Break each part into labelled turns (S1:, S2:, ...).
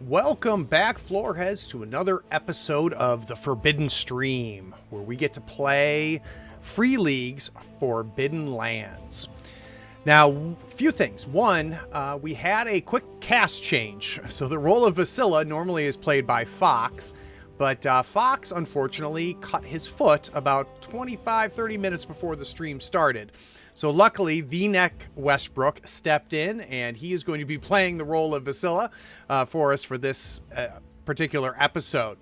S1: Welcome back, Floorheads, to another episode of The Forbidden Stream, where we get to play Free League's Forbidden Lands. Now, a few things. One, we had a quick cast change. So the role of Vasila normally is played by Fox, but Fox, unfortunately, cut his foot about 25-30 minutes before the stream started. So luckily, V-Neck Westbrook stepped in, and he is going to be playing the role of Vasila for us for this particular episode.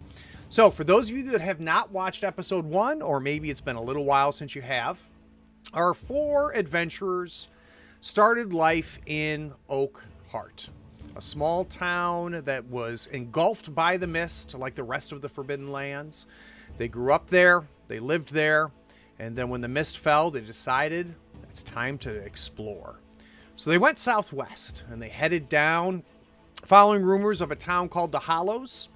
S1: So for those of you that have not watched episode 1, or maybe it's been a little while since you have, our 4 adventurers started life in Oakheart, a small town that was engulfed by the mist like the rest of the Forbidden Lands. They grew up there, they lived there, and then when the mist fell, they decided it's time to explore. So they went southwest and they headed down following rumors of a town called the Hollows.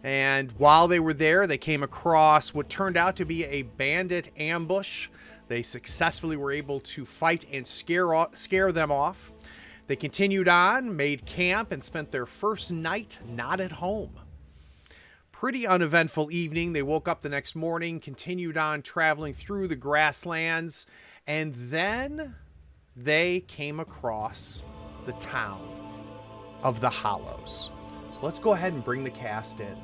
S1: And while they were there, they came across what turned out to be a bandit ambush. They successfully were able to fight and scare them off. They continued on, made camp, and spent their first night not at home. Pretty uneventful evening. They woke up the next morning, continued on traveling through the grasslands, and then they came across the town of the Hollows. So let's go ahead and bring the cast in.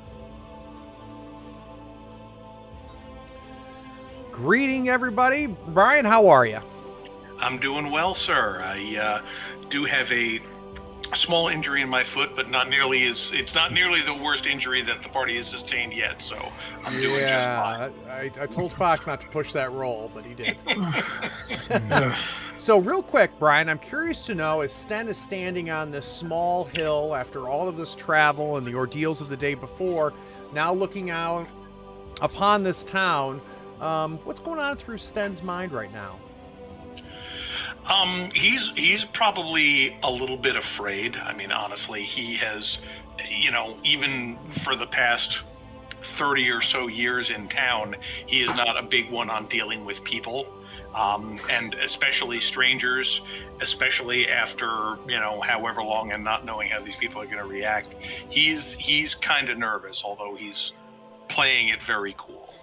S1: Greeting, everybody. Brian, how are you?
S2: I'm doing well, sir. I do have a small injury in my foot, but it's not nearly the worst injury that the party has sustained yet, so I'm doing just fine.
S1: I told Fox not to push that roll, but he did. So real quick, Brian, I'm curious to know, as Sten is standing on this small hill after all of this travel and the ordeals of the day before, now looking out upon this town, what's going on through Sten's mind right now?
S2: He's probably a little bit afraid. I mean, honestly, he has, even for the past 30 or so years in town, he is not a big one on dealing with people, and especially strangers, especially after, however long, and not knowing how these people are going to react. He's kind of nervous, although he's playing it very cool.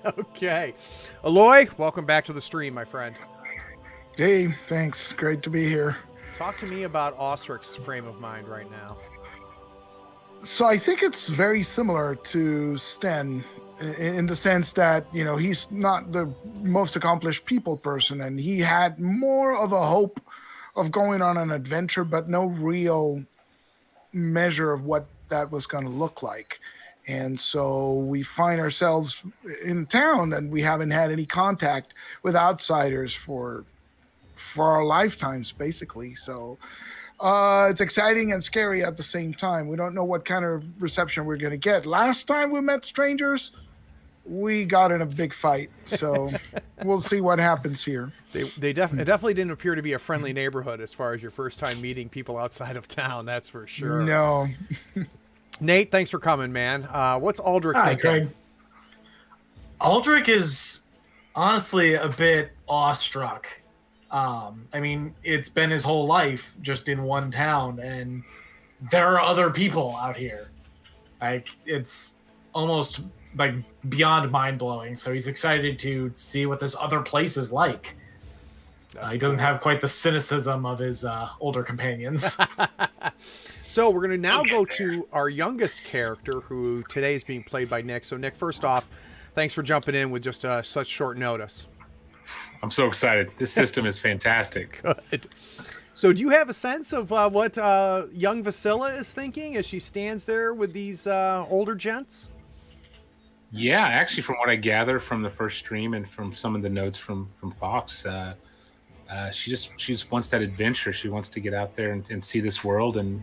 S1: Okay. Aloy, welcome back to the stream, my friend.
S3: Hey, thanks. Great to be here.
S1: Talk to me about Osric's frame of mind right now.
S3: So I think it's very similar to Sten in the sense that, he's not the most accomplished people person, and he had more of a hope of going on an adventure, but no real measure of what that was going to look like. And so we find ourselves in town, and we haven't had any contact with outsiders for our lifetimes, basically. So it's exciting and scary at the same time. We don't know what kind of reception we're going to get. Last time we met strangers, we got in a big fight. So we'll see what happens here.
S1: It definitely didn't appear to be a friendly neighborhood as far as your first time meeting people outside of town. That's for sure.
S3: No.
S1: Nate, thanks for coming, man. What's Aldrich thinking?
S4: Craig. Aldrich is honestly a bit awestruck. I mean, it's been his whole life just in one town, and there are other people out here. Like, it's almost like beyond mind-blowing. So he's excited to see what this other place is like. He doesn't have quite the cynicism of his older companions.
S1: So we're going to now go to our youngest character, who today is being played by Nick. So Nick, first off, thanks for jumping in with just such short notice.
S5: I'm so excited. This system is fantastic.
S1: Good. So do you have a sense of what young Vasila is thinking as she stands there with these older gents?
S5: Yeah, actually, from what I gather from the first stream and from some of the notes from Fox, she just wants that adventure. She wants to get out there and see this world and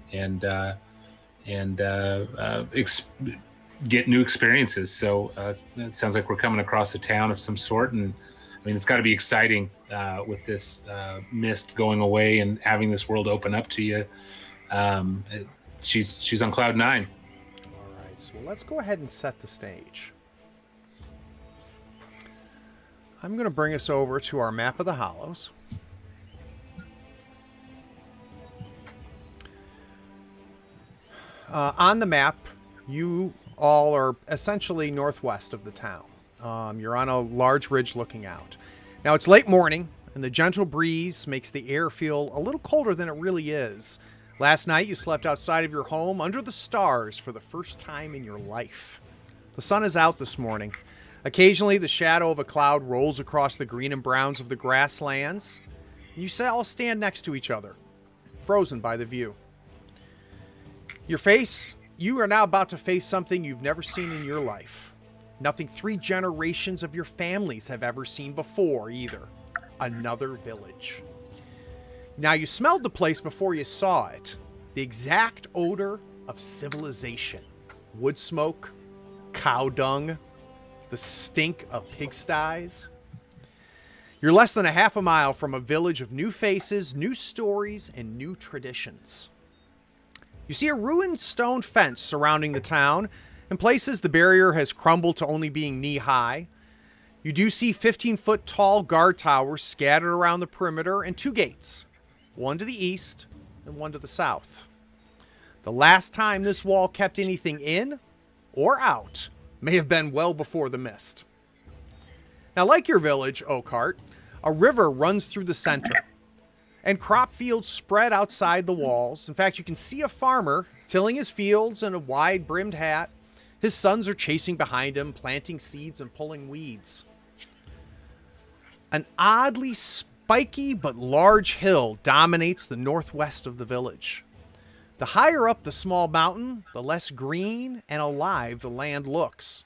S5: get new experiences. So it sounds like we're coming across a town of some sort, and I mean, it's got to be exciting with this mist going away and having this world open up to you. She's on cloud 9.
S1: All right, so let's go ahead and set the stage. I'm going to bring us over to our map of the Hollows. On the map, you all are essentially northwest of the town. You're on a large ridge looking out. Now, it's late morning, and the gentle breeze makes the air feel a little colder than it really is. Last night, you slept outside of your home under the stars for the first time in your life. The sun is out this morning. Occasionally, the shadow of a cloud rolls across the green and browns of the grasslands. And you all stand next to each other, frozen by the view. You are now about to face something you've never seen in your life. Nothing 3 generations of your families have ever seen before, either. Another village. Now, you smelled the place before you saw it. The exact odor of civilization. Wood smoke, cow dung, the stink of pigsties. You're less than a half a mile from a village of new faces, new stories, and new traditions. You see a ruined stone fence surrounding the town. In places, the barrier has crumbled to only being knee-high. You do see 15-foot tall guard towers scattered around the perimeter and 2 gates, one to the east and one to the south. The last time this wall kept anything in or out may have been well before the mist. Now, like your village, Oakhart, a river runs through the center, and crop fields spread outside the walls. In fact, you can see a farmer tilling his fields in a wide-brimmed hat. His sons are chasing behind him, planting seeds and pulling weeds. An oddly spiky but large hill dominates the northwest of the village. The higher up the small mountain, the less green and alive the land looks.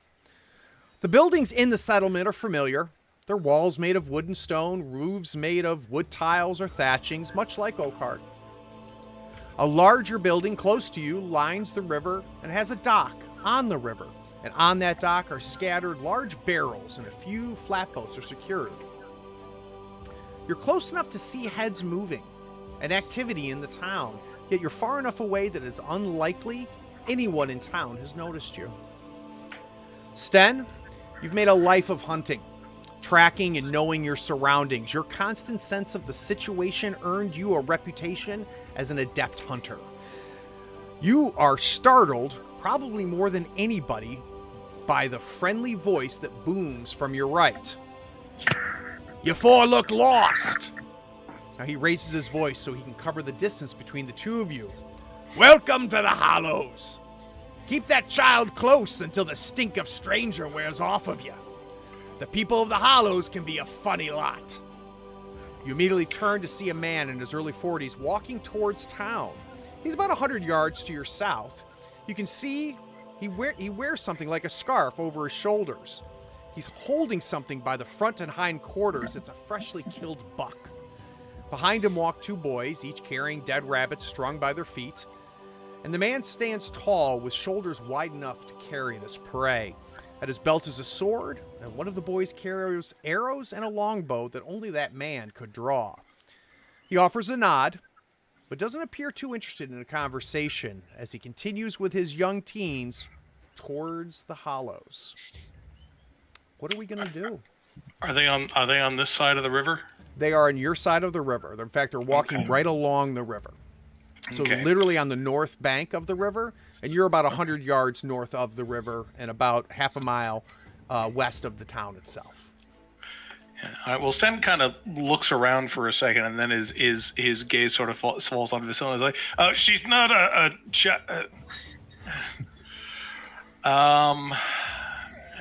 S1: The buildings in the settlement are familiar. Their walls made of wood and stone, roofs made of wood tiles or thatchings, much like Oakhart. A larger building close to you lines the river and has a dock on the river. And on that dock are scattered large barrels, and a few flatboats are secured. You're close enough to see heads moving and activity in the town, yet you're far enough away that it's unlikely anyone in town has noticed you. Sten, you've made a life of hunting, tracking and knowing your surroundings. Your constant sense of the situation earned you a reputation as an adept hunter. You are startled, probably more than anybody, by the friendly voice that booms from your right. "You 4 look lost!" Now he raises his voice so he can cover the distance between the two of you. "Welcome to the Hollows. Keep that child close until the stink of stranger wears off of you. The people of the Hollows can be a funny lot." You immediately turn to see a man in his early 40s walking towards town. He's about 100 yards to your south. You can see he wears something like a scarf over his shoulders. He's holding something by the front and hind quarters. It's a freshly killed buck. Behind him walk 2 boys, each carrying dead rabbits strung by their feet. And the man stands tall with shoulders wide enough to carry this prey. At his belt is a sword, and one of the boys carries arrows and a longbow that only that man could draw. He offers a nod, but doesn't appear too interested in a conversation as he continues with his young teens towards the Hollows. What are we going to do?
S2: Are they on this side of the river?
S1: They are on your side of the river. In fact, they're walking right along the river. So literally on the north bank of the river, and you're about 100 yards north of the river and about half a mile west of the town itself.
S2: Yeah. All right, well, Sten kind of looks around for a second, and then his gaze sort of falls onto Vasila. He's like, "Oh, she's not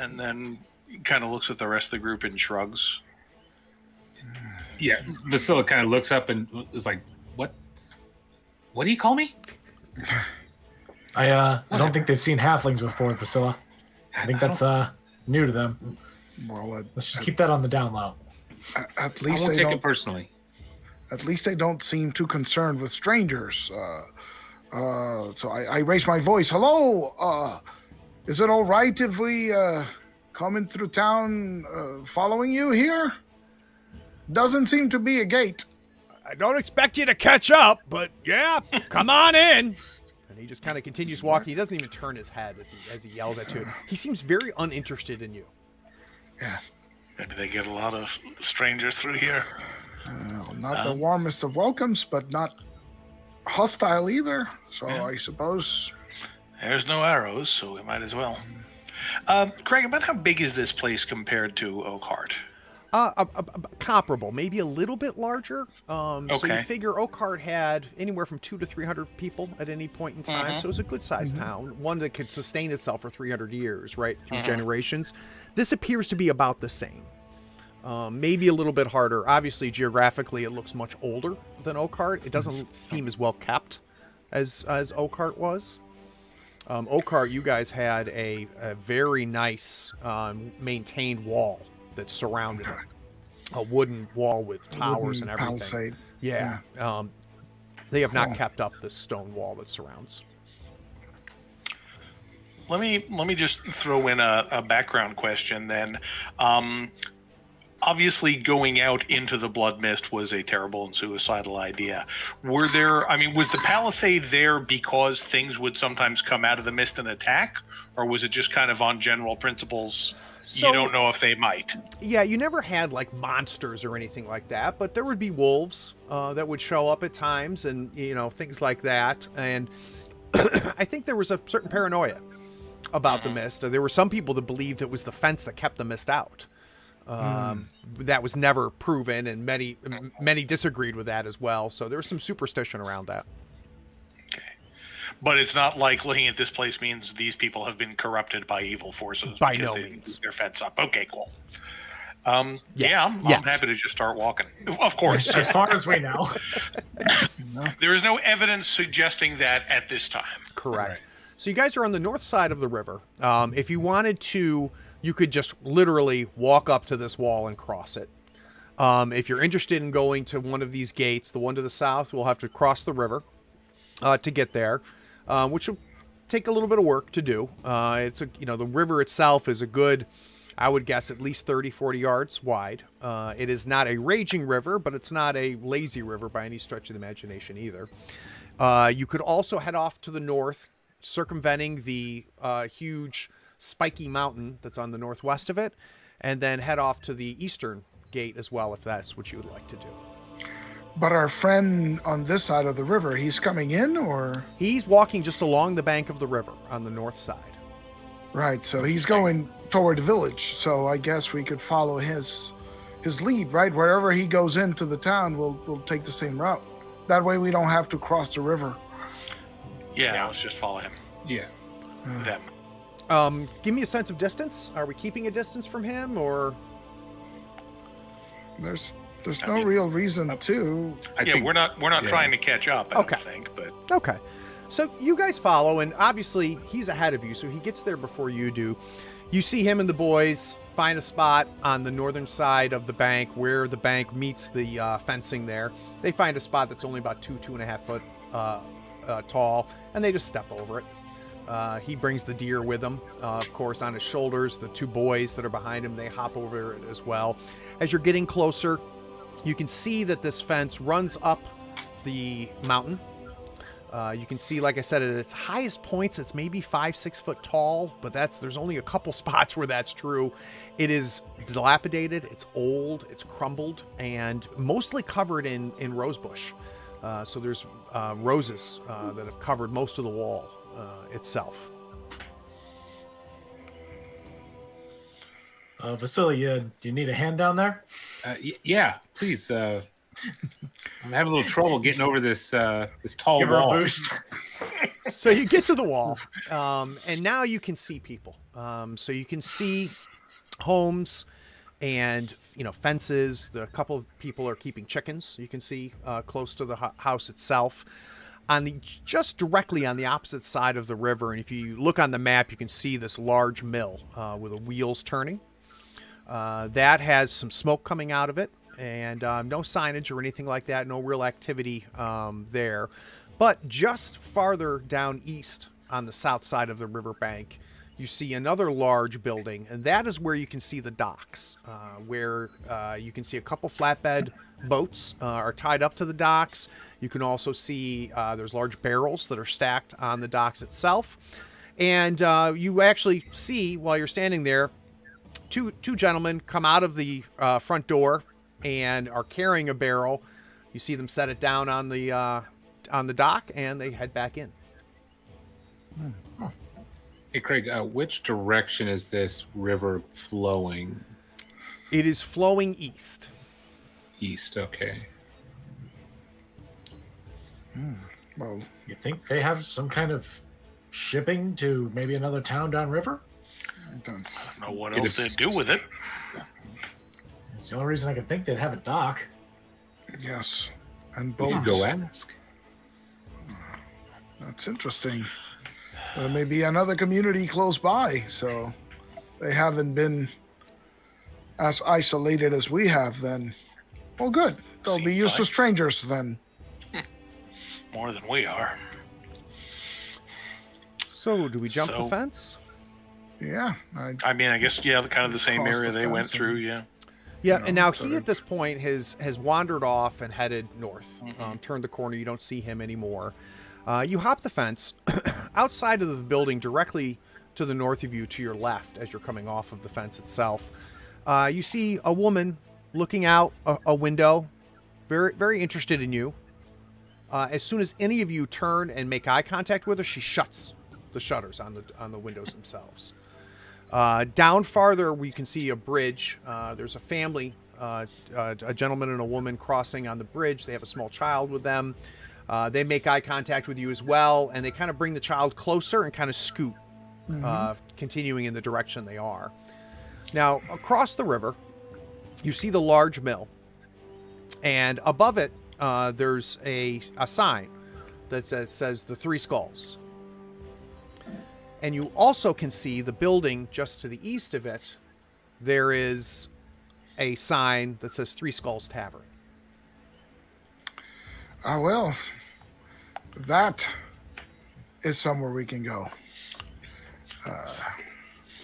S2: and then kind of looks at the rest of the group and shrugs.
S5: Yeah, Vasila kind of looks up and is like, "What? What do you call me?"
S4: I don't think they've seen halflings before, Vasila. I think that's new to them.
S3: Well,
S4: Let's just keep that on the down low.
S3: At
S5: I
S3: least
S5: won't
S3: they
S5: take it
S3: don't.
S5: personally.
S3: At least they don't seem too concerned with strangers. So I raise my voice. "Hello. Is it all right if we coming through town following you here? Doesn't seem to be a gate."
S1: "I don't expect you to catch up, but yeah, come on in." And he just kind of continues walking. He doesn't even turn his head as he yells at you. He seems very uninterested in you.
S3: Yeah.
S2: Maybe they get a lot of strangers through here.
S3: Not the warmest of welcomes, but not hostile either. So I suppose
S2: There's no arrows, so we might as well. Craig, about how big is this place compared to Oakhart?
S1: Comparable, maybe a little bit larger. So you
S2: Okay.
S1: figure Oakhart had anywhere from 200 to 300 people at any point in time. So it's a good sized town, one that could sustain itself for 300 years, right, through generations. This appears to be about the same. Maybe a little bit harder. Obviously, geographically, it looks much older than Oakhart. It doesn't seem as well kept as Oakhart was. Oakhart, you guys had a very nice maintained wall that surrounded it. A wooden wall with towers and everything.
S3: Palisade.
S1: Yeah. They have not kept up this stone wall that surrounds.
S2: Let me just throw in a background question then. Obviously, going out into the Blood Mist was a terrible and suicidal idea. Was the palisade there because things would sometimes come out of the mist and attack? Or was it just kind of on general principles, you don't know if they might?
S1: Yeah, you never had like monsters or anything like that, but there would be wolves that would show up at times and, things like that. And I think there was a certain paranoia about the mist. There were some people that believed it was the fence that kept the mist out. That was never proven, and many disagreed with that as well. So there was some superstition around that.
S2: Okay. But it's not like looking at this place means these people have been corrupted by evil forces.
S1: By no means.
S2: Their fence up. Okay, cool. I'm happy to just start walking. Of course.
S4: As far as we know.
S2: There is no evidence suggesting that at this time.
S1: Correct.
S5: Right.
S1: So you guys are on the north side of the river. If you wanted to, you could just literally walk up to this wall and cross it. If you're interested in going to one of these gates, the one to the south, we'll have to cross the river to get there, which will take a little bit of work to do. The river itself is a good, I would guess, at least 30, 40 yards wide. It is not a raging river, but it's not a lazy river by any stretch of the imagination either. You could also head off to the north, circumventing the huge spiky mountain that's on the northwest of it, and then head off to the eastern gate as well, if that's what you would like to do.
S3: But our friend on this side of the river, he's coming in, or?
S1: He's walking just along the bank of the river on the north side.
S3: Right, so he's going toward the village. So I guess we could follow his lead, right? Wherever he goes into the town, we'll take the same route. That way we don't have to cross the river.
S2: Yeah, let's just follow him.
S5: Yeah.
S2: Them.
S1: Give me a sense of distance. Are we keeping a distance from him, or?
S3: There's no real reason to.
S5: I think
S2: we're not trying to catch up, I don't think, but
S1: Okay. So you guys follow, and obviously he's ahead of you, so he gets there before you do. You see him and the boys find a spot on the northern side of the bank where the bank meets the fencing there. They find a spot that's only about 2.5 foot tall, and they just step over it. He brings the deer with him, of course, on his shoulders. The two boys that are behind him, they hop over it as well. As you're getting closer, you can see that this fence runs up the mountain. You can see, like I said, at its highest points, it's maybe 5-6 foot tall, but there's only a couple spots where that's true. It is dilapidated, it's old, it's crumbled, and mostly covered in rosebush. So there's roses that have covered most of the wall itself.
S4: Vasila, you need a hand down there?
S5: Yeah, please. I'm having a little trouble getting over this tall
S4: Give her a
S5: wall.
S4: boost.
S1: So you get to the wall, and now you can see people. So you can see homes and fences. A couple of people are keeping chickens. You can see close to the house itself. Just directly on the opposite side of the river, and if you look on the map, you can see this large mill with the wheels turning. That has some smoke coming out of it, and no signage or anything like that. No real activity there. But just farther down east on the south side of the riverbank, you see another large building, and that is where you can see the docks, where you can see a couple flatbed boats are tied up to the docks. You can also see there's large barrels that are stacked on the docks itself. And you actually see, while you're standing there, two gentlemen come out of the front door and are carrying a barrel. You see them set it down on the dock, and they head back in.
S5: Hey, Craig, which direction is this river flowing?
S1: It is flowing east.
S5: East, okay.
S3: Well,
S4: You think they have some kind of shipping to maybe another town downriver?
S3: that's,
S2: I don't know what else they'd do with it.
S4: It's the only reason I can think they'd have a dock.
S3: yes. And
S5: We could
S3: boats.
S5: go ask.
S3: That's interesting. There may be another community close by, so they haven't been as isolated as we have then. Well, good. They'll be
S2: Seems
S3: used to
S2: like-
S3: strangers then.
S2: More than we are.
S1: So, do we jump the
S2: So-
S1: fence?
S3: Yeah.
S2: I mean, I guess, yeah, kind of the same
S3: Across
S2: area
S3: the
S2: they went
S3: fence
S2: through,
S3: and-
S2: yeah.
S1: Yeah,
S3: know,
S1: and now
S3: so
S1: he
S3: they're-
S1: at this point has wandered off and headed north.
S2: Mhm.
S1: Turned the corner. You don't see him anymore. You hop the fence outside of the building, directly to the north of you, to your left, as you're coming off of the fence itself. You see a woman looking out a window, very very interested in you. As soon as any of you turn and make eye contact with her, she shuts the shutters on the windows themselves. Down farther, we can see a bridge. There's a family, a gentleman and a woman crossing on the bridge. They have a small child with them. They make eye contact with you as well, and they kind of bring the child closer and kind of scoot, continuing in the direction they are. Now, across the river, you see the large mill, and above it, there's a sign that says the Three Skulls. And you also can see the building just to the east of it. There is a sign that says Three Skulls Tavern.
S3: Well, that is somewhere we can go.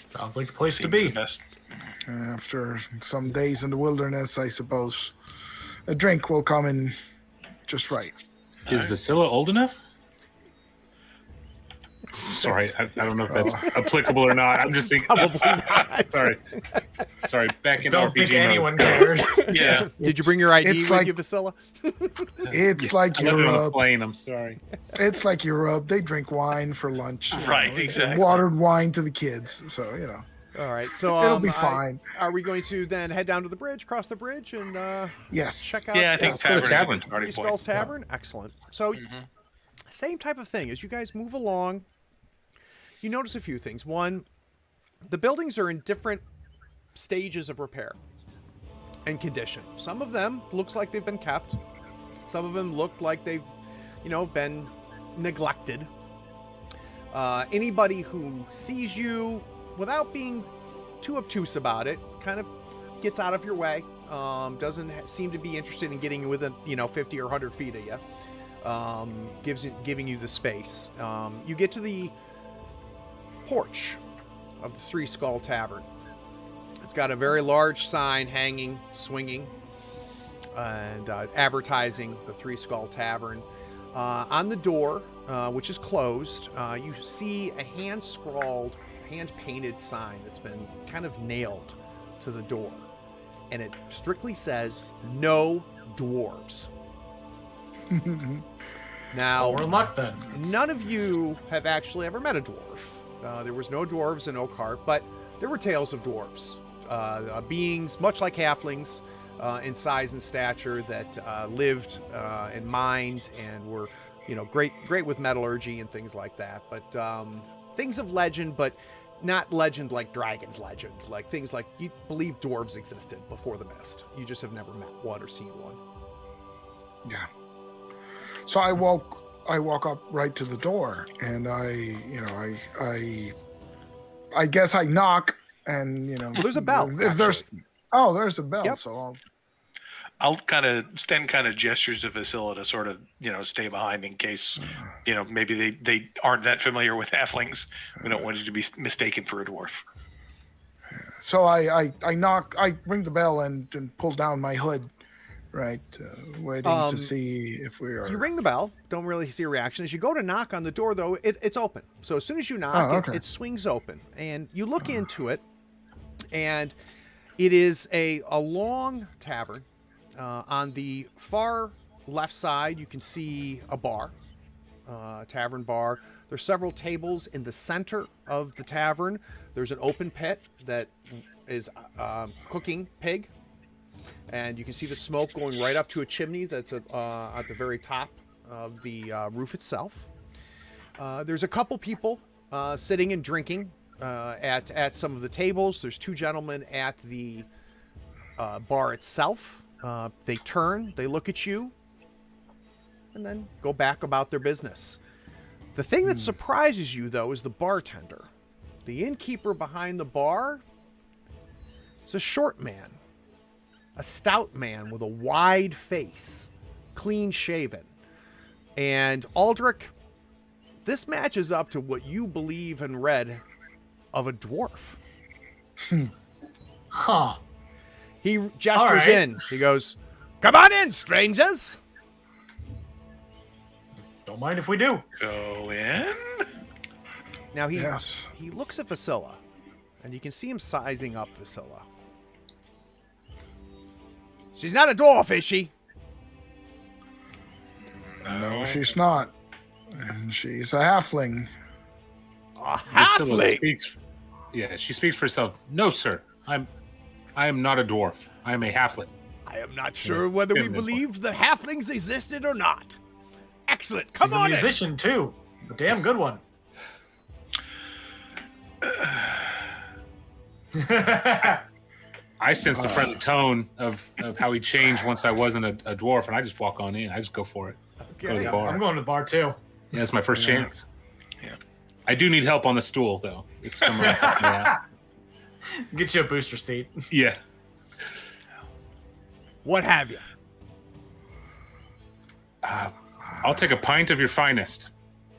S4: Sounds like the place to
S2: Seems
S4: be.
S2: the best.
S3: After some days in the wilderness, I suppose a drink will come in just right.
S5: Is Vasila old enough? Sorry, I don't know if that's applicable or not. I'm just thinking.
S1: Probably not.
S5: Sorry. Back in
S4: Don't
S5: RPG
S4: think
S5: mode.
S4: anyone cares.
S2: Yeah.
S1: Did you bring your ID
S3: It's
S1: with
S3: like-
S1: you, Vasila?
S3: It's like
S5: I left it on the
S3: Europe.
S5: plane. I'm sorry.
S3: It's like Europe. They drink wine for lunch.
S2: Right, exactly.
S3: Watered wine to the kids. So,
S1: All right, so
S3: it'll be fine.
S1: Are we going to then head down to the bridge, cross the bridge, and
S3: Yes.
S1: check out?
S2: Yeah, I think
S5: Let's go to
S2: Tavern is a
S5: Tavern.
S2: good starting
S1: Three
S2: point.
S1: Skulls Tavern. Excellent. So,
S2: Mhm.
S1: same type of thing as you guys move along. You notice a few things. One, the buildings are in different stages of repair and condition. Some of them looks like they've been kept. Some of them look like they've, been neglected. Anybody who sees you without being too obtuse about it kind of gets out of your way. Doesn't seem to be interested in getting within 50 or 100 feet of you. Giving you the space. You get to the porch of the Three Skull Tavern. It's got a very large sign hanging, swinging, and advertising the Three Skull Tavern. On the door, which is closed, you see a hand-scrawled, hand-painted sign that's been kind of nailed to the door. And it strictly says, "No dwarves." Now,
S4: We're in luck then.
S1: none of you have actually ever met a dwarf. There was no dwarves in Oakhart, but there were tales of dwarves. Beings much like halflings in size and stature that lived and mined and were, great with metallurgy and things like that. But things of legend, but not legend like Dragon's Legend. Like things like you believe dwarves existed before the mist. You just have never met one or seen one.
S3: Yeah. So I walk up right to the door, and I guess I knock, and
S1: There's a bell,
S3: If there's there's a bell,
S1: Yep.
S3: so
S2: I'll kind of Sten kind of gestures to Vasila to sort of stay behind in case maybe they aren't that familiar with halflings. We don't want you to be mistaken for a dwarf.
S3: so I knock, I ring the bell and pull down my hood, right, waiting to see if we are.
S1: You ring the bell, don't really see a reaction. As you go to knock on the door, though, it's open. So as soon as you knock,
S3: okay.
S1: it swings open. And you look into it, and it is a long tavern. On the far left side, you can see a bar. tavern bar. There's several tables in the center of the tavern. There's an open pit that is cooking pig, and you can see the smoke going right up to a chimney that's at the very top of the roof itself. There's a couple people sitting and drinking at some of the tables. There's two gentlemen at the bar itself. They turn, they look at you, and then go back about their business. The thing that surprises you, though, is the bartender. The innkeeper behind the bar is a short man, a stout man with a wide face, clean shaven. And Aldrich, this matches up to what you believe and read of a dwarf.
S4: Huh.
S1: He gestures
S4: All right.
S1: in. He goes, "Come on in, strangers."
S4: Don't mind if we do.
S2: Go in.
S1: Now he
S3: Yes.
S1: he looks at Vasila, and you can see him sizing up Vasila. She's not a dwarf, is she?
S3: No, she's not. And she's a halfling.
S1: A
S5: Priscilla
S1: halfling.
S5: speaks. Yeah, she speaks for herself. No, sir. I am not a dwarf. I am a halfling.
S1: I am not sure whether we
S5: feminine
S1: believe that halflings existed or not. Excellent. Come
S4: He's a
S1: on in.
S4: musician, too. A damn good one.
S5: I sense the friendly tone of how he changed once I wasn't a dwarf, and I just walk on in. I just go for it. Go to the
S1: Okay.
S5: bar.
S4: I'm going to the bar, too.
S5: Yeah, it's my first chance.
S2: Yeah.
S5: I do need help on the stool, though. If someone will help me out.
S4: Get you a booster seat.
S5: Yeah.
S1: What have you?
S5: I'll take a pint of your finest.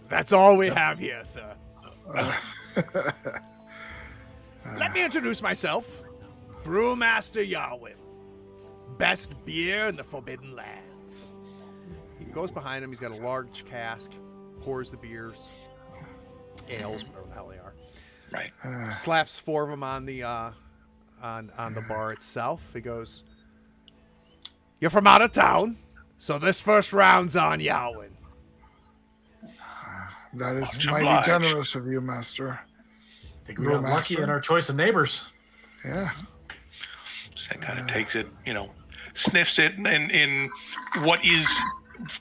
S1: That's all we have here, sir. Let me introduce myself. Brewmaster Yarwin. Best beer in the Forbidden Lands. He goes behind him. He's got a large cask. Pours the beers. Ales, whatever the hell they are.
S2: Right.
S1: Slaps four of them on the on the bar itself. He goes, "You're from out of town, so this first round's on Yarwin."
S3: That is
S2: Much
S3: mighty
S2: obliged.
S3: generous of you, Master.
S4: I think we got lucky
S3: Brewmaster.
S4: in our choice of neighbors.
S3: Yeah.
S2: Just kind of takes it, sniffs it in what is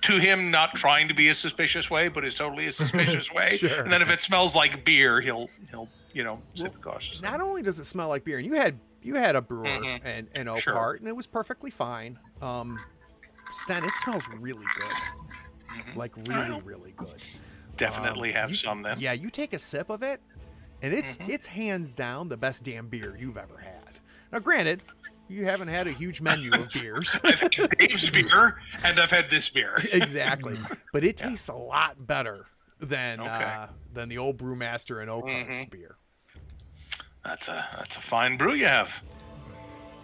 S2: to him not trying to be a suspicious way, but is totally a suspicious way.
S1: Sure.
S2: And then if it smells like beer, he'll sip cautiously.
S1: Not only does it smell like beer, and you had a brewer
S2: Mhm.
S1: and an
S2: Sure.
S1: Oakheart, and it was perfectly fine. Sten, it smells really good.
S2: Mhm.
S1: Like really, really good.
S2: Definitely have
S1: you-
S2: some then.
S1: Yeah, you take a sip of it, and it's hands down the best damn beer you've ever had. Now, granted, you haven't had a huge menu of beers.
S2: I've had Dave's beer and I've had this beer.
S1: Exactly, but it tastes a lot better than
S2: Okay.
S1: than the old Brewmaster and Oakheart's beer.
S2: That's a fine brew you have.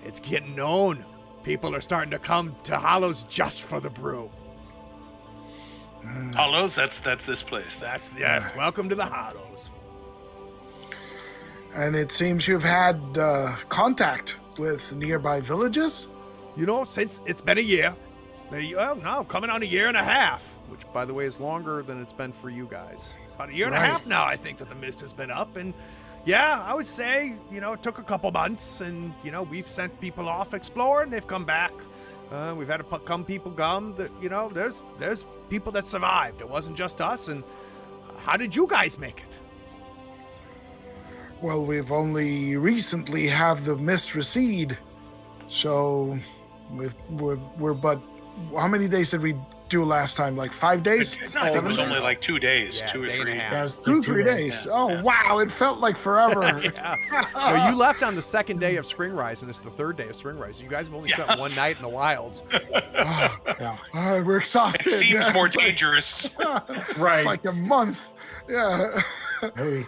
S1: It's getting known. People are starting to come to Hollows just for the brew.
S2: Hollows, that's this place.
S1: Yes. Welcome to the Hollows.
S3: And it seems you've had contact with nearby villages?
S1: You know, since it's been a year, now coming on a year and a half, which, by the way, is longer than it's been for you guys. About a year and a
S3: Right.
S1: half now, I think, that the mist has been up. And yeah, I would say, it took a couple months, and, we've sent people off exploring. They've come back. We've had people come that, there's people that survived. It wasn't just us. And how did you guys make it?
S3: Well, we've only recently have the mist recede, so we're but how many days did we do last time? Like 5 days?
S2: No, it
S3: 7
S2: was
S3: days?
S2: only like 2 days,
S1: Yeah,
S2: 2 or
S1: day and a
S2: 3.
S1: half.
S4: That was
S3: 2-3 days.
S2: Yeah.
S3: Oh
S2: Yeah.
S3: wow! It felt like forever.
S1: Yeah. No, you left on the second day of Spring Rise, and it's the third day of Spring Rise. You guys have only spent one night in the wilds.
S3: We're exhausted.
S2: It seems
S3: Yeah,
S2: more
S3: it's like-
S2: dangerous.
S4: Right.
S3: It's like a month. Yeah.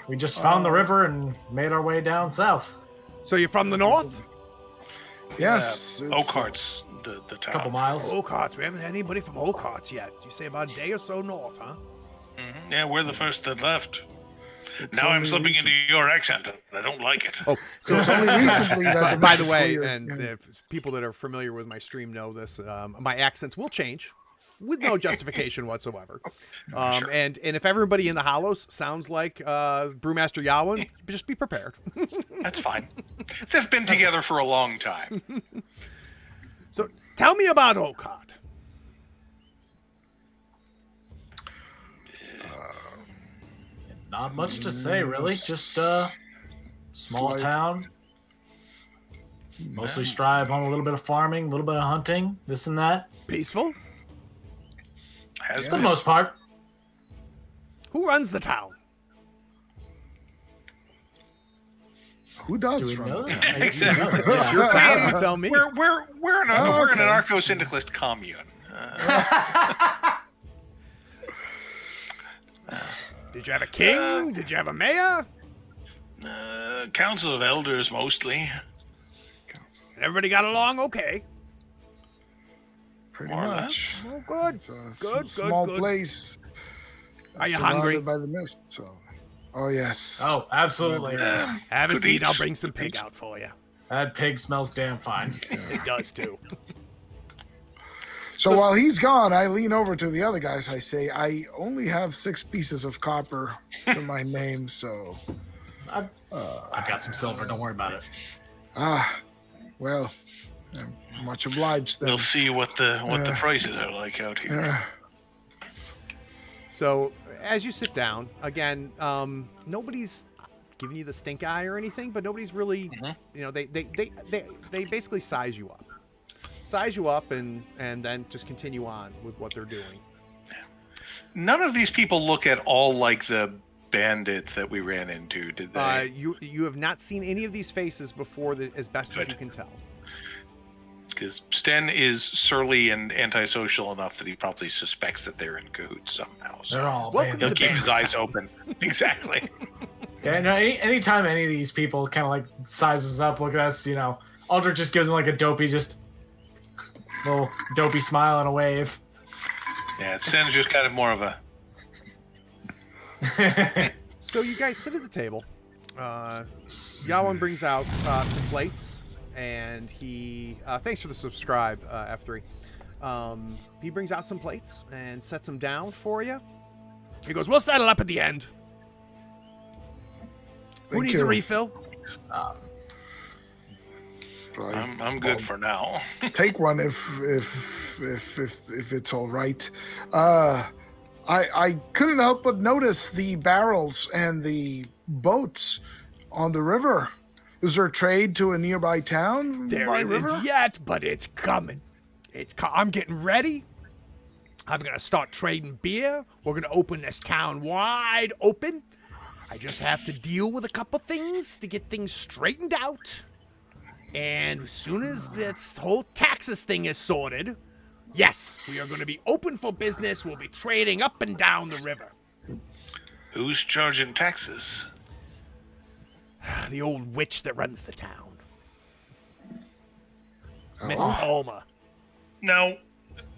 S4: We just found the river and made our way down south.
S1: So you're from the north?
S3: Yes. it's-
S2: Oakhart's the
S4: A
S2: town.
S4: couple miles.
S1: Oakharts. We haven't had anybody from Oakharts yet. You say about a day or so north, huh?
S2: Yeah, we're the first that left.
S3: it's
S2: Now I'm
S3: only
S2: slipping
S3: recent-
S2: into your accent, and I don't like it.
S1: Oh, so
S3: It's only recently that
S1: by the
S3: mist is
S1: way,
S3: clear.
S1: and
S3: Yeah.
S1: if people that are familiar with my stream know this, my accents will change with no justification whatsoever.
S2: Sure.
S1: And if everybody in the Hollows sounds like Brewmaster Yawen, just be prepared.
S2: That's fine. They've been together for a long time.
S1: So tell me about Okot.
S4: Not much to say, really. Just small
S3: Slight-
S4: town. Mostly strive on a little bit of farming, a little bit of hunting, this and that.
S1: Peaceful?
S2: Has
S4: For the
S2: been.
S4: most part.
S1: Who runs the town?
S3: Who does
S4: Do we
S3: from
S4: know
S3: it?
S4: that?
S2: Exactly.
S4: Yeah.
S1: Your town, you tell me.
S2: We're in a
S3: Oh,
S2: we're in an
S3: okay.
S2: anarcho-syndicalist commune.
S1: Did you have a king? Did you have a mayor?
S2: Council of Elders mostly.
S1: And everybody got along okay.
S3: Pretty
S2: More or
S3: much.
S1: Oh, good.
S3: It's a
S1: Good,
S3: small
S1: good.
S3: place.
S1: Are you
S3: surrounded
S1: hungry?
S3: by the mist. So, oh yes.
S4: Oh, absolutely.
S1: Have a
S2: Good
S1: seat. I'll
S2: eats.
S1: bring some
S2: Good
S1: pig
S2: eats.
S1: out for you.
S4: That pig smells damn fine.
S1: It does too.
S3: So while he's gone, I lean over to the other guys. I say, I only have 6 pieces of copper to my name, so
S4: I've got some silver. Don't worry about it.
S3: well, I'm much obliged then.
S2: We'll see what the prices are like out here.
S1: So as you sit down, again, nobody's giving you the stink eye or anything, but nobody's really, you know, they basically size you up. And then just continue on with what they're doing.
S2: None of these people look at all like the bandits that we ran into, did they?
S1: You have not seen any of these faces before, as best as
S2: Good.
S1: you can tell.
S2: Because Sten is surly and antisocial enough that he probably suspects that they're in cahoots somehow. So
S4: They're all
S1: Welcome
S2: he'll
S1: to
S2: keep
S1: the
S2: his eyes open. Exactly.
S4: Yeah, no, anytime any of these people kind of like sizes up, look at us, you know, Aldrich just gives him like a little dopey smile and a wave.
S2: Yeah, Sten's just kind of more of a...
S1: So you guys sit at the table. Yawen brings out some plates, and he thanks for the subscribe, F3. He brings out some plates and sets them down for you. He goes, "We'll settle up at the end. Who
S3: Thank
S1: needs a
S3: you.
S1: refill?"
S2: I'm good for now.
S3: Take one if it's all right. I couldn't help but notice the barrels and the boats on the river. Is there trade to a nearby town
S1: There
S3: by
S1: isn't
S3: river?
S1: yet, but it's coming. I'm getting ready. I'm gonna start trading beer. We're gonna open this town wide open. I just have to deal with a couple things to get things straightened out. And as soon as this whole taxes thing is sorted, yes, we are going to be open for business. We'll be trading up and down the river.
S2: Who's charging taxes?
S1: The old witch that runs the town. Miss Palmer.
S2: Now,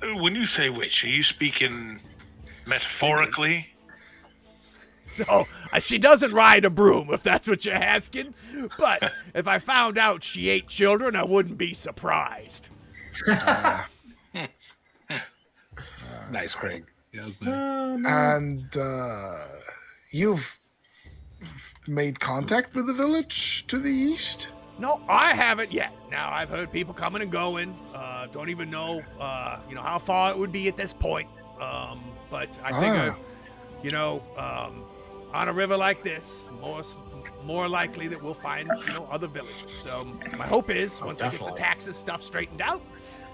S2: when you say witch, are you speaking metaphorically?
S1: So, she doesn't ride a broom, if that's what you're asking. But if I found out she ate children, I wouldn't be surprised.
S5: Nice, Craig. Yeah, that was nice.
S3: And you've made contact with the village to the east?
S1: No, I haven't yet. Now, I've heard people coming and going. Don't even know, how far it would be at this point. But I figure, on a river like this, more likely that we'll find, other villages. So my hope is, once I get the
S4: definitely.
S1: taxes stuff straightened out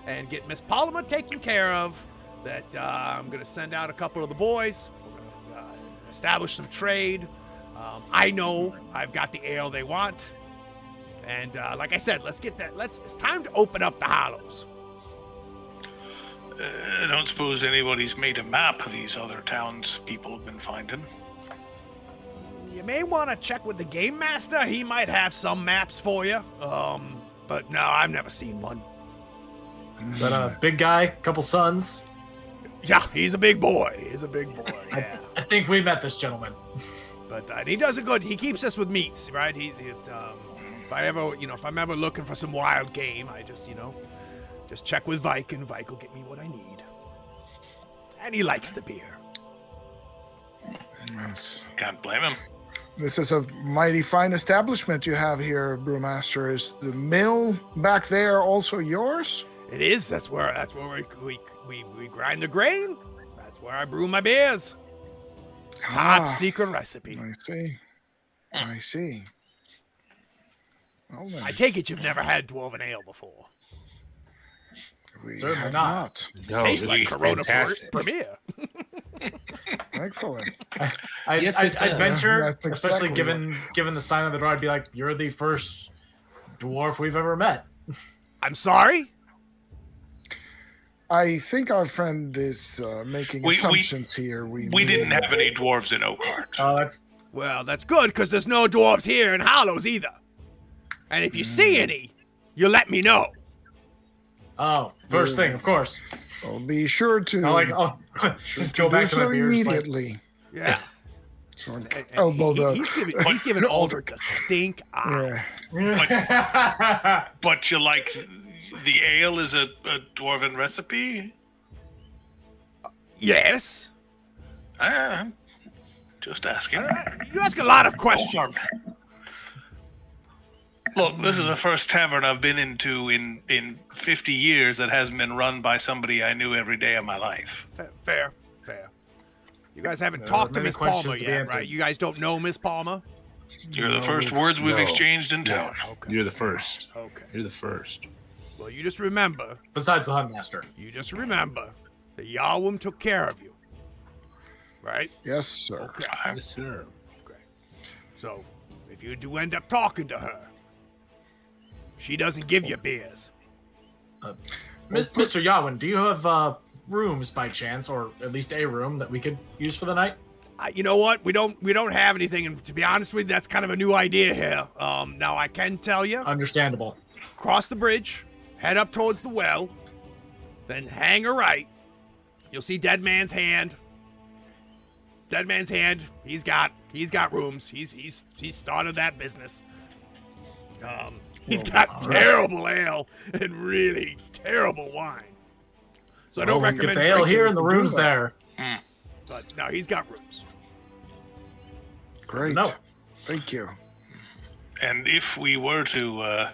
S1: and get Miss Palmer taken care of, that I'm going to send out a couple of the boys. We're going to establish some trade. I know I've got the ale they want. And like I said, let's get that. It's time to open up the hollows.
S2: I don't suppose anybody's made a map of these other towns people have been finding.
S1: You may want to check with the game master. He might have some maps for you. But no, I've never seen one.
S4: But a big guy, couple sons.
S1: Yeah, he's a big boy. Yeah.
S4: I think we met this gentleman.
S1: But he does it good. He keeps us with meats, right? If I'm ever looking for some wild game, I just check with Vike, and Vike will get me what I need. And he likes the beer.
S3: Yes.
S2: Can't blame him.
S3: This is a mighty fine establishment you have here, Brewmaster. Is the mill back there also yours?
S1: It is. That's where we grind the grain. That's where I brew my beers. Top secret recipe.
S3: I see. I see. Well, then,
S1: I take it you've never had dwarven ale before.
S3: we
S4: Certainly
S3: have
S4: not.
S5: No,
S1: Tastes
S5: this
S1: like
S5: is
S1: Corona
S5: fantastic.
S1: Premier.
S3: Excellent.
S4: I'd venture,
S3: That's
S4: especially
S3: exactly
S4: given the sign on the door, I'd be like, "You're the first dwarf we've ever met."
S1: I'm sorry?
S3: I think our friend is making assumptions here.
S2: We didn't have any dwarves in Oakhart.
S4: Oh, that's
S1: Well, that's good, because there's no dwarves here in Hollows either. And if you see any, you let me know.
S4: first thing, of course.
S3: I'll be sure to.
S4: Just go back to my beer.
S3: immediately.
S1: Yeah.
S3: And elbow the.
S1: He's giving Aldrich a stink eye.
S3: Yeah.
S2: But you like the ale is a dwarven recipe?
S1: Yes.
S2: Just asking.
S1: You ask a lot of questions.
S2: Look, this is the first tavern I've been into in 50 years that hasn't been run by somebody I knew every day of my life.
S1: Fair. You guys haven't
S4: There are
S1: talked to
S4: many
S1: Miss Palmer
S4: questions to be
S1: yet,
S4: answered.
S1: right? You guys don't know Miss Palmer?
S2: You're the first words we've
S5: No.
S2: exchanged in town.
S1: Okay.
S5: You're the first.
S1: Okay.
S5: You're the first.
S1: Well, you just remember
S4: Besides the hunt master.
S1: that Yawum took care of you. Right?
S3: Yes, sir.
S1: Okay.
S5: Yes, sir.
S1: Okay. So, if you do end up talking to her, she doesn't give you beers.
S4: Mr. Yawin, do you have rooms by chance, or at least a room that we could use for the night?
S1: You know what? We don't have anything, and to be honest with you, that's kind of a new idea here. Now I can tell you,
S4: Understandable.
S1: cross the bridge, head up towards the well, then hang a right. You'll see Dead Man's Hand. Dead Man's Hand. He's got rooms. He's started that business. He's got terrible ale and really terrible wine. So I don't
S4: We get
S1: recommend
S4: the ale
S1: drinking,
S4: here and the rooms
S3: do
S4: there.
S1: but no, he's got rooms.
S3: Great.
S4: No.
S3: Thank you.
S2: And if we were to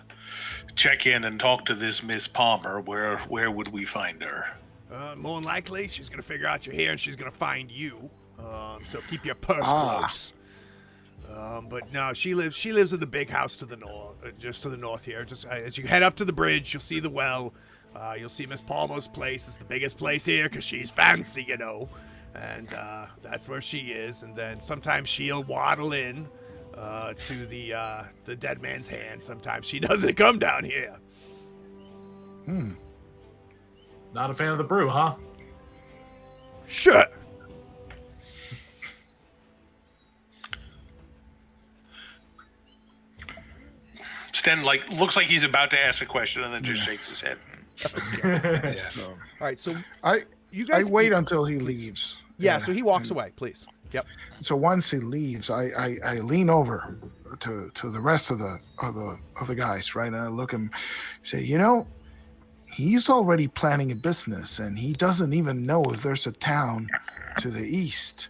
S2: check in and talk to this Miss Palmer, where would we find her?
S1: More than likely, she's gonna figure out you're here and she's gonna find you. So keep your purse close. But no, she lives in the big house to the north, just to the north here. Just as you head up to the bridge, you'll see the well. You'll see Miss Palmer's place. It's the biggest place here because she's fancy, you know. And that's where she is. And then sometimes she'll waddle in to the Dead Man's Hand. Sometimes she doesn't come down here.
S4: Not a fan of the brew, huh?
S1: Sure.
S2: Sten looks like he's about to ask a question and then just shakes his head.
S5: Yeah.
S3: So
S1: All right. So you
S3: I
S1: guys
S3: wait until he leaves.
S1: Yeah. So he walks away. Please. Yep.
S3: So once he leaves, I lean over to the rest of the guys, right? And I look him, say, he's already planning a business, and he doesn't even know if there's a town to the east.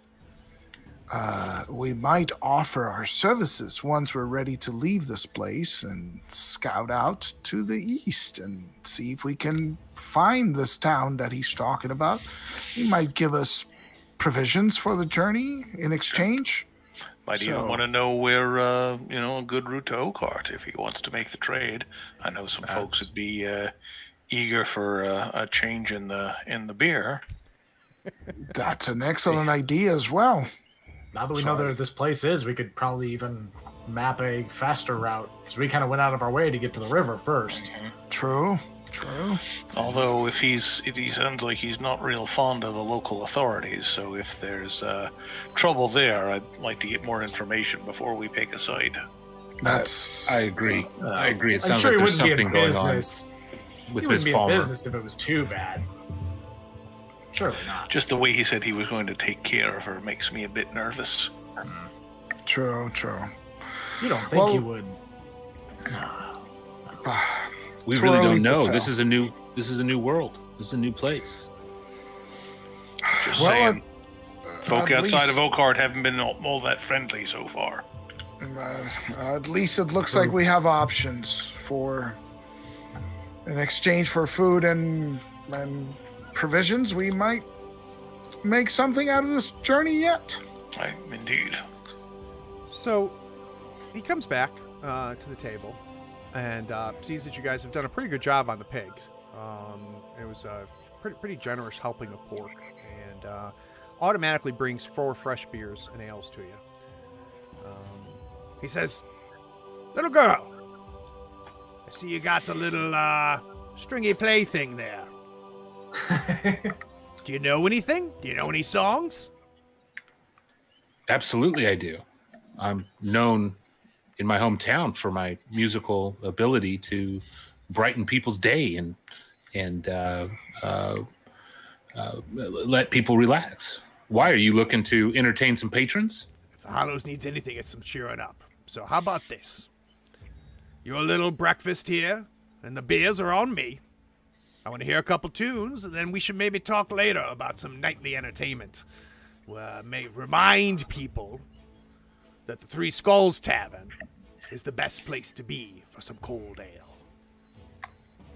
S3: We might offer our services once we're ready to leave this place and scout out to the east and see if we can find this town that he's talking about. He might give us provisions for the journey in exchange.
S2: Might even want to know where, a good route to Oakhart if he wants to make the trade. I know some folks would be eager for a change in the beer.
S3: That's an excellent idea as well.
S4: Now that we know where this place is, we could probably even map a faster route. Because we kind of went out of our way to get to the river first.
S3: True.
S2: Although if he sounds like he's not real fond of the local authorities, so if there's trouble there, I'd like to get more information before we pick a side.
S5: I agree. I agree. It
S4: I'm
S5: sounds
S4: sure
S5: like
S4: it
S5: there's
S4: wouldn't be
S5: something
S4: a
S5: going on
S4: business.
S5: with
S4: It
S5: Miss
S4: wouldn't be
S5: Palmer.
S4: a business if it was too bad. Surely not.
S2: Just the way he said he was going to take care of her makes me a bit nervous.
S3: True.
S4: You don't think he would?
S5: We
S3: Too
S5: really
S3: early
S5: don't
S3: to
S5: know.
S3: tell.
S5: This is a new world. This is a new place.
S2: Just
S3: Well,
S2: saying. Folk
S3: at
S2: outside
S3: least-
S2: of Oakheart haven't been all that friendly so far.
S3: At least it looks like we have options in exchange for food and provisions. We might make something out of this journey yet.
S2: Indeed.
S1: So he comes back to the table and sees that you guys have done a pretty good job on the pigs. It was a pretty generous helping of pork, and automatically brings 4 fresh beers and ales to you. He says, "Little girl, I see you got a little stringy plaything there. Do you know anything? Do you know any songs?"
S5: Absolutely, I do. I'm known in my hometown for my musical ability to brighten people's day and let people relax. Why, are you looking to entertain some patrons?
S1: If the Hollows needs anything, it's some cheering up. So how about this? Your little breakfast here, and the beers are on me. I want to hear a couple tunes, and then we should maybe talk later about some nightly entertainment. May remind people that the Three Skulls Tavern is the best place to be for some cold ale.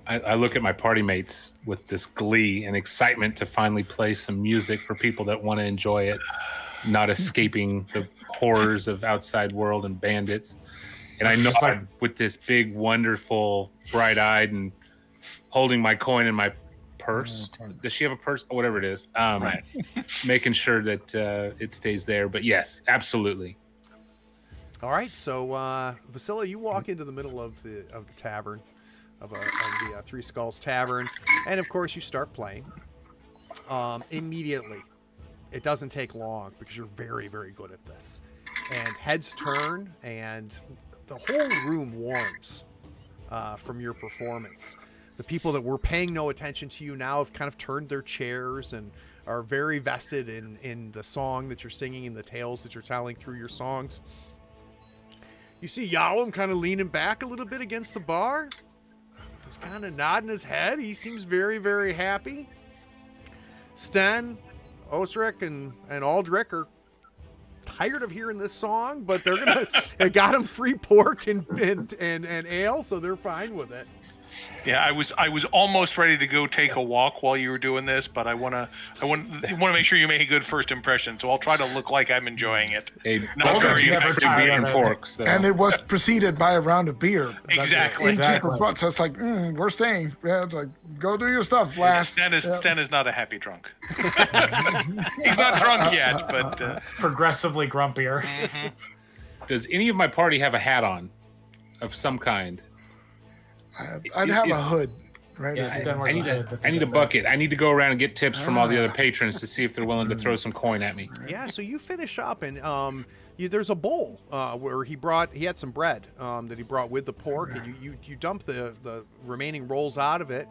S5: I look at my party mates with this glee and excitement to finally play some music for people that want to enjoy it, not escaping the horrors of outside world and bandits. And I nod with this big, wonderful, bright-eyed, and holding my coin in my purse. Does she have a purse? Or whatever it is.
S2: Right.
S5: Making sure that it stays there. But yes, absolutely.
S1: All right, so Vasila, you walk into the middle of the tavern, of the Three Skulls Tavern, and of course you start playing. Immediately, it doesn't take long because you're very, very good at this. And heads turn, and the whole room warms from your performance. The people that were paying no attention to you now have kind of turned their chairs and are very vested in the song that you're singing and the tales that you're telling through your songs. You see Yawam kind of leaning back a little bit against the bar. He's kind of nodding his head. He seems very, very happy. Sten, Osric, and Aldrich are tired of hearing this song, but they got him free pork and ale, so they're fine with it.
S2: Yeah, I was almost ready to go take a walk while you were doing this, but I want to make sure you make a good first impression. So I'll try to look like I'm enjoying it.
S5: Not very vegan pork. So.
S3: And it was preceded by a round of beer.
S2: Exactly.
S3: Innkeeper brought, so it's like, we're staying. Yeah, it's like, go do your stuff, lass.
S2: Sten is not a happy drunk. He's not drunk yet, but
S4: progressively grumpier.
S2: Mm-hmm.
S5: Does any of my party have a hat on of some kind?
S3: I'd have a hood, right?
S4: Yeah,
S5: I need a bucket. I need to go around and get tips from all the other patrons to see if they're willing to throw some coin at me.
S1: Yeah, so you finish up, and there's a bowl where he had some bread that he brought with the pork, and you dump the remaining rolls out of it.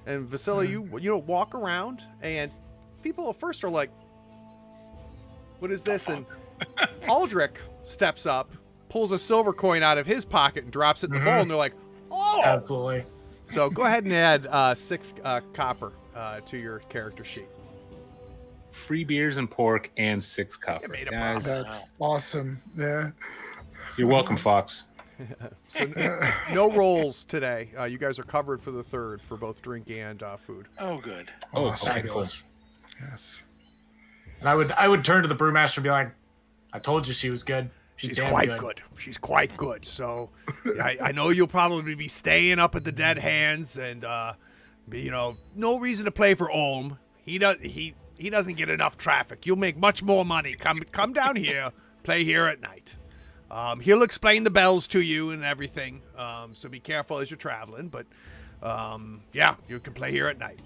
S1: And Vasila, you walk around, and people at first are like, "What is this?" And Aldrich steps up, pulls a silver coin out of his pocket, and drops it in the bowl, and they're like, "Oh!"
S4: Absolutely.
S1: So go ahead and add 6 copper to your character sheet.
S5: Free beers and pork and 6 copper.
S1: You made a
S5: Guys,
S3: That's awesome. Yeah.
S5: you're welcome, Fox.
S1: So no rolls today. You guys are covered for the third for both drink and food.
S2: oh, good.
S5: Oh, okay, cool.
S4: Fabulous.
S3: Yes.
S4: And I would turn to the brewmaster and be like, "I told you she was good.
S1: She's
S4: damn
S1: quite good. She's quite good. So I know you'll probably be staying up at the Dead Hands, and no reason to play for Olm. He doesn't get enough traffic. You'll make much more money. Come down here, play here at night. He'll explain the bells to you and everything. So be careful as you're traveling. But you can play here at night.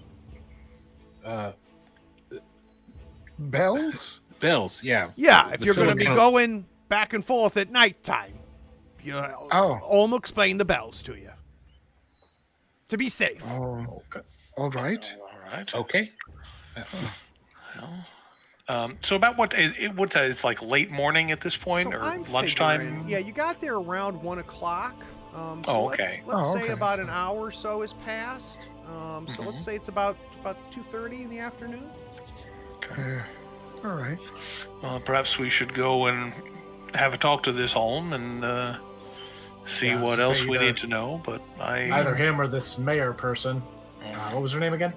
S3: Bells?
S5: Bells, yeah.
S1: Yeah, if you're going to be
S5: Vasila-
S1: going back and forth at nighttime, Olm will explain the bells to you. To be safe.
S3: Oh, all right.
S2: All right.
S5: Okay.
S2: So about what is it? What it's like late morning at this point,
S1: So
S2: or
S1: I'm
S2: lunchtime?
S1: figuring- yeah, you got there around 1 o'clock.
S2: Okay.
S1: Let's
S3: Oh,
S1: say
S3: okay.
S1: about an hour or so has passed. So let's say it's about 2:30 in the afternoon.
S3: All right.
S2: Well, perhaps we should go and have a talk to this home and see
S4: Yeah, I was
S2: what
S4: gonna
S2: else
S4: say
S2: we
S4: either-
S2: need to know. But
S4: Either him or this mayor person. What was her name again?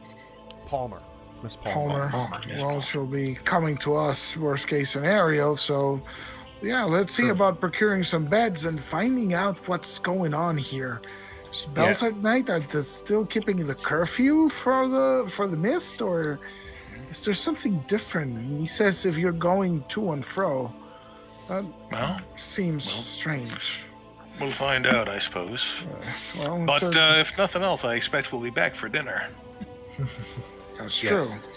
S1: Palmer. Miss Palmer.
S3: Palmer.
S2: Yes,
S3: Well,
S2: Palmer.
S3: she'll be coming to us, worst case scenario. So, yeah, let's see about procuring some beds and finding out what's going on here. Bells at night, are they still keeping the curfew for the mist, or is there something different? He says if you're going to and fro, that
S2: Well,
S3: seems strange.
S2: we'll find out, I suppose.
S3: Well,
S2: But if nothing else, I expect we'll be back for dinner.
S3: that's true.
S5: Yes.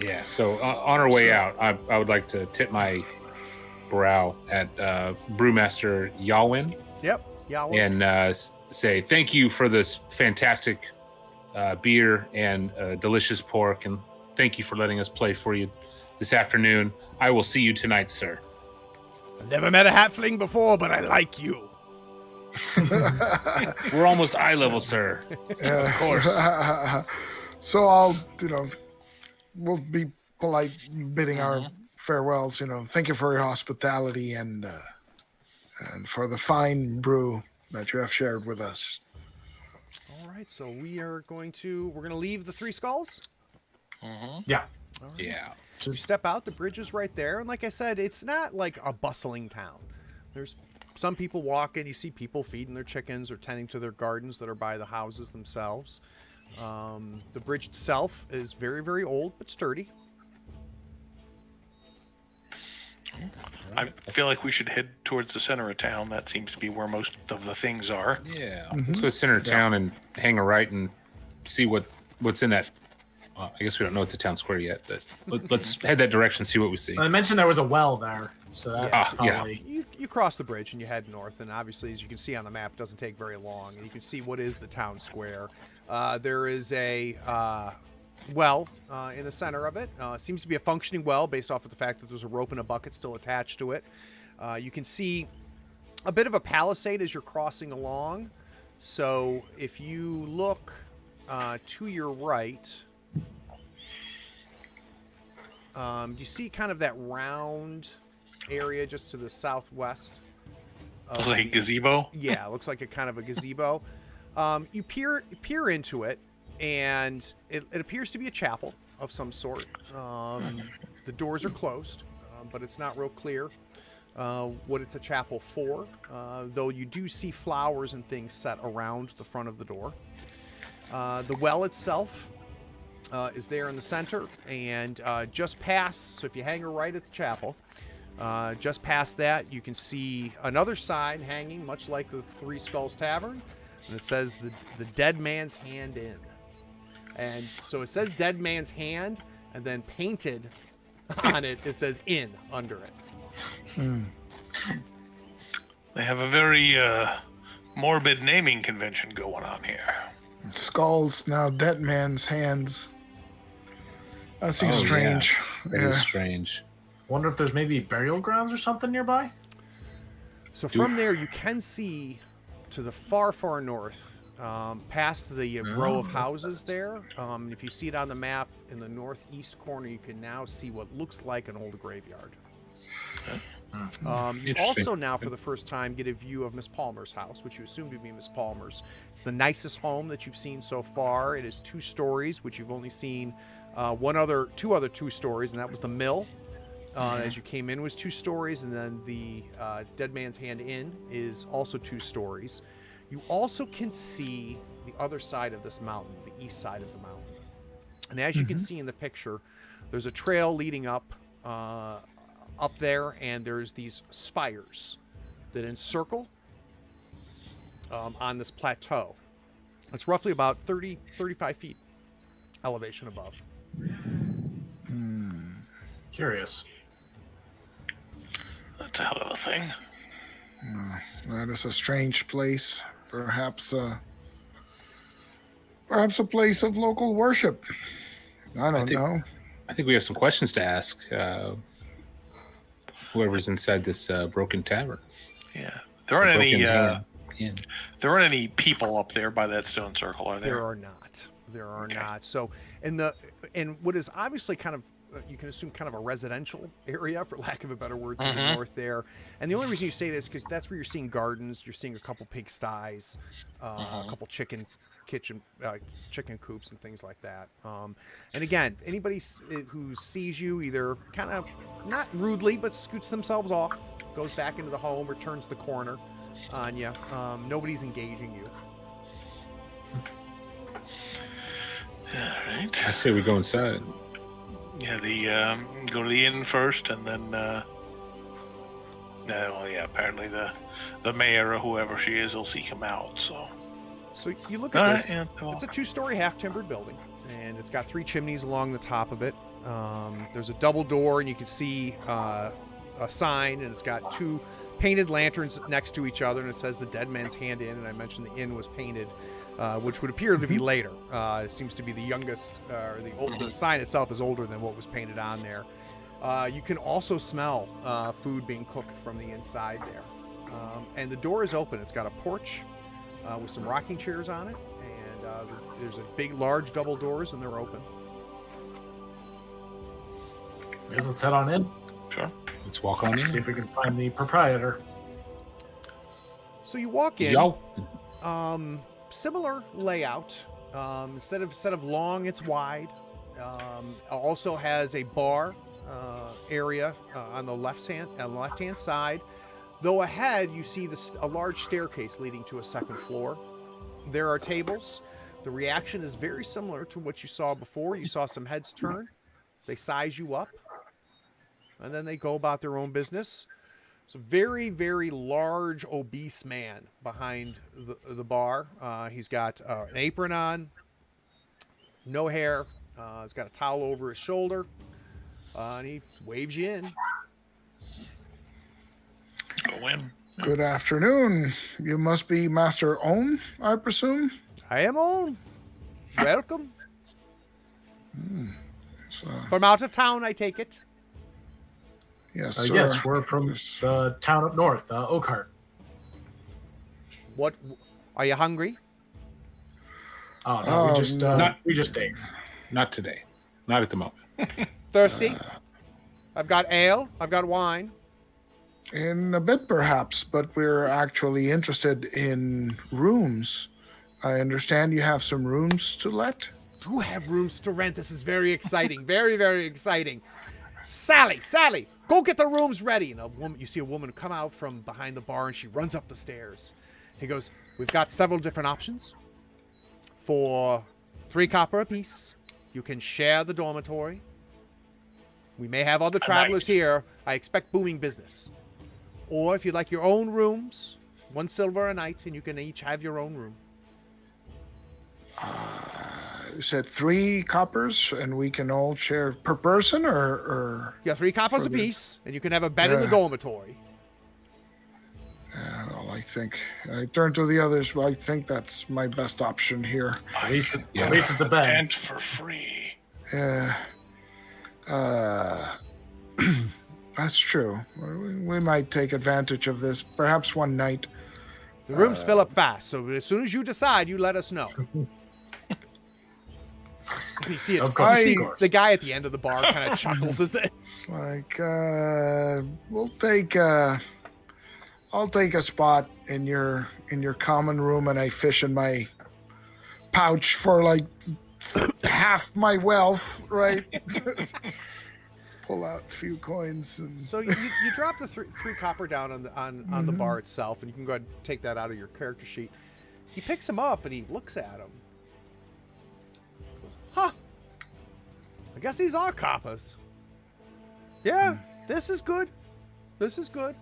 S5: Yeah. So on our way out, I would like to tip my brow at Brewmaster Yalwyn
S1: Yep. Yeah.
S5: and say thank you for this fantastic beer and delicious pork, and thank you for letting us play for you this afternoon. I will see you tonight, sir.
S1: I've never met a halfling before, but I like you.
S5: We're almost eye level, sir.
S3: Of
S5: course.
S3: So I'll, we'll be polite, bidding our farewells. Thank you for your hospitality and for the fine brew that you have shared with us.
S1: All right. So we're going to leave the Three Skulls.
S4: Yeah.
S1: All right.
S5: Yeah.
S1: You step out, the bridge is right there, and like I said, it's not like a bustling town. There's some people walking, you see people feeding their chickens or tending to their gardens that are by the houses themselves. The bridge itself is very, very old but sturdy.
S2: I feel like we should head towards the center of town. That seems to be where most of the things are.
S5: Yeah. Let's go to center of town and hang a right and see what's in that. I guess we don't know it's a town square yet, but let's head that direction and see what we see.
S4: I mentioned there was a well there, so that's
S5: Yeah.
S4: probably.
S1: You cross the bridge and you head north, and obviously, as you can see on the map, it doesn't take very long, and you can see what is the town square. There is a well in the center of it. Seems to be a functioning well based off of the fact that there's a rope and a bucket still attached to it. You can see a bit of a palisade as you're crossing along. So if you look to your right, you see kind of that round area just to the southwest. Of
S2: Like a gazebo.
S1: yeah, it looks like a kind of a gazebo. You peer into it, and it appears to be a chapel of some sort. The doors are closed, but it's not real clear what it's a chapel for, though you do see flowers and things set around the front of the door. The well itself is there in the center, and just past, so if you hang a right at the chapel, just past that, you can see another sign hanging, much like the Three Skulls Tavern, and it says the Dead Man's Hand Inn. And so it says Dead Man's Hand, and then painted on it, it says Inn under it.
S2: They have a very morbid naming convention going on here.
S3: Skulls, now dead man's hands. That seems strange.
S5: That is strange.
S4: Wonder if there's maybe burial grounds or something nearby.
S1: So from there, you can see to the far, far north, past the row of houses there. If you see it on the map in the northeast corner, you can now see what looks like an old graveyard. You also now, for the first time, get a view of Miss Palmer's house, which you assume to be Miss Palmer's. It's the nicest home that you've seen so far. It is 2 stories, which you've only seen two other 2 stories, and that was the mill. As you came in was 2 stories, and then the Dead Man's Hand Inn is also 2 stories. You also can see the other side of this mountain, the east side of the mountain. And as you can see in the picture, there's a trail leading up there, and there's these spires that encircle on this plateau. It's roughly about 35 feet elevation above.
S4: Curious.
S2: That's a hell of a thing.
S3: That is a strange place. Perhaps a place of local worship. I don't know.
S5: I think we have some questions to ask whoever's inside this broken tavern.
S2: Yeah. There aren't any
S5: Broken hand inn.
S2: there aren't any people up there by that stone circle, are there?
S1: There are not. There are
S2: Okay.
S1: not. So, in what is obviously kind of you can assume kind of a residential area, for lack of a better word, to the north there. And the only reason you say this because that's where you're seeing gardens, you're seeing a couple pigsties, a couple chicken coops and things like that. And again, anybody who sees you either kind of not rudely but scoots themselves off, goes back into the home or turns the corner on you. Nobody's engaging you.
S2: All right.
S5: I say we go inside.
S2: Yeah, go to the inn first, and then. Apparently the mayor or whoever she is will seek him out.
S1: So you look at this.
S2: Yeah,
S1: It's a 2-story half-timbered building, and it's got 3 chimneys along the top of it. There's a double door, and you can see a sign, and it's got 2 painted lanterns next to each other, and it says the Dead Man's Hand Inn, and I mentioned the inn was painted, which would appear to be later. It seems to be the youngest, or the sign itself is older than what was painted on there. You can also smell food being cooked from the inside there. And the door is open. It's got a porch with some rocking chairs on it, and there's a big, large double doors, and they're open.
S4: I guess let's head on in.
S2: Sure.
S5: Let's walk on
S4: See
S5: in.
S4: if we can find the proprietor.
S1: So you walk in.
S5: Yo.
S1: Similar layout. Instead of long, it's wide. Also has a bar area on the left-hand side. Though ahead, you see a large staircase leading to a second floor. There are tables. The reaction is very similar to what you saw before. You saw some heads turn. They size you up, and then they go about their own business. It's a very, very large, obese man behind the bar. He's got an apron on, no hair. He's got a towel over his shoulder, and he waves you in.
S2: Go in.
S3: Good afternoon. You must be Master Ohm, I presume?
S1: I am on. Welcome.
S3: So,
S1: From out of town, I take it.
S3: yes, sir.
S4: Yes, we're from the town up north, Oakhart.
S1: What? Are you hungry?
S4: Oh no, we just ate.
S5: Not today. Not at the moment.
S1: Thirsty? I've got ale. I've got wine.
S3: In a bit, perhaps, but we're actually interested in rooms. I understand you have some rooms to let?
S1: Do have rooms to rent. This is very exciting. Very, very exciting. Sally, go get the rooms ready. And you see a woman come out from behind the bar, and she runs up the stairs. He goes, we've got several different options. For 3 copper apiece, you can share the dormitory. We may have other travelers here. I expect booming business. Or if you'd like your own rooms, 1 silver a night, and you can each have your own room.
S3: You said 3 coppers, and we can all share per person, or
S1: Yeah, 3 coppers
S3: For the-
S1: apiece, and you can have a bed in the
S3: Yeah.
S1: dormitory.
S3: well, I think I turn to the others. But I think that's my best option here.
S4: At least it's a bed.
S2: Tent for free.
S3: That's true. We might take advantage of this, perhaps one night.
S1: The rooms fill up fast, so as soon as you decide, you let us know. You see,
S4: Of course.
S1: you see the guy at the end of the bar kind of chuckles as they.
S3: It's like I'll take a spot in your common room, and I fish in my pouch for like half my wealth, right? Pull out a few coins and
S1: So you drop the 3 copper down on the bar itself, and you can go ahead and take that out of your character sheet. He picks him up and he looks at him. Huh. I guess these are coppers. Yeah, this is good. This is good.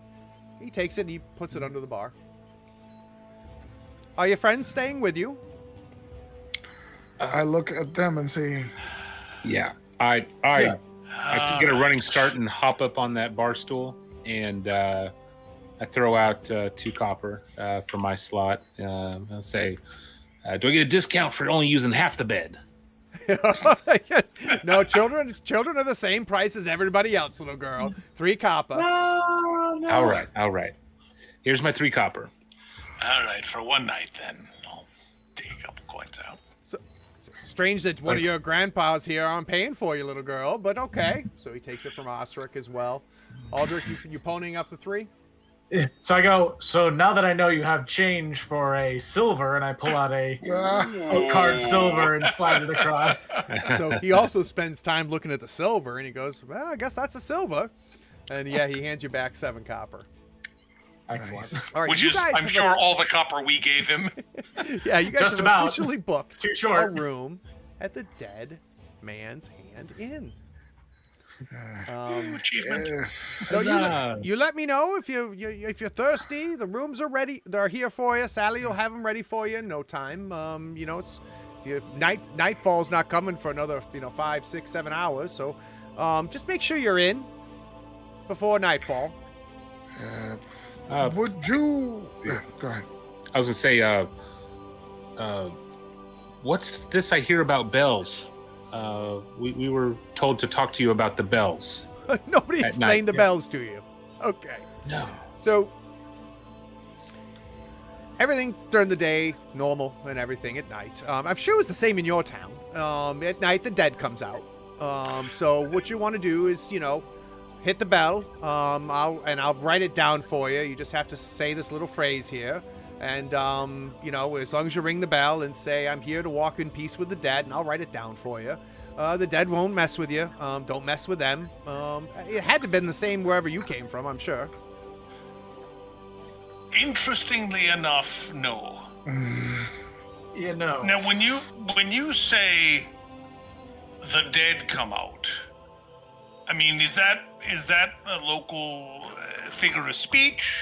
S1: He takes it and he puts it under the bar. Are your friends staying with you?
S3: I look at them and say,
S5: Yeah. I can get a running start and hop up on that bar stool, and I throw out 2 copper for my slot. I'll say, do I get a discount for only using half the bed?
S1: No, children are the same price as everybody else, little girl. 3 copper.
S4: No.
S5: All right. Here's my 3 copper.
S2: All right, for one night then. I'll take a couple coins out.
S1: Strange that one of your grandpas here aren't paying for you, little girl, but okay. So he takes it from Ostrich as well. Aldrich, you ponying up the 3?
S4: So I go, so now that I know you have change for a silver, and I pull out a card silver and slide it across.
S1: So he also spends time looking at the silver, and he goes, well, I guess that's a silver. And yeah, he hands you back 7 copper.
S4: Excellent.
S1: All right,
S2: Which
S1: you
S2: is,
S1: guys
S2: I'm
S1: have
S2: sure, all the copper we gave him.
S1: Yeah, you guys
S4: Just
S1: have
S4: about.
S1: officially booked
S4: Too short.
S1: a room at the Dead Man's Hand Inn.
S2: Achievement.
S1: So you let me know if you're thirsty. The rooms are ready. They're here for you. Sally will have them ready for you in no time. It's nightfall's not coming for another 5, 6, 7 hours. So just make sure you're in before nightfall.
S3: Would you? Yeah, go ahead.
S5: I was gonna say, what's this I hear about bells? We were told to talk to you about the bells.
S1: Nobody
S5: At
S1: explained
S5: night,
S1: the
S5: yeah.
S1: bells to you. Okay.
S5: No.
S1: So everything during the day, normal, and everything at night. I'm sure it's the same in your town. At night, the dead comes out. So what you want to do is, hit the bell. I'll write it down for you. You just have to say this little phrase here. And, as long as you ring the bell and say, I'm here to walk in peace with the dead, and I'll write it down for you. The dead won't mess with you. Don't mess with them. It had to have been the same wherever you came from, I'm sure.
S2: Interestingly enough, no.
S4: Now,
S2: Now, when you say the dead come out, I mean, is that a local figure of speech?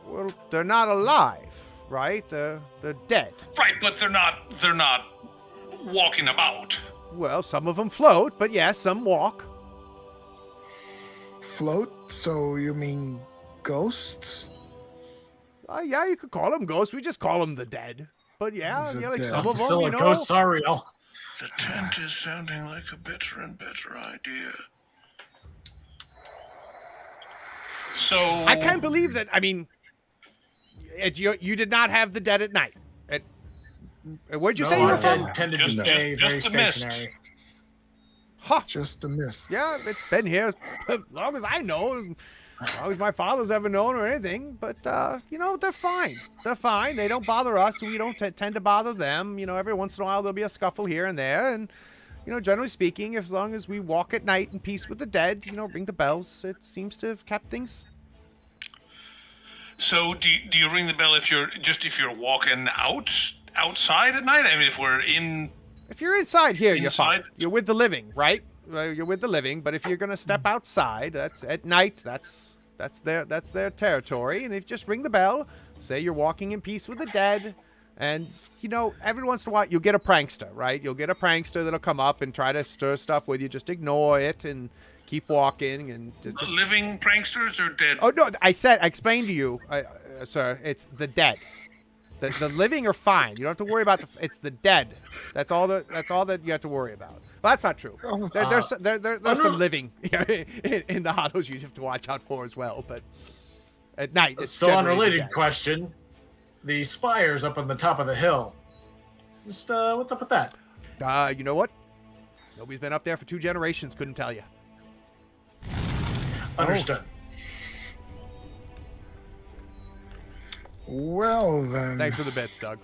S1: Well, they're not alive, right? They're dead.
S2: Right, but they're not walking about.
S1: Well, some of them float, but yes, some walk.
S3: Float? So you mean ghosts?
S1: Yeah, you could call them ghosts. We just call them the dead. But yeah,
S3: The
S1: like
S3: dead.
S1: some of them,
S4: still, ghosts are real.
S2: The tent is sounding like a better and better idea. So
S1: I can't believe that. I mean, you did not have the dead at night. Where'd you say you were from?
S4: Tended to
S2: Just-
S4: stay
S2: just
S4: very
S2: the mist.
S4: stationary.
S1: Huh.
S3: Just a mist.
S1: Yeah, it's been here as long as I know, as long as my father's ever known or anything. But, they're fine. They're fine. They don't bother us. We don't tend to bother them. Every once in a while there'll be a scuffle here and there. And, generally speaking, as long as we walk at night in peace with the dead, ring the bells, it seems to have kept things.
S2: So do you ring the bell if you're walking outside at night? I mean, if we're in.
S1: If you're inside here, you're fine.
S2: Inside?
S1: You're with the living, right? You're with the living. But if you're gonna step outside, that's at night. That's their territory. And if you just ring the bell, say you're walking in peace with the dead, and every once in a while you'll get a prankster, right? You'll get a prankster that'll come up and try to stir stuff with you. Just ignore it and keep walking and just.
S2: Living pranksters or dead?
S1: Oh no! I explained to you, sir. It's the dead. The living are fine. You don't have to worry about it's the dead. That's all that you have to worry about. Well, that's not true. There's some living in the hollows you have to watch out for as well. But at night, it's
S4: So,
S1: generally the
S4: unrelated
S1: dead.
S4: question: the spires up on the top of the hill. Just what's up with that?
S1: You know what? Nobody's been up there for 2 generations. Couldn't tell you.
S4: Understood.
S3: Well then.
S1: Thanks for the bits, Doug.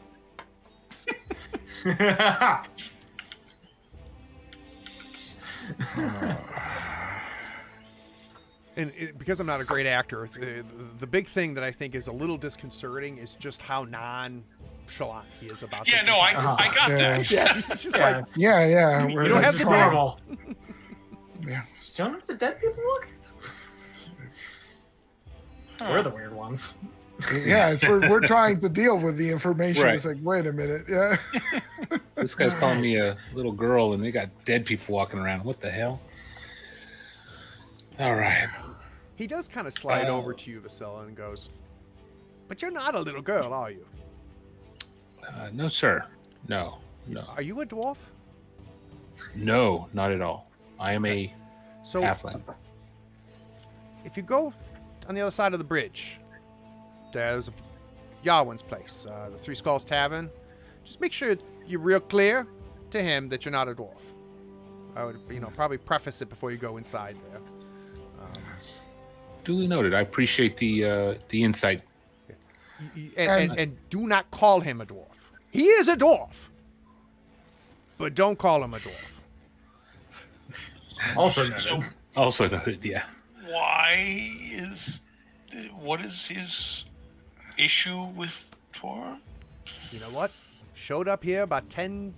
S1: And because I'm not a great actor, the big thing that I think is a little disconcerting is just how nonchalant he is about
S2: Yeah,
S1: this.
S2: no, I
S1: entire
S2: got that.
S1: Yeah, he's just
S4: Yeah.
S1: like,
S3: Yeah.
S1: You don't have
S4: It's
S1: the
S4: horrible.
S3: Yeah.
S4: Still none of the dead people look? We're the weird ones.
S3: Yeah, we're trying to deal with the information.
S5: Right.
S3: It's like, wait a minute. Yeah.
S5: This guy's calling me a little girl, and they got dead people walking around. What the hell? All right.
S1: he does kind of slide over to you, Vasila, and goes, "But you're not a little girl, are you?
S5: No, sir. No.
S1: Are you a dwarf?"
S5: No, not at all. I am a
S1: So
S5: halfling.
S1: if you go on the other side of the bridge, there's Yarwin's place, the Three Skulls Tavern. Just make sure you're real clear. to him that you're not a dwarf. I would, probably preface it before you go inside there.
S5: Duly noted. I appreciate the insight.
S1: And do not call him a dwarf. He is a dwarf, but don't call him a dwarf.
S5: Also noted. Yeah.
S2: What is his issue with dwarves?
S1: You know what? Showed up here about 10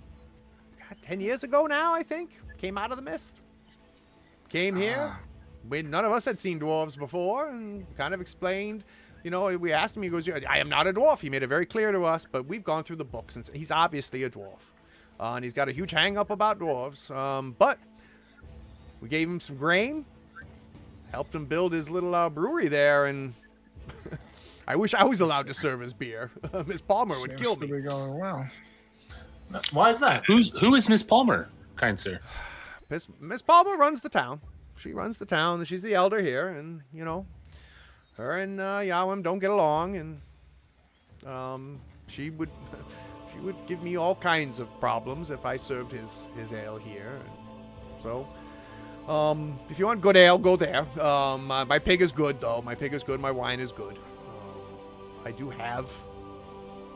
S1: years ago now, I think. Came out of the mist. Came here. None of us had seen dwarves before, and kind of explained. We asked him. He goes, "I am not a dwarf." He made it very clear to us, but we've gone through the books, and he's obviously a dwarf. And he's got a huge hang-up about dwarves. But we gave him some grain, helped him build his little brewery there, and I wish I was allowed to serve his beer. Miss Palmer would kill me.
S3: Seems to be going well.
S4: Why is that?
S5: Who is Miss Palmer, kind sir?
S1: Miss Palmer runs the town. She runs the town. She's the elder here, and her and Yawim don't get along, and she would give me all kinds of problems if I served his ale here. And so, if you want good ale, go there. My pig is good, though. My pig is good. My wine is good. I do have,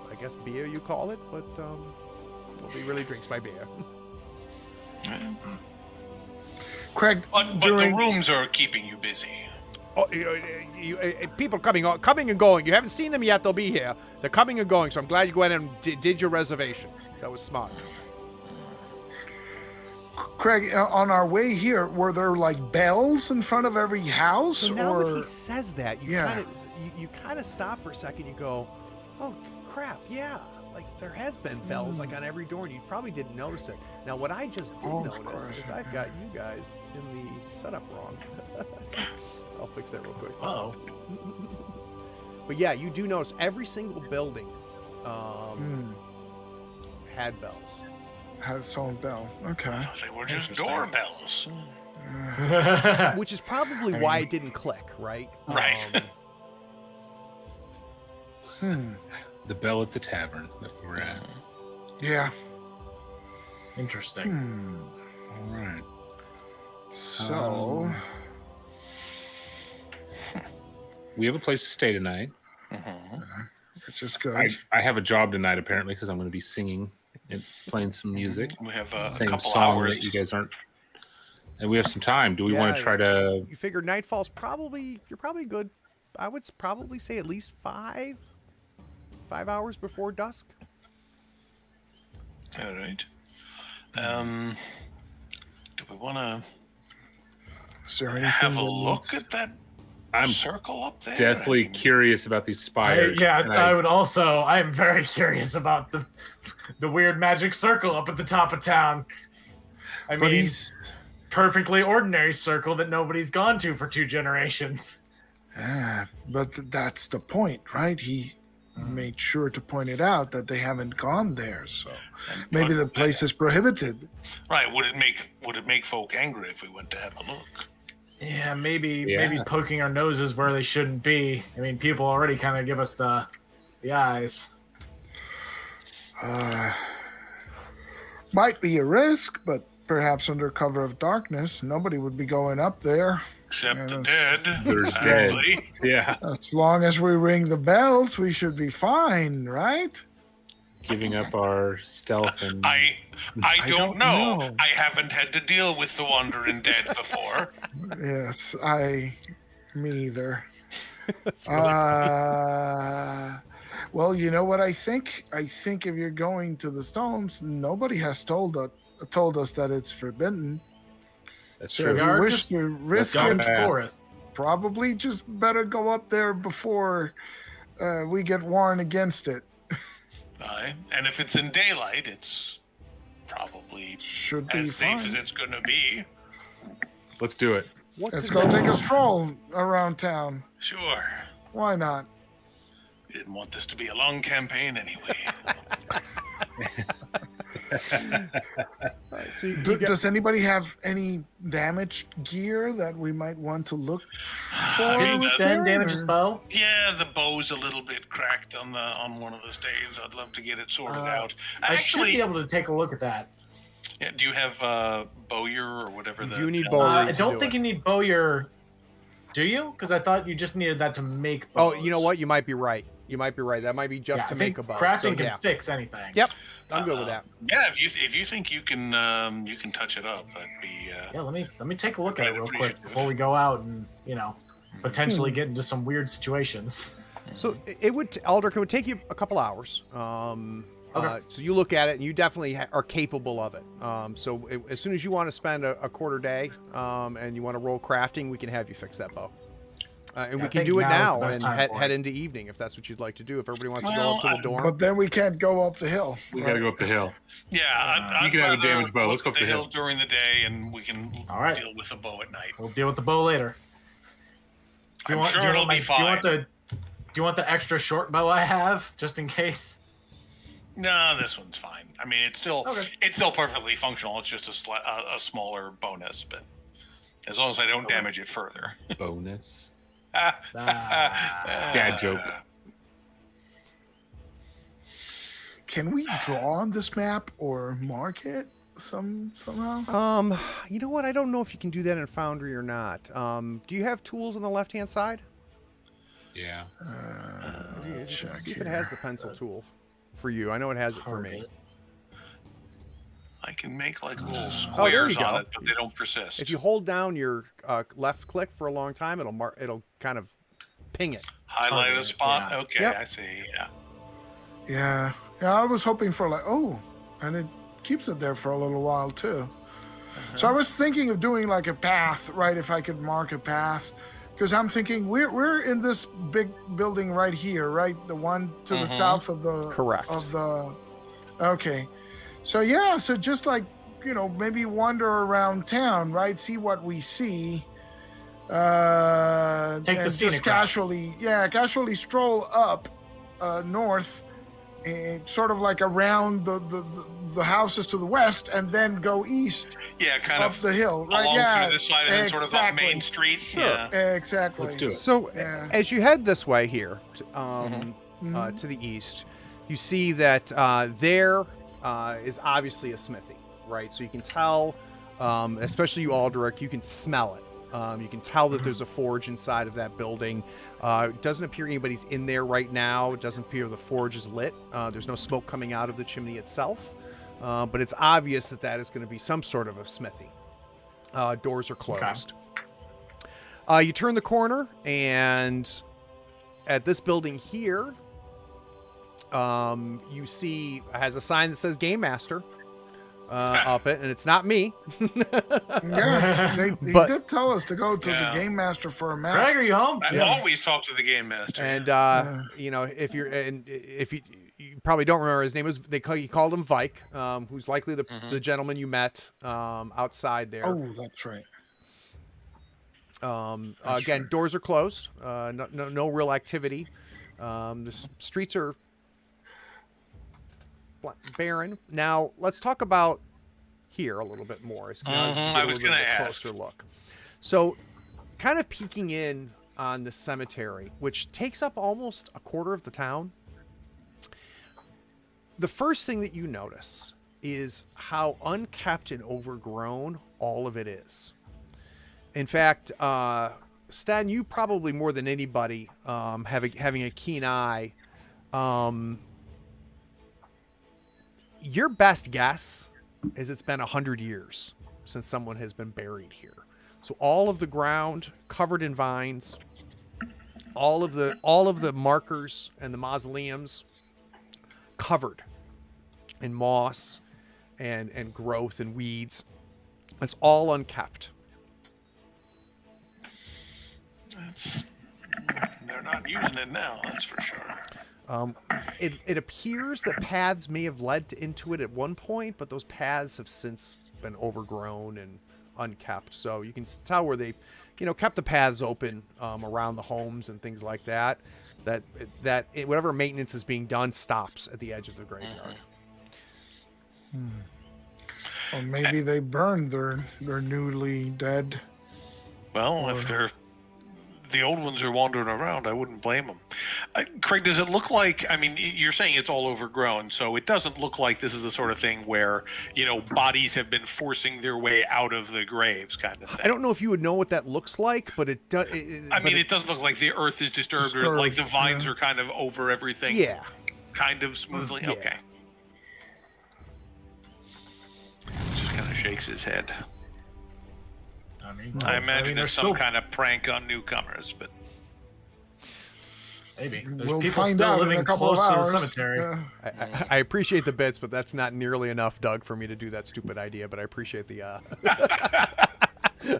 S1: I guess, beer you call it, but nobody really drinks my beer.
S3: Craig,
S2: But the rooms are keeping you busy.
S1: Oh, people coming and going. You haven't seen them yet. They'll be here. They're coming and going. So I'm glad you went and did your reservation. That was smart.
S3: Craig, on our way here, were there like bells in front of every house?
S1: So now
S3: or...
S1: that he says that, you kind of stop for a second. You go, "Oh crap, yeah!" Like there has been bells like on every door, and you probably didn't notice it. Now what I just did notice is I've got you guys in the setup wrong. I'll fix that real quick.
S4: Oh.
S1: But yeah, you do notice every single building had bells.
S3: Had its own bell. Okay.
S2: So they were just doorbells.
S1: Which is probably why it didn't click, right?
S2: Right.
S5: The bell at the tavern that we're at.
S3: Yeah.
S4: Interesting.
S5: All right.
S3: So...
S5: we have a place to stay tonight.
S3: which is good.
S5: I have a job tonight, apparently, because I'm going to be singing and playing some music.
S2: We have a
S5: same
S2: couple
S5: song
S2: hours.
S5: that you guys aren't. And we have some time. Do we want to try to...
S1: You figure nightfall's you're probably good. I would probably say at least 5 hours before dusk.
S2: All right. Do we want to have a look at that circle up there?
S5: Definitely curious about these spires.
S4: I would also. I am very curious about the weird magic circle up at the top of town. I mean, perfectly ordinary circle that nobody's gone to for 2 generations.
S3: But that's the point, right? He made sure to point it out that they haven't gone there, so maybe the place is prohibited.
S2: Right? Would it make folk angry if we went to have a look?
S4: Yeah, maybe poking our noses where they shouldn't be. I mean, people already kind of give us the eyes.
S3: Might be a risk, but perhaps under cover of darkness, nobody would be going up there.
S2: Except the dead.
S5: There's dead. Yeah.
S3: As long as we ring the bells, we should be fine, right?
S5: Giving up our stealth and...
S2: I don't know. I haven't had to deal with the wandering dead before.
S3: Yes, me either. Well, you know what I think? I think if you're going to the stones, nobody has told us that it's forbidden.
S5: That's
S3: So
S5: true.
S3: if you wish to risk
S5: not
S3: it,
S5: bad.
S4: Forest.
S3: probably just better go up there before we get warned against it.
S2: Aye. And if it's in daylight, it's probably
S3: Should be
S2: as safe
S3: fine.
S2: as it's going to be.
S5: Let's do it.
S3: Let's go take a stroll around town.
S2: Sure.
S3: Why not?
S2: We didn't want this to be a long campaign anyway.
S1: So
S3: Does anybody have any damaged gear that we might want to look for?
S4: Didn't
S3: with
S4: Sten
S3: there,
S4: damage
S3: or-
S4: his bow?
S2: Yeah, the bow's a little bit cracked on one of the staves. I'd love to get it sorted out.
S4: I should be able to take a look at that.
S2: Yeah, do you have Bowyer or whatever?
S1: You do need Bowyer.
S4: I don't think you need Bowyer. Do you? Because I thought you just needed that to make bows.
S1: Oh, you know what? You might be right. That might be just to make a bow.
S4: Crafting can fix anything.
S1: Yep, I'm good with that.
S2: Yeah, if you think you can touch it up, that'd be.
S4: Yeah, let me take a look at it real quick
S2: appreciative.
S4: before we go out and potentially get into some weird situations.
S1: So it would, Aldrich, it would take you a couple hours.
S4: Okay.
S1: So you look at it, and you definitely are capable of it. As soon as you want to spend a quarter day, and you want to roll crafting, we can have you fix that bow. And we can do it now and head into evening if that's what you'd like to do. If everybody wants to go up to the dorm.
S3: But then we can't go up the hill.
S5: We got to go up the hill.
S2: Yeah,
S5: you can have a damaged bow. Let's go up the hill
S2: during the day, and we can deal with the bow at night.
S4: We'll deal with the bow later.
S2: I'm sure it'll be fine.
S4: Do you want the extra short bow I have just in case?
S2: No, this one's fine. I mean, it's still perfectly functional. It's just a smaller bonus, but as long as I don't damage it further.
S5: Bonus.
S2: Dad
S5: Dad joke.
S3: Can we draw on this map or mark it somehow?
S1: You know what? I don't know if you can do that in Foundry or not. Do you have tools on the left-hand side?
S5: Yeah.
S3: Check
S1: See if it has the pencil tool for you. I know it has it for me.
S2: I can make like little
S1: there you
S2: squares
S1: go.
S2: on it, but they don't persist.
S1: If you hold down your left click for a long time, it'll kind of ping it.
S2: Highlight a spot.
S4: Yeah.
S2: Okay,
S1: Yep.
S2: I see. Yeah.
S3: Yeah. I was hoping for and it keeps it there for a little while too. So I was thinking of doing like a path, right? If I could mark a path, because I'm thinking we're in this big building right here, right? The one to the south of the
S1: Correct.
S3: Okay. So yeah, so just like maybe wander around town, right? See what we see.
S4: Take the
S3: and
S4: scenic
S3: just
S4: route.
S3: casually stroll up north, and sort of like around the houses to the west, and then go east.
S2: Yeah, kind
S3: up
S2: of
S3: the hill, right?
S2: along
S3: Yeah,
S2: through this side and then sort of up Main Street.
S1: Sure.
S2: Yeah.
S3: Exactly.
S5: Let's do it.
S1: So
S3: Yeah.
S1: as you head this way here to the east, you see that there is obviously a smithy, right? So you can tell, especially you, Aldrich, you can smell it. You can tell that there's a forge inside of that building. It doesn't appear anybody's in there right now. It doesn't appear the forge is lit. There's no smoke coming out of the chimney itself. But it's obvious that is going to be some sort of a smithy. Doors are closed. You turn the corner, and at this building here, you see it has a sign that says Game Master up it, and it's not me.
S3: Yeah, he did tell us to go to the Game Master for a map.
S4: Greg, are you home?
S2: I always talk to the Game Master.
S1: And if you probably don't remember his name, he called him Vike, who's likely the gentleman you met outside there.
S3: Oh, that's right.
S1: Again, doors are closed. No real activity. The streets are barren. Now let's talk about here a little bit more.
S2: I was going to ask.
S1: Closer look. So, kind of peeking in on the cemetery, which takes up almost a quarter of the town. The first thing that you notice is how unkept and overgrown all of it is. In fact, Stan, you probably more than anybody having a keen eye. Your best guess is it's been 100 years since someone has been buried here. So all of the ground covered in vines, all of the markers and the mausoleums covered in moss and growth and weeds. It's all unkept.
S2: They're not using it now, that's for sure.
S1: It appears that paths may have led into it at one point, but those paths have since been overgrown and unkept. So you can tell where they've, kept the paths open around the homes and things like that. Whatever maintenance is being done stops at the edge of the graveyard.
S3: Or maybe they burned their newly dead.
S2: Well, if the old ones are wandering around, I wouldn't blame them. Craig, does it look like, I mean, you're saying it's all overgrown, so it doesn't look like this is the sort of thing where, bodies have been forcing their way out of the graves kind of thing.
S1: I don't know if you would know what that looks like, but it does.
S2: It doesn't look like the earth is disturbed or like the vines are kind of over everything.
S1: Yeah.
S2: Kind of smoothly?
S1: Yeah.
S2: Okay. Just kind of shakes his head. I imagine it's some kind of prank on newcomers, but...
S4: Maybe. There's
S3: We'll
S4: people
S3: find
S4: still
S3: out in
S4: living
S3: a couple
S4: close
S3: of
S4: to
S3: hours.
S4: the cemetery.
S1: I appreciate the bits, but that's not nearly enough, Doug, for me to do that stupid idea. But I appreciate the. I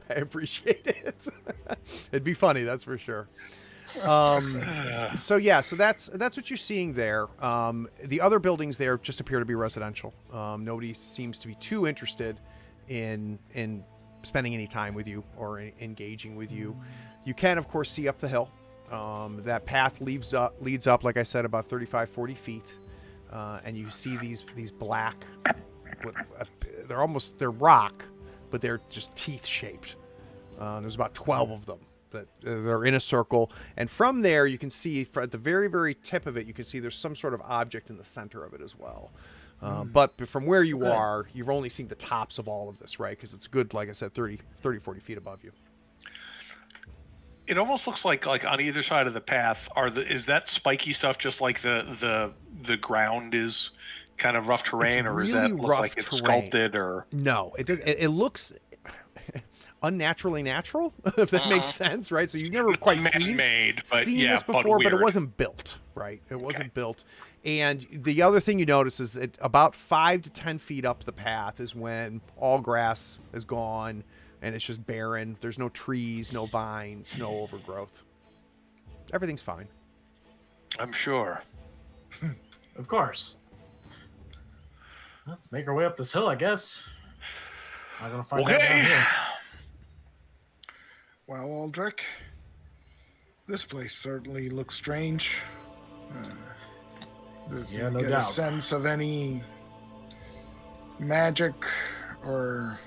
S1: appreciate it. It'd be funny, that's for sure. So that's what you're seeing there. The other buildings there just appear to be residential. Nobody seems to be too interested in spending any time with you or engaging with you. You can, of course, see up the hill. That path leads up, like I said, about 35, 40 feet. And you see these black, they're rock, but they're just teeth shaped. There's about 12 of them that they're in a circle. And from there, you can see at the very, very tip of it, you can see there's some sort of object in the center of it as well. But from where you are, you've only seen the tops of all of this, right? Because it's good, like I said, 30, 40 feet above you.
S2: It almost looks like on either side of the path is that spiky stuff just like the ground is kind of rough terrain, or
S1: really
S2: does that look like it's
S1: terrain.
S2: sculpted? Or
S1: no, it looks unnaturally natural, if that makes sense, right? So you've never quite seen this before, but it wasn't built, right? It wasn't built. And the other thing you notice is that about 5 to 10 feet up the path is when all grass is gone. And it's just barren. There's no trees, no vines, no overgrowth. Everything's fine.
S2: I'm sure.
S4: Of course. Let's make our way up this hill, I guess. I'm gonna find out down here.
S3: Well, Aldrich, this place certainly looks strange. Did you
S4: no
S3: get
S4: doubt.
S3: a sense of any magic or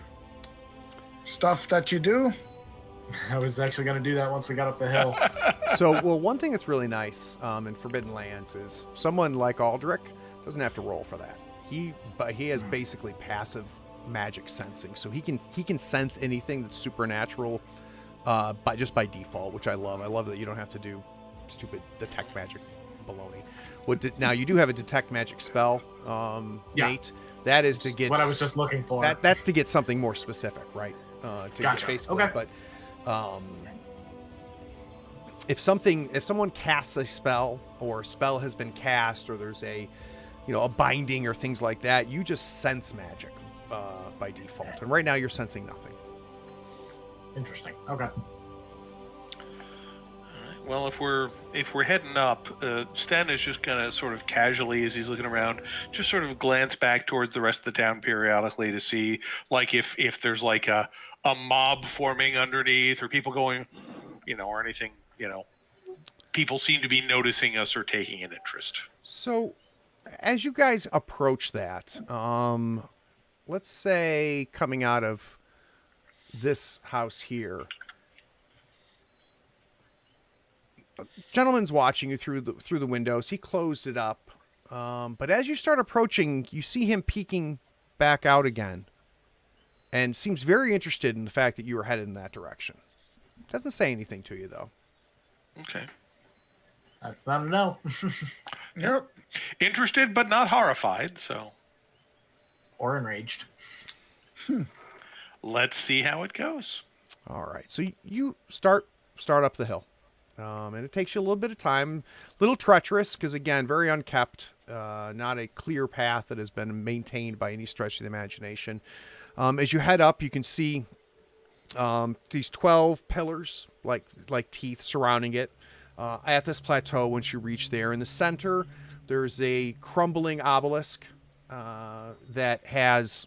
S3: stuff that you do?
S4: I was actually going to do that once we got up the hill.
S1: So, one thing that's really nice in Forbidden Lands is someone like Aldrich doesn't have to roll for that. He has basically passive magic sensing, so he can sense anything that's supernatural by default, which I love. I love that you don't have to do stupid detect magic baloney. Now you do have a detect magic spell, Nate. That is to get
S4: what I was just looking for.
S1: That's to get something more specific, right?
S4: Gotcha.
S1: Basically, okay. But if someone casts a spell, or a spell has been cast, or there's a binding or things like that, you just sense magic by default. And right now you're sensing nothing.
S4: Interesting. Okay.
S2: Well, if we're heading up, Sten is just gonna sort of casually, as he's looking around, just sort of glance back towards the rest of the town periodically to see, like, if there's like a mob forming underneath, or people going, or anything. People seem to be noticing us or taking an interest.
S1: So, as you guys approach that, let's say coming out of this house here. Gentleman's watching you through the windows. He closed it up, but as you start approaching, you see him peeking back out again, and seems very interested in the fact that you were headed in that direction. Doesn't say anything to you though.
S2: Okay.
S4: That's not a no.
S3: Yep.
S2: Interested but not horrified. So.
S4: Or enraged.
S2: Let's see how it goes.
S1: All right. So you start up the hill. And it takes you a little bit of time, a little treacherous, because again, very unkept, not a clear path that has been maintained by any stretch of the imagination. As you head up, you can see these 12 pillars, like teeth, surrounding it. At this plateau, once you reach there, in the center, there's a crumbling obelisk that has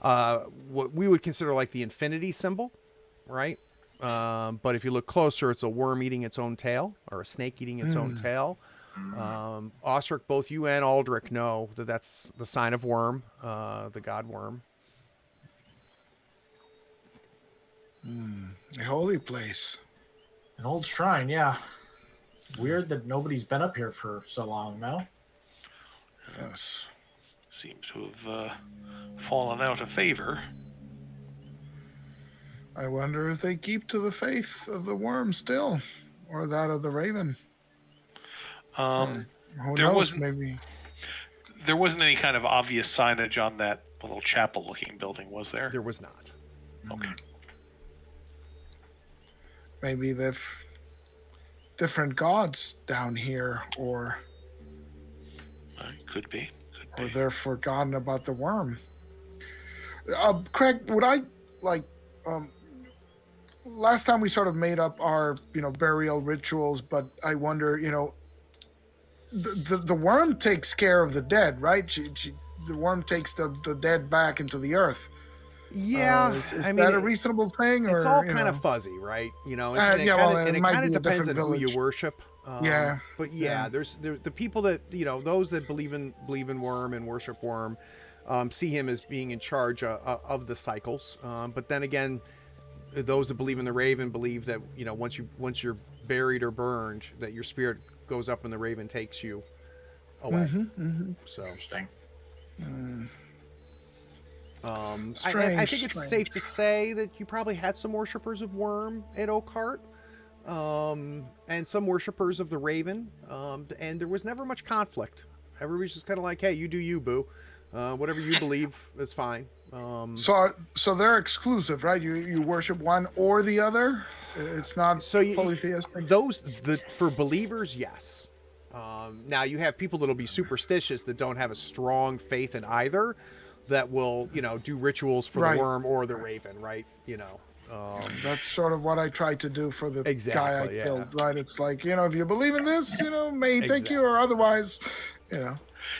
S1: what we would consider like the infinity symbol, right? But if you look closer, it's a worm eating its own tail, or a snake eating its own tail. Osric, both you and Aldrich know that that's the sign of Worm, the god Worm.
S3: A holy place.
S4: An old shrine, yeah. weird that nobody's been up here for so long, no?
S3: Yes.
S2: Seems to have fallen out of favor.
S3: I wonder if they keep to the faith of the worm still, or that of the raven. Who
S2: There
S3: knows?
S2: wasn't-
S3: Maybe.
S2: There wasn't any kind of obvious signage on that little chapel-looking building, was there?
S1: There was not.
S2: Okay.
S3: Maybe they've different gods down here, or
S2: Could be.
S3: or they're forgotten about the worm. Craig, would I like? Last time we sort of made up our burial rituals, but I wonder, the worm takes care of the dead, right? The worm takes the dead back into the earth.
S1: Yeah,
S3: is
S1: I mean,
S3: that a reasonable thing?
S1: It's
S3: or,
S1: all kind of fuzzy, right? And it
S3: yeah,
S1: kind
S3: well,
S1: of
S3: it might be a
S1: depends on
S3: different
S1: who you
S3: village.
S1: worship.
S3: Yeah,
S1: but
S3: yeah.
S1: there's the people that those that believe in worm and worship worm, see him as being in charge of the cycles. But then again, those that believe in the raven believe that once you're buried or burned, that your spirit goes up and the raven takes you away. So
S4: Interesting.
S1: I think it's safe to say that you probably had some worshippers of worm at Oakhart, and some worshippers of the raven, and there was never much conflict. Everybody's just kind of like, hey, you do you, boo. Whatever you believe is fine.
S3: So they're exclusive, right? You worship one or the other. It's not polytheistic.
S1: For believers, yes. Now you have people that'll be superstitious that don't have a strong faith in either, that will do rituals for the worm or the raven, right?
S3: That's sort of what I tried to do for the guy I killed, right? It's like, if you believe in this, may he take you, or otherwise,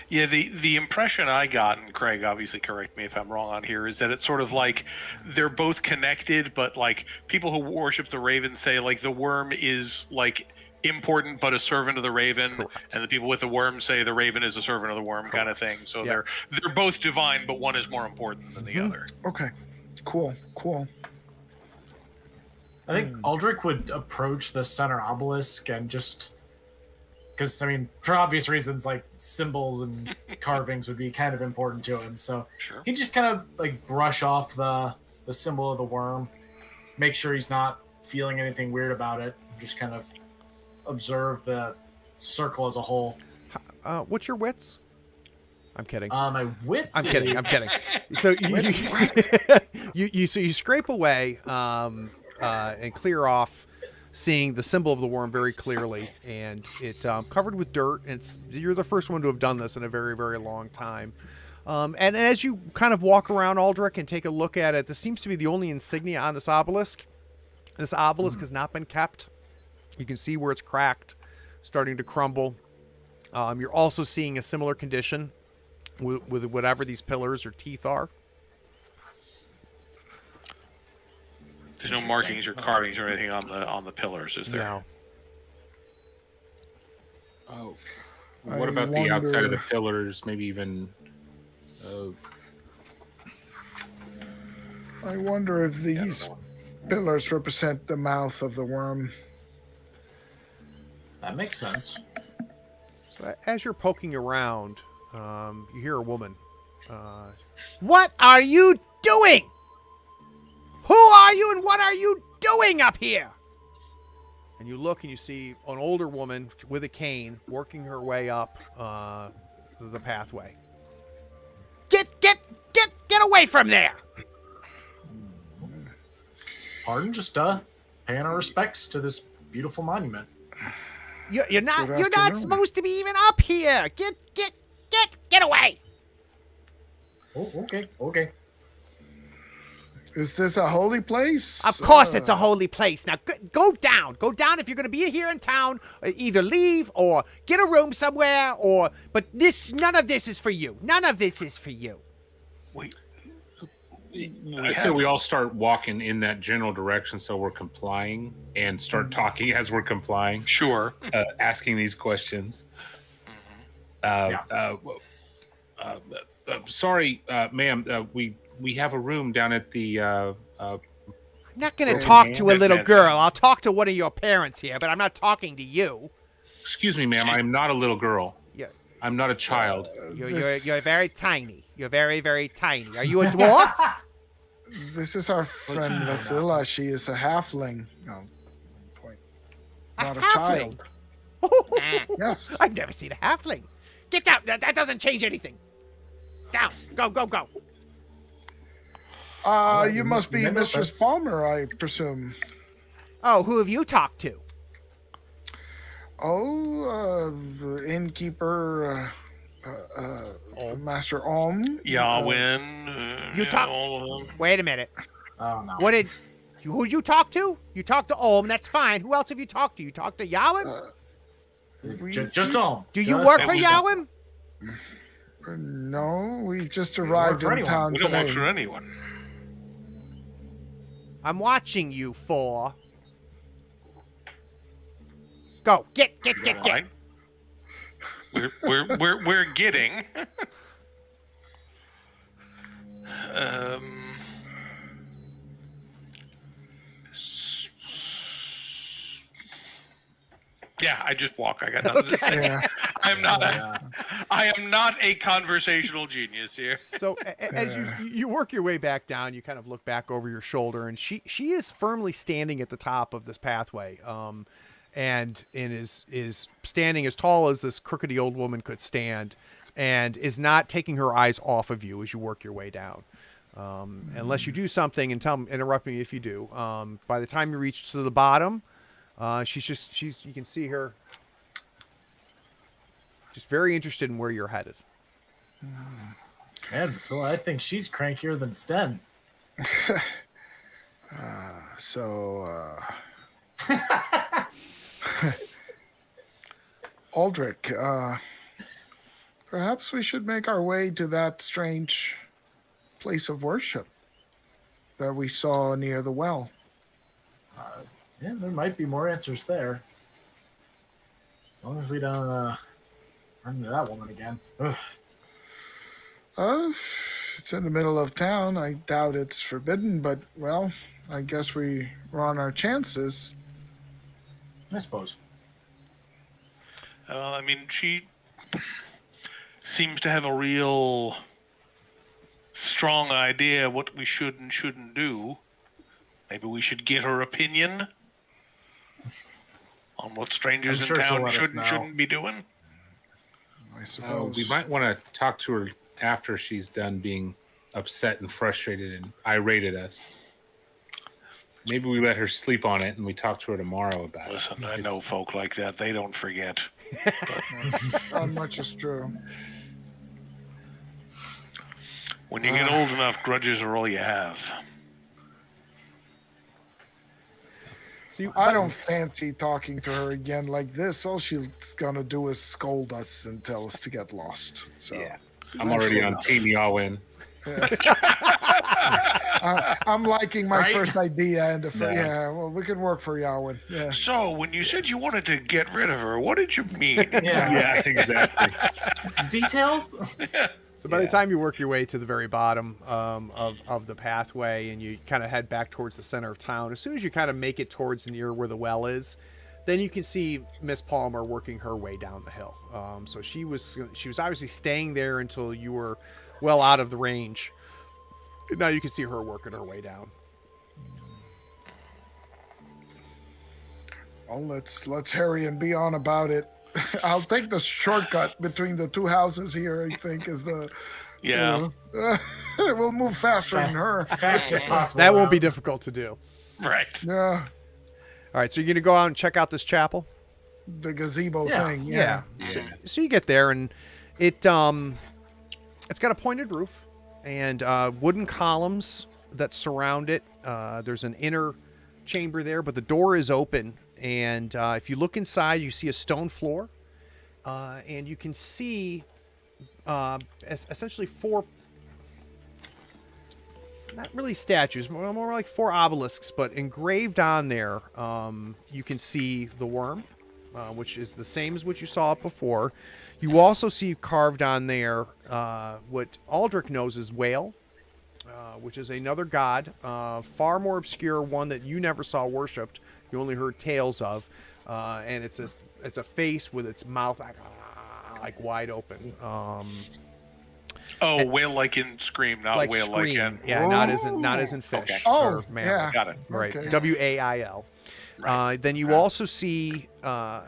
S2: Yeah, the impression I got, and Craig, obviously correct me if I'm wrong on here, is that it's sort of like they're both connected, but like people who worship the raven say like the worm is like important but a servant of the raven. Correct. And the people with the worm say the raven is a servant of the worm. Correct. Kind of thing. So they're both divine, but one is more important than the other.
S3: Okay, cool.
S4: I think Aldrich would approach the center obelisk and just, because for obvious reasons, like symbols and carvings would be kind of important to him. So he'd just kind of like brush off the symbol of the worm, make sure he's not feeling anything weird about it, just kind of observe the circle as a whole.
S1: What's your wits? I'm kidding.
S4: My wits.
S1: I'm kidding. So you scrape away and clear off, seeing the symbol of the worm very clearly, and it covered with dirt. And you're the first one to have done this in a very, very long time. And as you kind of walk around Aldrich and take a look at it, this seems to be the only insignia on this obelisk. This obelisk has not been kept. You can see where it's cracked, starting to crumble. You're also seeing a similar condition with whatever these pillars or teeth are.
S2: There's no markings or carvings or anything on the pillars, is there?
S1: No.
S5: Oh. What about the outside of the pillars? Maybe even.
S3: I wonder if these pillars represent the mouth of the worm.
S4: That makes sense.
S1: So as you're poking around, you hear a woman. What are you doing? Who are you and what are you doing up here? And you look and you see an older woman with a cane working her way up the pathway. Get away from there!
S4: Pardon, just paying our respects to this beautiful monument.
S1: You're not supposed to be even up here. Get away!
S4: Oh, okay.
S3: Is this a holy place?
S1: Of course it's a holy place. Now go down. Go down if you're going to be here in town. Either leave or get a room somewhere, but none of this is for you. None of this is for you.
S2: Wait.
S5: I say we all start walking in that general direction so we're complying and start talking as we're complying.
S2: Sure.
S5: Asking these questions. Sorry, ma'am. We have a room down at the...
S1: I'm not going to talk to a little girl. I'll talk to one of your parents here, but I'm not talking to you.
S5: Excuse me, ma'am. I'm not a little girl.
S1: Yeah.
S5: I'm not a child.
S1: You're very tiny. You're very, very tiny. Are you a dwarf?
S3: This is our friend Vasila. She is a halfling. No, point. Not a child. Yes.
S1: I've never seen a halfling. Get down. That doesn't change anything. Down. Go, go, go.
S3: You must be Mistress Palmer, I presume.
S1: Oh, who have you talked to?
S3: Oh, the innkeeper, Master Om.
S2: Yawin.
S1: You talk. Wait a minute.
S4: Oh no.
S1: Who you talk to? You talked to Om. That's fine. Who else have you talked to? You talked to Yawin?
S4: Just Om.
S1: Do you work for Yawin?
S3: No, we just arrived in
S4: anyone.
S3: town
S2: We don't work
S3: today.
S2: for anyone.
S1: I'm watching you for. Go. Get.
S2: All right. We're getting. Yeah, I just walk. I got nothing to say.
S3: Yeah.
S2: I am not a conversational genius here.
S1: So as you work your way back down, you kind of look back over your shoulder, and she is firmly standing at the top of this pathway, and is standing as tall as this crookedy old woman could stand, and is not taking her eyes off of you as you work your way down. Unless you do something, and interrupt me if you do. By the time you reach to the bottom, she's you can see her just very interested in where you're headed.
S4: Man, so I think she's crankier than Sten.
S3: Aldrich, perhaps we should make our way to that strange place of worship that we saw near the well.
S4: Yeah, there might be more answers there. As long as we don't run into that woman again. Ugh.
S3: It's in the middle of town. I doubt it's forbidden, but, well, I guess we're on our chances.
S4: I suppose.
S2: I mean, she seems to have a real strong idea what we should and shouldn't do. Maybe we should get her opinion on what strangers
S4: I'm sure
S2: in
S4: she'll
S2: town
S4: let us
S2: should and
S4: know.
S2: shouldn't be doing.
S3: I suppose.
S5: We might want to talk to her after she's done being upset and frustrated and irate at us. Maybe we let her sleep on it and we talk to her tomorrow about
S2: Listen,
S5: it.
S2: I know folk like that. They don't forget.
S3: Not much is true.
S2: When you get old enough, grudges are all you have.
S1: So
S3: I don't fancy talking to her again like this. All she's gonna do is scold us and tell us to get lost. So
S5: Yeah. I'm already on Team Yawin.
S3: I'm liking my
S4: Right?
S3: first idea, and
S5: Yeah.
S3: yeah, well, we can work for Yawin. Yeah.
S2: So, when you said you wanted to get rid of her, what did you mean?
S4: Yeah.
S5: Exactly.
S4: Details?
S1: So by the time you work your way to the very bottom of the pathway and you kind of head back towards the center of town, as soon as you kind of make it towards near where the well is, then you can see Miss Palmer working her way down the hill. So she was obviously staying there until you were well out of the range. Now you can see her working her way down.
S3: Well, let's hurry and be on about it. I'll take the shortcut between the two houses here. I think is the
S2: Yeah,
S3: we'll move faster than her.
S4: Fast as possible.
S1: That won't be difficult to do.
S2: right.
S3: Yeah,
S1: All right, so you're going to go out and check out this chapel?
S3: the gazebo
S4: Yeah.
S3: thing. Yeah.
S1: So you get there, and it's got a pointed roof and wooden columns that surround it. There's an inner chamber there, but the door is open. And if you look inside, you see a stone floor, and you can see essentially four, not really statues, more like four obelisks, but engraved on there, you can see the worm, which is the same as what you saw before. You also see carved on there what Aldrich knows as Whale, which is another god, far more obscure, one that you never saw worshipped. You only heard tales of. and it's a face with its mouth like wide open.
S2: Whale like in Scream, not
S1: Like
S2: whale like
S1: scream.
S2: in.
S1: Yeah, not as in fish.
S2: Okay.
S3: Oh,
S1: or mammal.
S3: yeah.
S2: Got it.
S1: Right.
S3: Okay.
S1: WAIL.
S2: Right.
S1: Then you also see a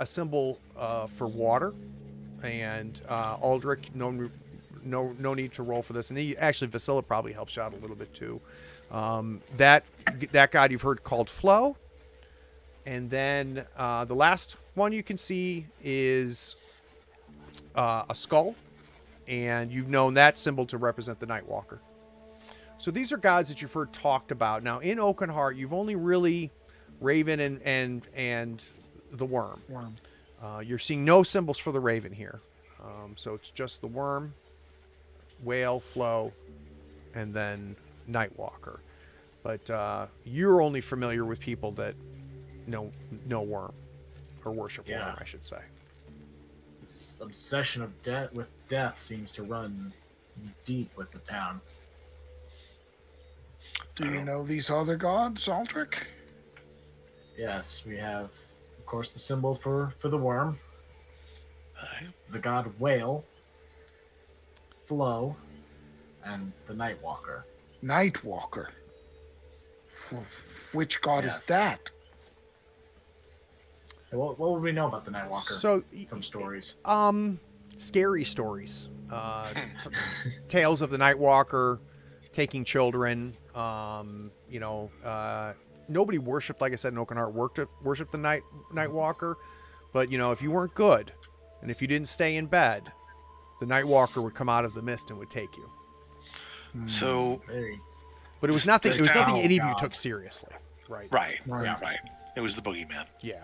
S1: symbol for water, and Aldrich. No need to roll for this. And actually, Vasila probably helps you out a little bit too. That god you've heard called Flow, and then the last one you can see is a skull, and you've known that symbol to represent the Nightwalker. So these are gods that you've heard talked about. Now in Oakenheart, you've only really Raven and the Worm. You're seeing no symbols for the Raven here, so it's just the Worm, Whale, Flow, and then Nightwalker. But you're only familiar with people that know Worm, or worship Worm, I should say.
S4: This obsession of death seems to run deep with the town.
S3: Do you know these other gods, Aldrich?
S4: Yes, we have, of course, the symbol for the worm,
S2: Aye.
S4: the god Whale, Flow, and the Nightwalker.
S3: Nightwalker. Which god is that?
S4: What would we know about the Nightwalker
S1: So
S4: from stories?
S1: scary stories, tales of the Nightwalker taking children. Nobody worshipped, like I said, in Oakenheart, worshipped the Nightwalker, but if you weren't good, and if you didn't stay in bed, the Nightwalker would come out of the mist and would take you.
S2: So,
S1: But it was nothing. It was nothing any of you
S4: God.
S1: took seriously, right?
S2: right.
S3: Right.
S2: Yeah, right. It was the boogeyman.
S1: Yeah.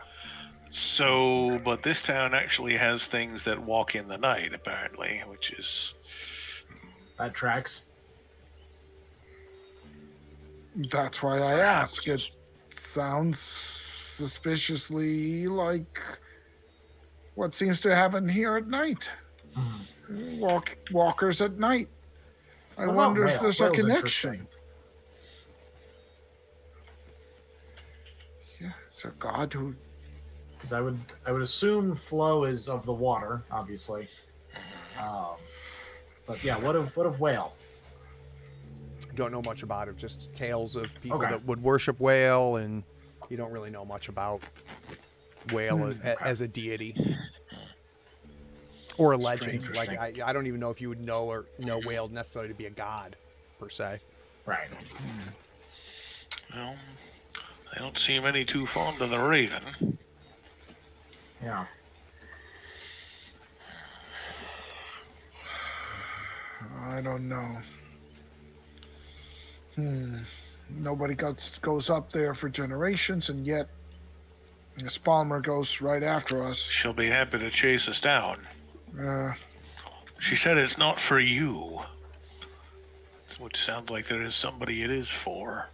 S2: So, but this town actually has things that walk in the night, apparently, which is
S4: That tracks.
S3: That's why I ask. It sounds suspiciously like what seems to happen here at night. Walkers at night. I
S4: What about
S3: wonder if
S4: Whale?
S3: there's a
S4: Whale's
S3: connection.
S4: interesting.
S3: Yeah, it's a god who.
S4: Because I would assume Flow is of the water, obviously. But yeah, what of Whale?
S1: Don't know much about it. Just tales of people
S4: Okay.
S1: that would worship Whale, and you don't really know much about Whale as a deity or a legend.
S3: Strange.
S1: Like I don't even know if you would know Whale necessarily to be a god per se.
S4: Right.
S2: well, they don't seem any too fond of the Raven.
S4: Yeah.
S3: I don't know. Nobody goes up there for generations, and yet Spalmer goes right after us.
S2: She'll be happy to chase us down. She said it's not for you. Which sounds like there is somebody it is for.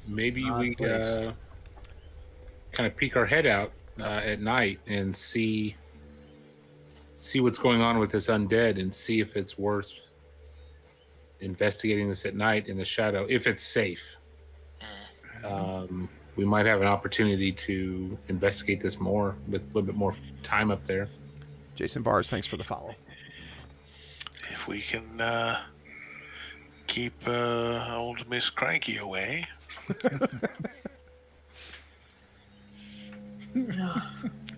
S5: Maybe
S4: Odd
S5: we
S4: place.
S5: kind of peek our head out at night and see what's going on with this undead, and see if it's worth investigating this at night in the shadow, if it's safe. We might have an opportunity to investigate this more with a little bit more time up there.
S1: Jason Vars, thanks for the follow.
S2: If we can keep old Miss Cranky away.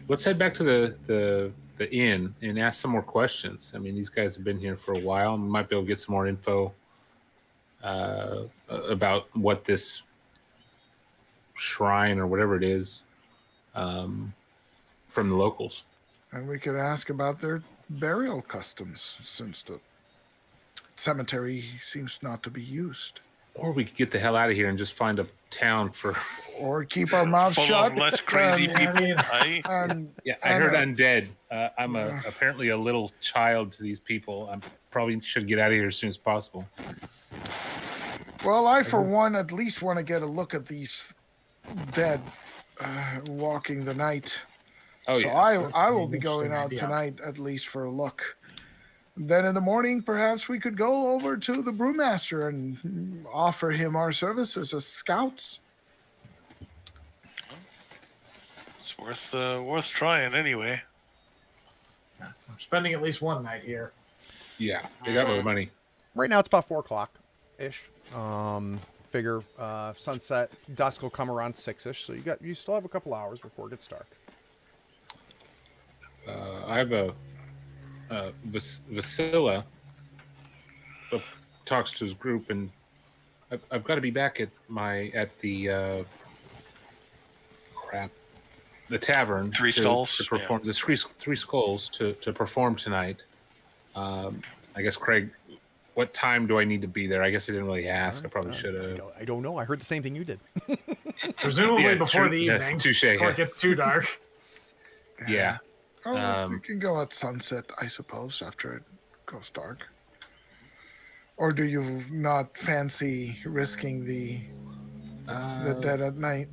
S5: Let's head back to the inn and ask some more questions. I mean, these guys have been here for a while, and we might be able to get some more info about what this shrine or whatever it is from the locals.
S3: And we could ask about their burial customs, since the cemetery seems not to be used.
S5: Or we could get the hell out of here and just find a town for.
S3: Or keep our mouths
S2: Full
S3: shut.
S2: of less crazy
S3: and-
S2: people. Aye.
S3: and-
S5: Yeah, I
S3: and,
S5: heard undead. I'm apparently a little child to these people. I probably should get out of here as soon as possible.
S3: Well, I, for one, at least want to get a look at these dead walking the night.
S5: Oh
S3: So
S5: yeah.
S3: I will be
S4: Interesting
S3: going out
S4: idea.
S3: tonight, at least for a look. Then in the morning, perhaps we could go over to the brewmaster and offer him our services as scouts.
S2: It's worth trying anyway.
S4: I'm spending at least one night here.
S5: Yeah, they got more money.
S1: Right now it's about 4 o'clock ish. Figure sunset, dusk will come around 6ish, so you still have a couple hours before it gets dark.
S5: I have a Vasila talks to his group, and I've got to be back at the tavern.
S2: Three Skulls
S5: to perform the three skulls to perform tonight. I guess, Craig, what time do I need to be there? I guess I didn't really ask. I probably should have.
S1: I don't know. I heard the same thing you did.
S4: Presumably
S5: Yeah,
S4: before the
S5: yeah,
S4: evening,
S5: touche,
S4: before
S5: yeah.
S4: it gets too dark.
S5: Yeah.
S3: Oh, you can go at sunset, I suppose, after it goes dark. Or do you not fancy risking the dead at night?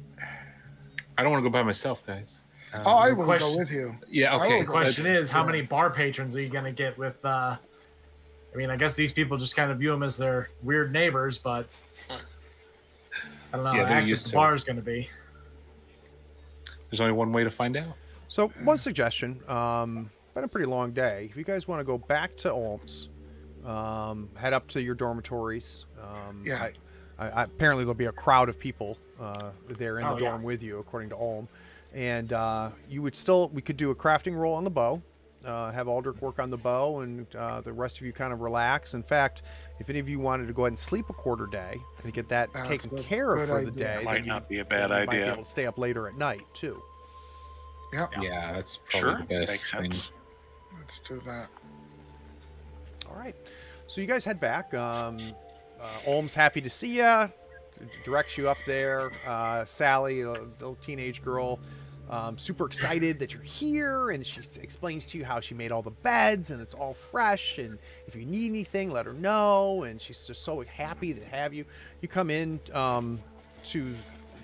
S5: I don't want to go by myself, guys.
S3: I will
S4: question-
S3: go with you.
S5: Yeah,
S3: I
S5: okay.
S3: will
S4: The question
S3: Let's-
S4: is, how many bar patrons are you going to get with... I mean, I guess these people just kind of view them as their weird neighbors, but... I don't know
S5: Yeah,
S4: how
S5: they're
S4: active
S5: used
S4: the
S5: to
S4: bar is going to be.
S5: There's only one way to find out.
S1: So one suggestion, been a pretty long day. If you guys want to go back to Olms, head up to your dormitories.
S3: Yeah.
S1: I apparently there'll be a crowd of people there in the
S4: Oh, yeah.
S1: dorm with you, according to Olm. And we could do a crafting roll on the bow, have Aldrich work on the bow, and the rest of you kind of relax. In fact, if any of you wanted to go ahead and sleep a quarter day and get that
S3: That's
S1: taken
S3: a
S1: care of
S3: good
S1: for the
S3: idea.
S1: day,
S2: Might
S1: then
S2: not be a bad
S1: you might be
S2: idea.
S1: able to stay up later at night too.
S3: Yep,
S5: Yeah, that's probably
S2: Sure,
S5: the best
S2: makes
S5: thing.
S2: sense.
S3: let's do that.
S1: All right. So you guys head back. Olm's happy to see you. Directs you up there. Sally, a little teenage girl, super excited that you're here, and she explains to you how she made all the beds and it's all fresh. And if you need anything, let her know. And she's just so happy to have you. You come in to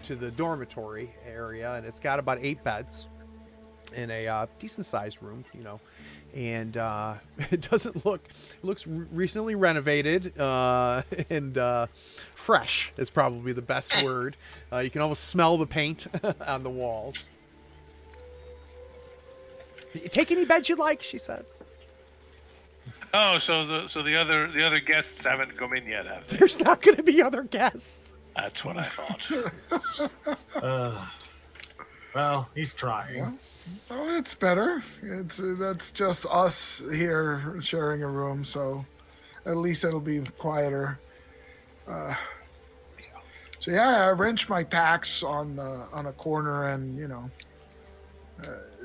S1: the dormitory area, and it's got about 8 beds in a decent sized room, and it doesn't look, it looks recently renovated, and fresh is probably the best word. You can almost smell the paint on the walls. Take any beds you like, she says.
S2: Oh, so the other guests haven't come in yet, have they?
S1: There's not going to be other guests.
S2: That's what I thought.
S4: Well, he's trying.
S3: Yeah. Oh, it's better. That's just us here sharing a room, so at least it'll be quieter. So yeah, I wrenched my packs on a corner, and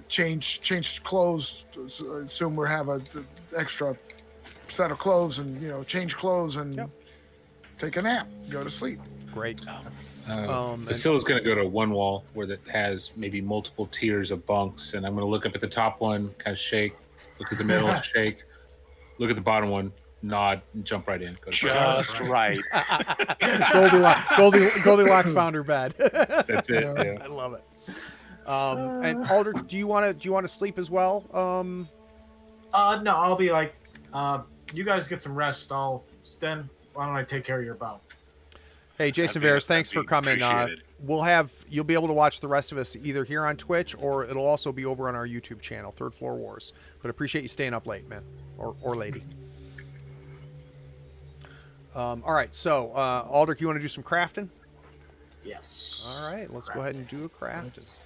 S3: change clothes. So I assume we have a extra set of clothes, and change clothes and
S1: Yep.
S3: take a nap, go to sleep.
S1: Great.
S5: Basila's going to go to one wall where that has maybe multiple tiers of bunks, and I'm going to look up at the top one, kind of shake, look at the middle, shake, look at the bottom one, nod, and jump right in. Go to sleep.
S2: Just right.
S1: Goldilocks found her bed.
S5: That's it.
S3: Yeah.
S5: Yeah.
S1: I love it. And Aldrich, do you want to sleep as well?
S4: No, I'll be like, you guys get some rest. Sten, why don't I take care of your bow?
S1: Hey, Jason
S2: That'd be-
S1: Veras, thanks for
S2: that'd be
S1: coming.
S2: appreciated.
S1: You'll be able to watch the rest of us either here on Twitch, or it'll also be over on our YouTube channel, Third Floor Wars. But appreciate you staying up late, man, or lady. All right, so Aldrich, you want to do some crafting?
S4: Yes.
S1: All right, let's go ahead and do a crafting.
S4: Let's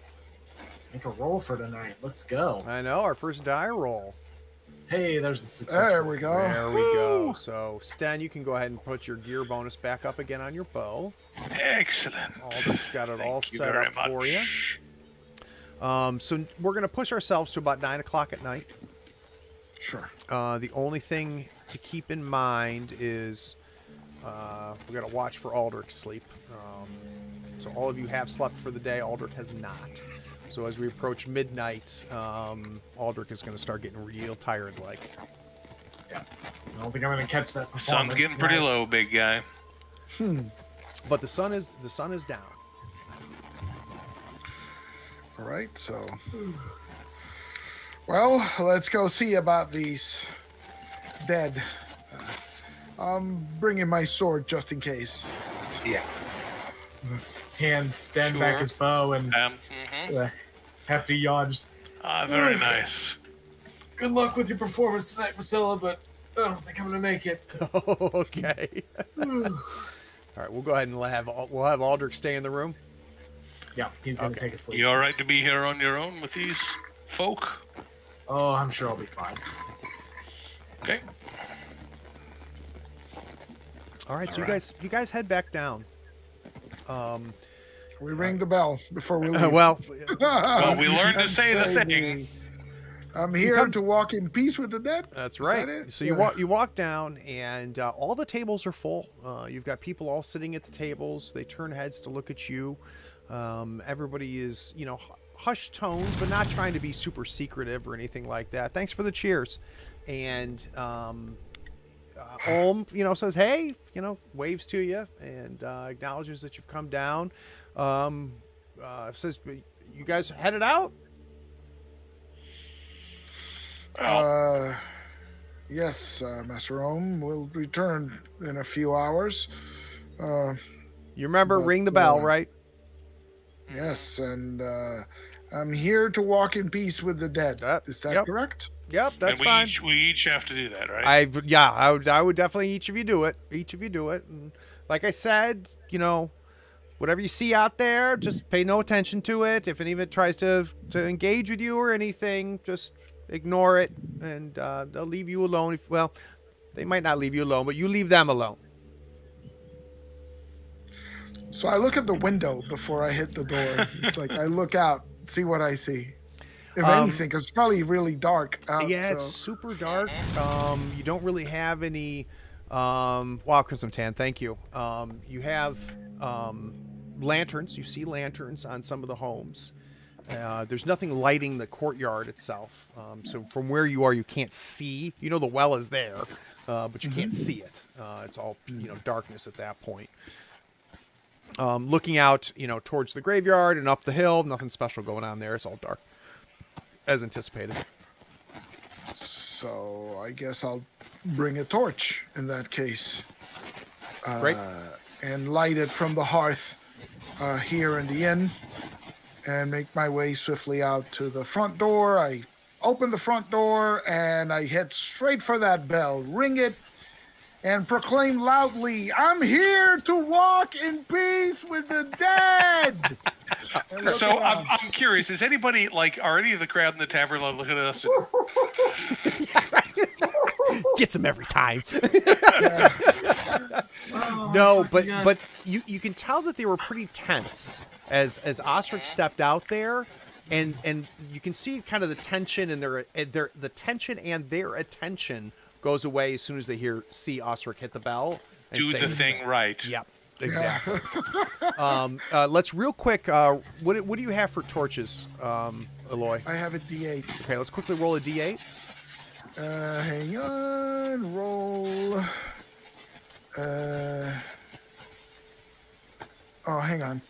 S4: make a roll for tonight. Let's go.
S1: I know, our first die roll.
S4: Hey, there's the success.
S3: There
S4: roll.
S3: we go.
S1: There we go. So, Sten, you can go ahead and put your gear bonus back up again on your bow.
S2: Excellent.
S1: Aldrich's got it all
S2: Thank you
S1: set
S2: very
S1: up for you.
S2: much.
S1: So we're going to push ourselves to about 9 o'clock at night.
S3: Sure.
S1: The only thing to keep in mind is we got to watch for Aldrich's sleep. So all of you have slept for the day. Aldrich has not. So as we approach midnight, Aldrich is going to start getting real tired.
S4: I don't think I'm going to catch that.
S2: Sun's getting pretty
S4: tonight.
S2: low, big guy.
S1: But the sun is down.
S3: All right, so. Well, let's go see about these dead. I'm bringing my sword just in case.
S5: Yeah.
S4: Hand stand
S2: Sure.
S4: back his bow and hefty yawn. Just,
S2: Very nice.
S4: good luck with your performance tonight, Vasila, but I don't think I'm gonna make it.
S1: Okay. All right, we'll go ahead and we'll have Aldrich stay in the room.
S4: Yeah, he's gonna
S1: Okay.
S4: take a sleep.
S2: You all right to be here on your own with these folk?
S4: Oh, I'm sure I'll be fine.
S2: Okay.
S1: All right, so you guys head back down.
S3: We ring the bell before we leave.
S1: Well,
S2: Well, we learned to say the
S3: Say
S2: thing.
S3: I'm here to walk in peace with the dead.
S1: that's
S3: Is
S1: right.
S3: that it?
S1: So you walk down, and all the tables are full. You've got people all sitting at the tables. They turn heads to look at you. Everybody is, hushed tones, but not trying to be super secretive or anything like that. Thanks for the cheers. And Olm, says, hey, waves to you and acknowledges that you've come down. Says, you guys headed out?
S3: Yes, Master Ohm will return in a few hours.
S1: You remember,
S3: But,
S1: ring the bell, right?
S3: Yes, and I'm here to walk in peace with the dead. Is that
S1: Yep.
S3: correct?
S1: Yep, that's
S2: And
S1: fine.
S2: we each have to do that, right?
S1: I would definitely each of you do it. And like I said, whatever you see out there, just pay no attention to it. If any of it tries to engage with you or anything, just ignore it, and they'll leave you alone. They might not leave you alone, but you leave them alone.
S3: So I look at the window before I hit the door. It's like I look out, see what I see. If anything, because it's probably really dark out.
S1: Yeah, it's
S3: so.
S1: super dark. You don't really have any. Wow, Crimson Tan, thank you. You have lanterns. You see lanterns on some of the homes. There's nothing lighting the courtyard itself. So from where you are, you can't see. The well is there, but you can't see it. It's all darkness at that point. Looking out, towards the graveyard and up the hill, nothing special going on there. It's all dark, as anticipated.
S3: So I guess I'll bring a torch in that case.
S1: Great.
S3: And light it from the hearth here in the inn and make my way swiftly out to the front door. I open the front door and I head straight for that bell, ring it, and proclaim loudly, I'm here to walk in peace with the dead. And look
S2: So
S3: around.
S2: I'm curious. Is anybody are any of the crowd in the tavern looking at us?
S1: Gets him every time.
S4: Oh,
S1: No,
S4: my God.
S1: but you can tell that they were pretty tense as Ostrich stepped out there, and you can see kind of the tension and the tension and their attention goes away as soon as they see Ostrich hit the bell. And
S2: Do
S1: say
S2: the thing right.
S1: Yep, exactly. Let's real quick. What do you have for torches, Eloy?
S3: I have a D8.
S1: Okay, let's quickly roll a D8.
S3: Hang on, roll. Hang on.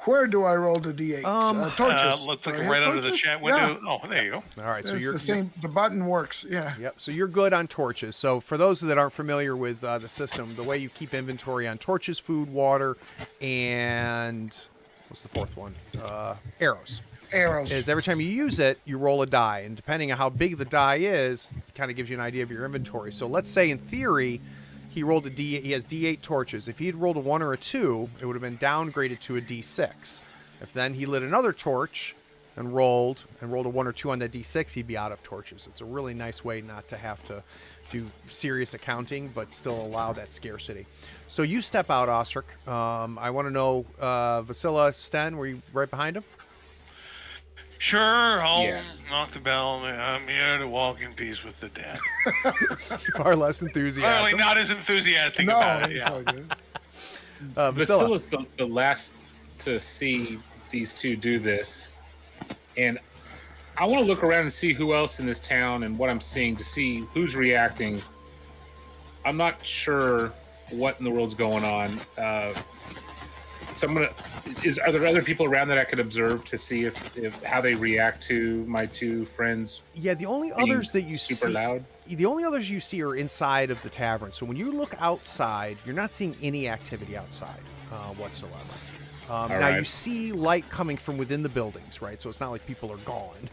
S3: Where do I roll the D8? Torches.
S2: Let's
S3: Do
S2: look
S3: I have
S2: right under the
S3: torches?
S2: chat window.
S3: Yeah.
S2: Oh, there you go.
S1: All right, so
S3: It's
S1: you're
S3: the same. The button works. Yeah.
S1: Yep. So you're good on torches. So for those that aren't familiar with the system, the way you keep inventory on torches, food, water, and what's the fourth one? Arrows.
S3: Arrows.
S1: Is every time you use it, you roll a die, and depending on how big the die is, it kind of gives you an idea of your inventory. So let's say in theory, he rolled a D. He has D8 torches. If he had rolled a 1 or a 2, it would have been downgraded to a D6. If then he lit another torch and rolled a 1 or 2 on the D6, he'd be out of torches. It's a really nice way not to have to do serious accounting, but still allow that scarcity. So you step out, Ostrich. I want to know, Vasila, Sten, were you right behind him?
S2: Sure, I'll
S5: Yeah.
S2: knock the bell. I'm here to walk in peace with the dead.
S1: Far less
S2: Clearly
S1: enthusiasm.
S2: not as enthusiastic
S3: No,
S2: about it.
S3: it's
S2: Yeah.
S3: all good.
S1: Vasila.
S5: Vasila's the last to see these two do this, and I want to look around and see who else in this town and what I'm seeing to see who's reacting. I'm not sure what in the world's going on. So I'm gonna. Are there other people around that I could observe to see if how they react to my two friends?
S1: Yeah, the only
S5: being
S1: others that you
S5: super
S1: see,
S5: loud.
S1: the only others you see are inside of the tavern. So when you look outside, you're not seeing any activity outside whatsoever. Now
S5: right.
S1: you see light coming from within the buildings, right? So it's not like people are gone,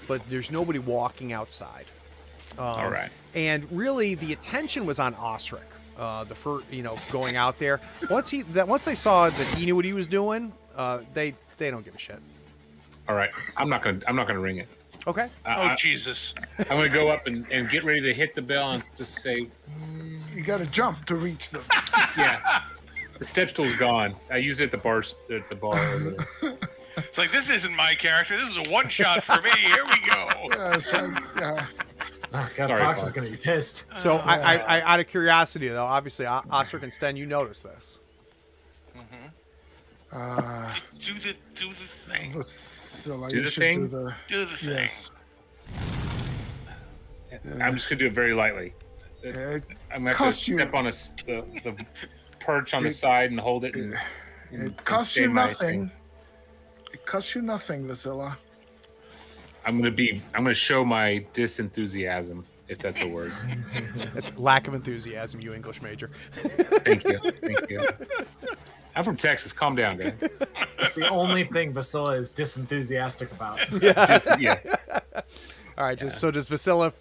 S1: but there's nobody walking outside.
S5: All right.
S1: And really, the attention was on Osric. The first, going out there. Once they saw that he knew what he was doing, they don't give a shit.
S5: All right. I'm not gonna ring it.
S1: Okay.
S2: Oh, Jesus.
S5: I'm gonna go up and get ready to hit the bell and just say,
S3: You got to jump to reach them.
S5: yeah. The step stool's gone. I use it at the bar over there.
S2: It's like, this isn't my character. This is a one-shot for me. Here we go.
S4: Oh, God,
S5: Sorry,
S4: Fox
S5: Fox.
S4: is going to be pissed.
S1: So I out of curiosity though, obviously Osric and Sten, you notice this.
S2: Do the thing.
S3: Vasila,
S5: Do
S3: you
S5: the
S3: should
S5: thing?
S2: Do the thing.
S3: Yes.
S5: I'm just gonna do it very lightly.
S3: It
S5: I'm gonna have to
S3: costs you.
S5: step on the perch on the side and hold it. And
S3: It costs
S5: say
S3: you
S5: my
S3: nothing.
S5: thing.
S3: It costs you nothing, Vasila.
S5: I'm gonna show my disenthusiasm, if that's a word.
S1: It's lack of enthusiasm, you English major.
S5: Thank you. I'm from Texas. Calm down, guys.
S4: It's the only thing Vasila is disenthusiastic about.
S5: Yeah,
S1: All right, so does Vasila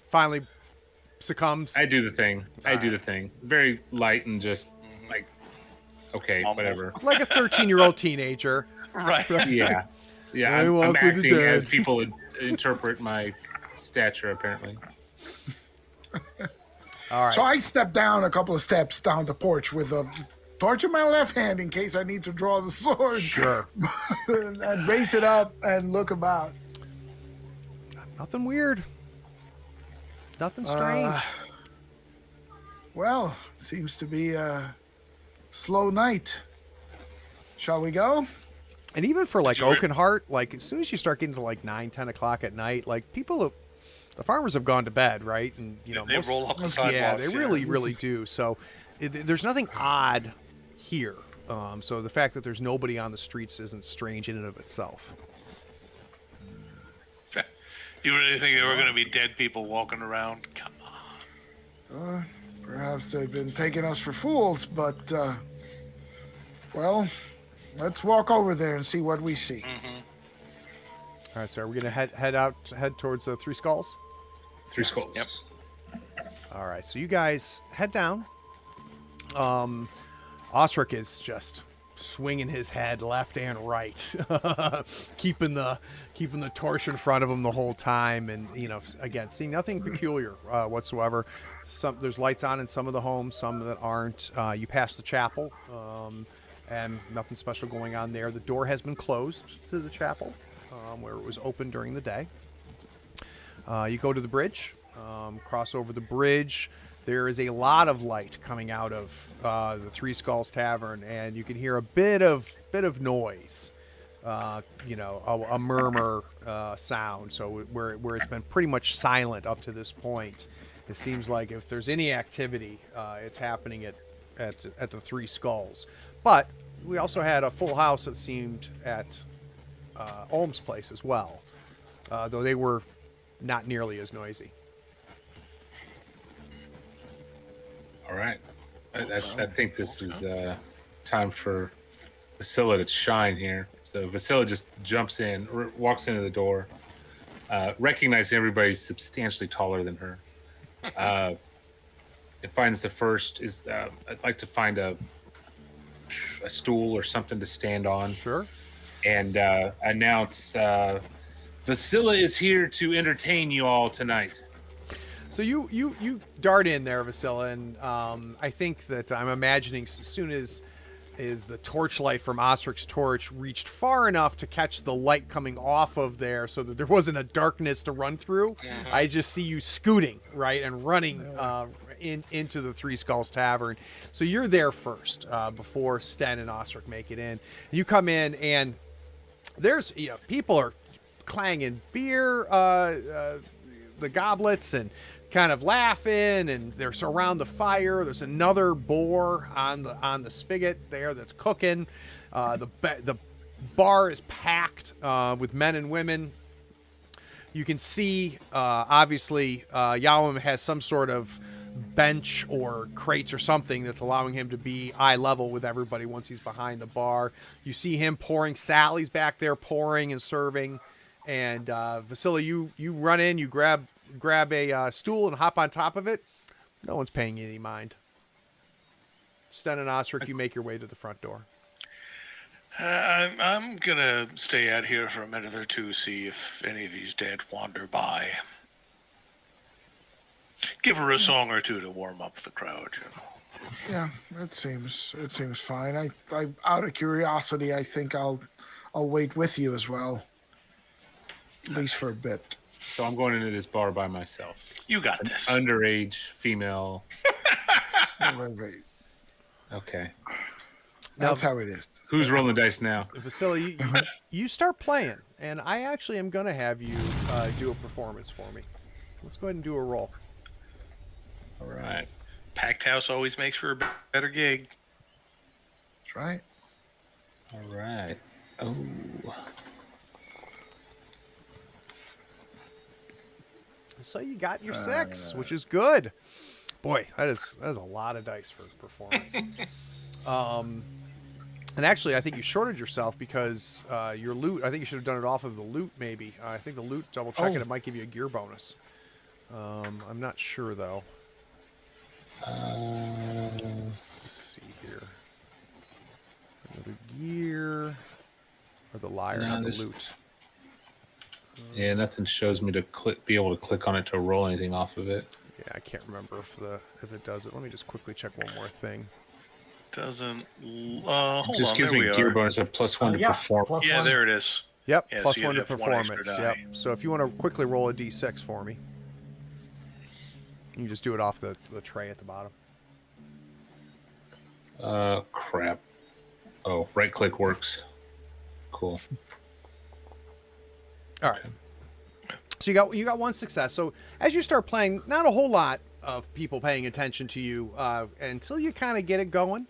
S1: finally succumbs?
S5: I do the thing. Very light and just like, okay, whatever.
S1: Like a 13-year-old teenager.
S2: Right.
S5: Yeah.
S1: I
S5: I'm
S1: walk with the
S5: acting as
S1: dead.
S5: people interpret my stature, apparently.
S1: All right.
S3: So I step down a couple of steps down the porch with a torch in my left hand in case I need to draw the sword.
S1: Sure.
S3: And raise it up and look about.
S1: Nothing weird. Nothing strange.
S3: Well, seems to be a slow night. Shall we go?
S1: And even for like
S2: Do it.
S1: Oakenheart, like as soon as you start getting to like 9, 10 o'clock at night, like the farmers have gone to bed, right? And
S2: They roll up the sidewalks.
S1: yeah, they really
S3: This is-
S1: do. So there's nothing odd here. So the fact that there's nobody on the streets isn't strange in and of itself.
S2: You really think there were going to be dead people walking around? Come on.
S3: Perhaps they've been taking us for fools, but, well, let's walk over there and see what we see.
S1: All right, so are we gonna head towards the Three Skulls?
S5: Three skulls.
S2: Yep.
S1: All right, so you guys head down. Osric is just swinging his head left and right, keeping the torch in front of him the whole time, and again, seeing nothing peculiar whatsoever. There's lights on in some of the homes, some that aren't. You pass the chapel, and nothing special going on there. The door has been closed to the chapel, where it was open during the day. You go to the bridge, cross over the bridge. There is a lot of light coming out of the Three Skulls Tavern, and you can hear a bit of noise, a murmur sound. So where it's been pretty much silent up to this point, it seems like if there's any activity, it's happening at the Three Skulls. But we also had a full house, it seemed, at Olm's place as well, though they were not nearly as noisy.
S5: All right. I think this is time for Vasila to shine here. So Vasila just jumps in, walks into the door, recognizing everybody's substantially taller than her. It finds the first is I'd like to find a stool or something to stand on.
S1: Sure.
S5: And announce Vasila is here to entertain you all tonight.
S1: So you dart in there, Vasila, and I think that I'm imagining as soon as the torchlight from Osric's torch reached far enough to catch the light coming off of there so that there wasn't a darkness to run through, I just see you scooting, right, and running into the Three Skulls Tavern. So you're there first before Sten and Osric make it in. You come in, and there's people are clanging beer, the goblets, and kind of laughing, and they're around the fire. There's another boar on the spigot there that's cooking. The bar is packed with men and women. You can see, obviously, Yawam has some sort of bench or crates or something that's allowing him to be eye level with everybody once he's behind the bar. You see him pouring. Sally's back there pouring and serving. And Vasila, you run in, you grab a stool and hop on top of it. No one's paying you any mind. Sten and Osric, you make your way to the front door.
S2: I'm gonna stay out here for a minute or two, see if any of these dead wander by. Give her a song or two to warm up the crowd.
S3: Yeah, it seems fine. I out of curiosity, I think I'll wait with you as well, at least for a bit.
S5: So I'm going into this bar by myself.
S2: You got this.
S5: Underage female.
S3: Wait.
S5: Okay.
S3: That's how it is.
S5: Who's rolling the dice now?
S1: Vasily, you start playing, and I actually am going to have you do a performance for me. Let's go ahead and do a roll.
S5: All right.
S2: Packed house always makes for a better gig.
S3: That's right.
S5: All right. Oh.
S1: So you got your 6, which is good. Boy, that is a lot of dice for performance. And actually, I think you shorted yourself because your loot, I think you should have done it off of the loot, maybe. I think the loot, double check it might give you a gear bonus. I'm not sure, though. Let's see here. The gear or the lyre,
S5: No,
S1: not the loot.
S5: Yeah, nothing shows me to be able to click on it to roll anything off of it.
S1: Yeah, I can't remember if it does it. Let me just quickly check one more thing.
S2: Doesn't.
S5: It
S2: Hold
S5: just
S2: on,
S5: gives
S2: there
S5: me
S2: we
S5: gear
S2: are.
S5: bonus of +1 to
S4: Yeah,
S5: perform.
S4: plus
S2: Yeah,
S4: one.
S2: there it is.
S1: Yep,
S2: Yeah,
S1: plus
S2: so you'd
S1: 1 to
S2: have one extra
S1: performance.
S2: die.
S1: Yep. So if you want to quickly roll a d6 for me, you can just do it off the tray at the bottom.
S5: Crap. Oh, right click works. Cool.
S1: All right. So you got one success. So as you start playing, not a whole lot of people paying attention to you until you kind of get it going,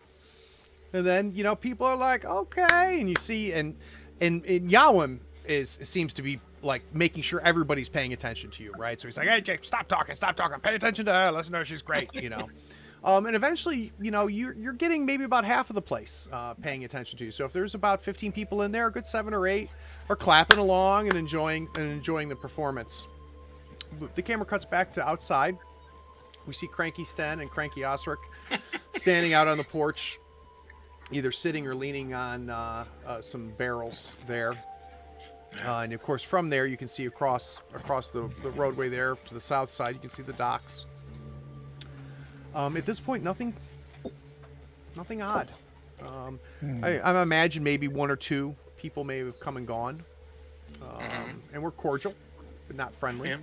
S1: and then people are like, okay, and you see, and Yawam seems to be like making sure everybody's paying attention to you, right? So he's like, hey, Jake, stop talking, pay attention to her, let us know she's great, And eventually, you're getting maybe about half of the place paying attention to you. So if there's about 15 people in there, a good 7 or 8 are clapping along and enjoying the performance. The camera cuts back to outside. We see Cranky Sten and Cranky Osric standing out on the porch, either sitting or leaning on some barrels there. And of course, from there you can see across the roadway there to the south side, you can see the docks. At this point, nothing odd. I imagine maybe 1 or 2 people may have come and gone, and we're cordial, but not friendly.
S2: Yeah.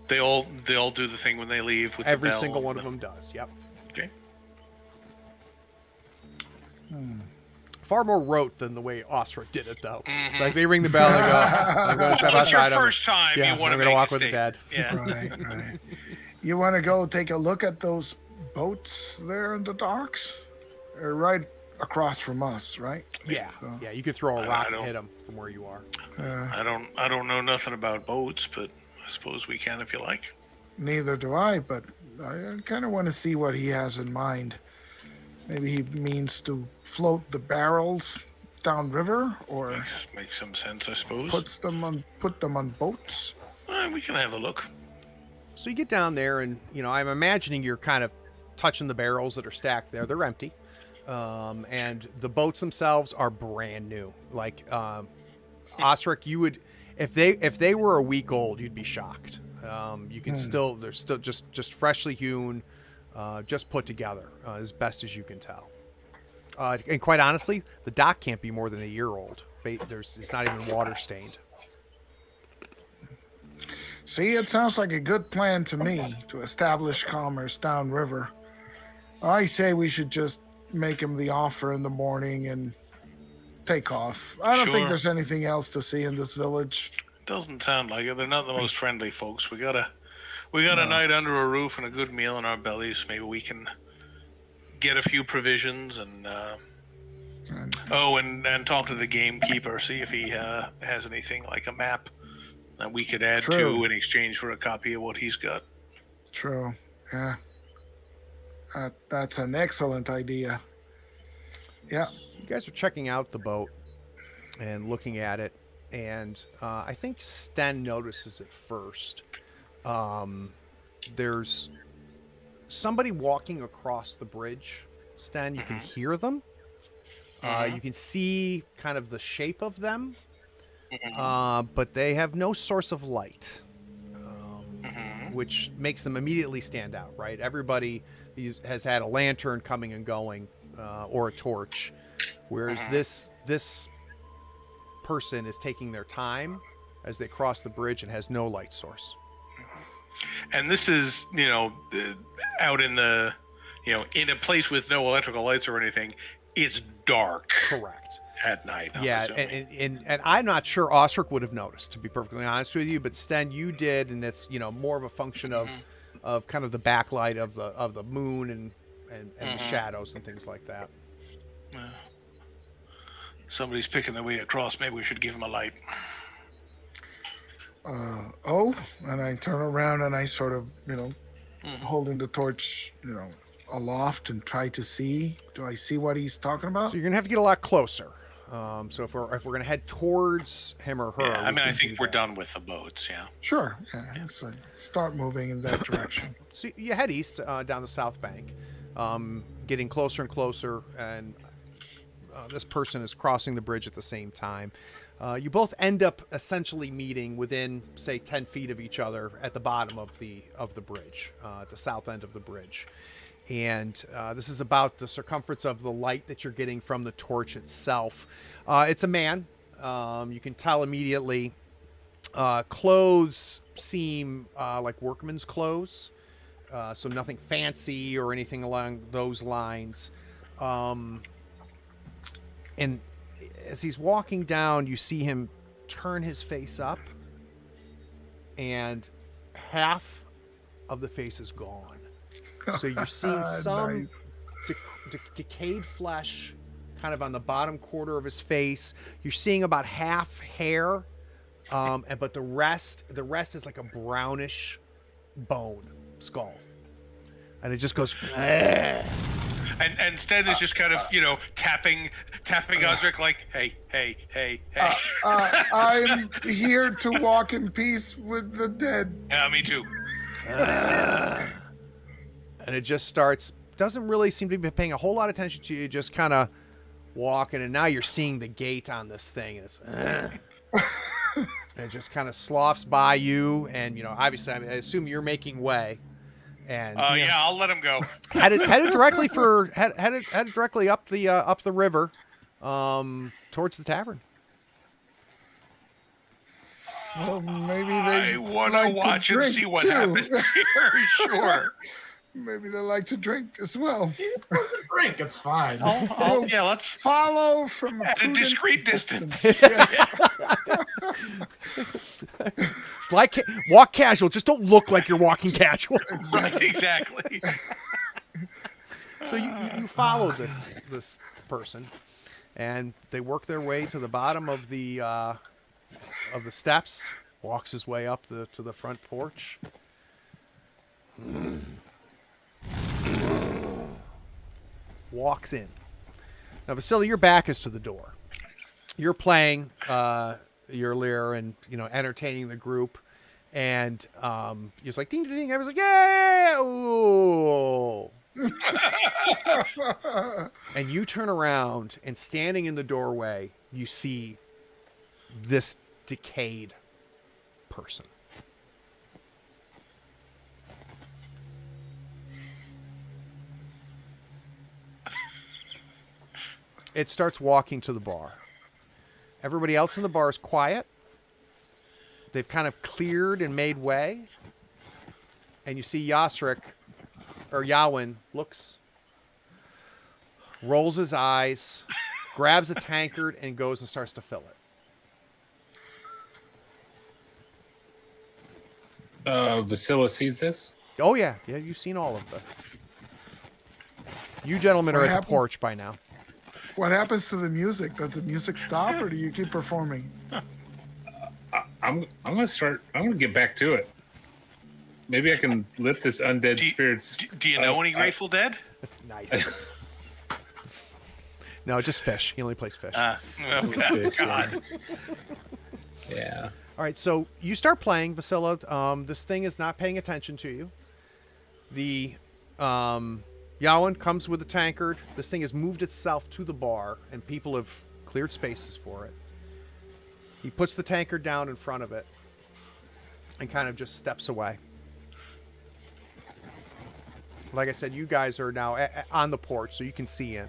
S2: They all do the thing when they leave with
S1: Every
S2: the bell.
S1: single one of them does. Yep.
S2: Okay.
S1: Far more rote than the way Osric did it, though. Like they ring the bell and go, "I'm going to step
S2: Well, it's your
S1: outside."
S2: first time.
S1: Yeah,
S2: you want
S1: I'm
S2: to
S1: gonna
S2: make
S1: walk
S2: a
S1: with the
S2: statement.
S1: dad.
S2: Yeah.
S3: Right. You want to go take a look at those boats there in the docks? They're right across from us, right?
S1: Yeah,
S3: So,
S1: yeah. You could throw a
S2: I
S1: rock and
S2: don't-
S1: hit him from where you are.
S2: I don't know nothing about boats, but I suppose we can if you like.
S3: Neither do I, but I kind of want to see what he has in mind. Maybe he means to float the barrels downriver, or
S2: Makes some sense, I suppose.
S3: put them on boats.
S2: We can have a look.
S1: So you get down there, and I'm imagining you're kind of touching the barrels that are stacked there. They're empty, and the boats themselves are brand new. Like Osric, you would, if they were a week old, you'd be shocked. You can they're still just freshly hewn, just put together as best as you can tell. And quite honestly, the dock can't be more than a year old. It's not even water stained.
S3: See, it sounds like a good plan to me to establish commerce downriver. I say we should just make him the offer in the morning and take off. I don't think
S2: Sure.
S3: there's anything else to see in this village.
S2: Doesn't sound like it. They're not the most friendly folks. We gotta We got a night under a roof and a good meal in our bellies. Maybe we can get a few provisions and talk to the gamekeeper, see if he has anything like a map that we could add to in exchange for a copy of what he's got.
S3: True. Yeah. That's an excellent idea. Yeah.
S1: You guys are checking out the boat and looking at it, and I think Sten notices it first. There's somebody walking across the bridge. Sten, you can hear them. You can see kind of the shape of them, but they have no source of light, which makes them immediately stand out, right? Everybody has had a lantern coming and going, or a torch, whereas this person is taking their time as they cross the bridge and has no light source.
S2: And this is, out in the, in a place with no electrical lights or anything. It's dark.
S1: Correct.
S2: At night.
S1: Yeah, and I'm not sure Osric would have noticed, to be perfectly honest with you, but Sten, you did, and it's more of a function of kind of the backlight of the moon and the shadows and things like that.
S2: Somebody's picking their way across. Maybe we should give him a light.
S3: And I turn around and I sort of, holding the torch, aloft and try to see. Do I see what he's talking about?
S1: So you're gonna have to get a lot closer. So if we're gonna head towards him or her,
S2: I think we're done with the boats. Yeah.
S3: Sure. Yeah. Let's start moving in that direction.
S1: So you head east down the south bank, getting closer and closer, and this person is crossing the bridge at the same time. You both end up essentially meeting within, say, 10 feet of each other at the bottom of the bridge, at the south end of the bridge. And this is about the circumference of the light that you're getting from the torch itself. It's a man. You can tell immediately. Clothes seem like workman's clothes, so nothing fancy or anything along those lines. And as he's walking down, you see him turn his face up, and half of the face is gone. So you're seeing some decayed flesh kind of on the bottom quarter of his face. You're seeing about half hair, but the rest is like a brownish bone skull. And it just goes...
S2: And Sten is just kind of, tapping Osric like, hey.
S3: I'm here to walk in peace with the dead.
S2: Yeah, me too.
S1: And it just starts, doesn't really seem to be paying a whole lot of attention to you, just kind of walking, and now you're seeing the gate on this thing, and it just kind of sloughs by you, and, obviously, I assume you're making way. And
S2: I'll let him go.
S1: Headed directly up the river, towards the tavern.
S3: Well, maybe they
S2: want to watch and see what happens here. Sure.
S3: Maybe they like to drink as well.
S4: Drink, it's fine.
S2: Let's
S3: follow from
S2: at a discreet distance.
S1: Walk casual. Just don't look like you're walking casual.
S2: Right, exactly.
S1: So you follow this person, and they work their way to the bottom of the steps. Walks his way up to the front porch. Walks in. Now, Vasila, your back is to the door. You're playing your lyre and entertaining the group, and it's like ding ding ding. Everyone's like, yeah, ooh. And you turn around, and standing in the doorway, you see this decayed person. It starts walking to the bar. Everybody else in the bar is quiet. They've kind of cleared and made way. And you see Yawin looks, rolls his eyes, grabs a tankard, and goes and starts to fill it.
S5: Vasila sees this.
S1: Oh yeah, you've seen all of this. You gentlemen are at the porch by now.
S3: What happens to the music? Does the music stop, or do you keep performing?
S5: I'm gonna get back to it. Maybe I can lift this undead spirits.
S2: Do you know any Grateful Dead?
S1: Nice. No, just fish. He only plays fish.
S2: Okay. God.
S5: Yeah.
S1: All right, so you start playing, Vasila. This thing is not paying attention to you. The Yawan comes with a tankard. This thing has moved itself to the bar, and people have cleared spaces for it. He puts the tankard down in front of it and kind of just steps away. Like I said, you guys are now on the porch, so you can see in.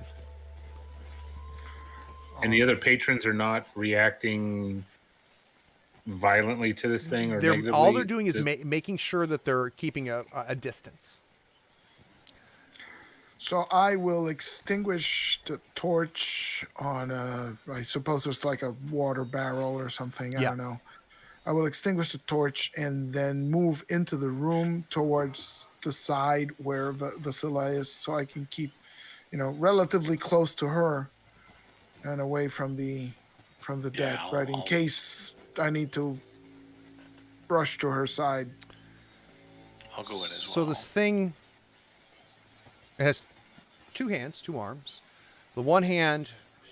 S5: And the other patrons are not reacting violently to this thing, or negatively?
S1: All they're doing is making sure that they're keeping a distance.
S3: So I will extinguish the torch on I suppose there's like a water barrel or something. I don't know. I will extinguish the torch and then move into the room towards the side where Vasila is, so I can keep, relatively close to her and away from the dead, right? In case I need to brush to her side.
S2: I'll go in as well.
S1: So this thing, it has two hands, two arms. The one hand,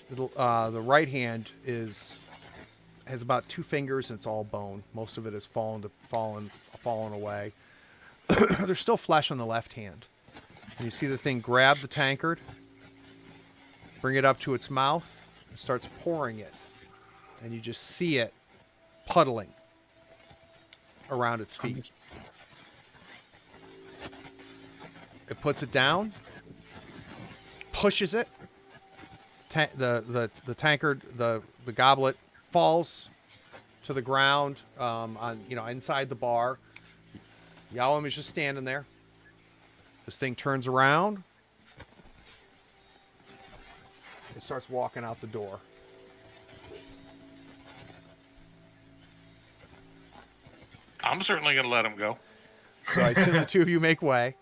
S1: the right hand has about 2 fingers and it's all bone. Most of it has fallen away. There's still flesh on the left hand. And you see the thing grab the tankard, bring it up to its mouth, and starts pouring it. And you just see it puddling around its feet. It puts it down, pushes it. The tankard, the goblet falls to the ground inside the bar. Yawam is just standing there. This thing turns around. It starts walking out the door.
S2: I'm certainly going to let him go.
S1: So I assume the two of you make way.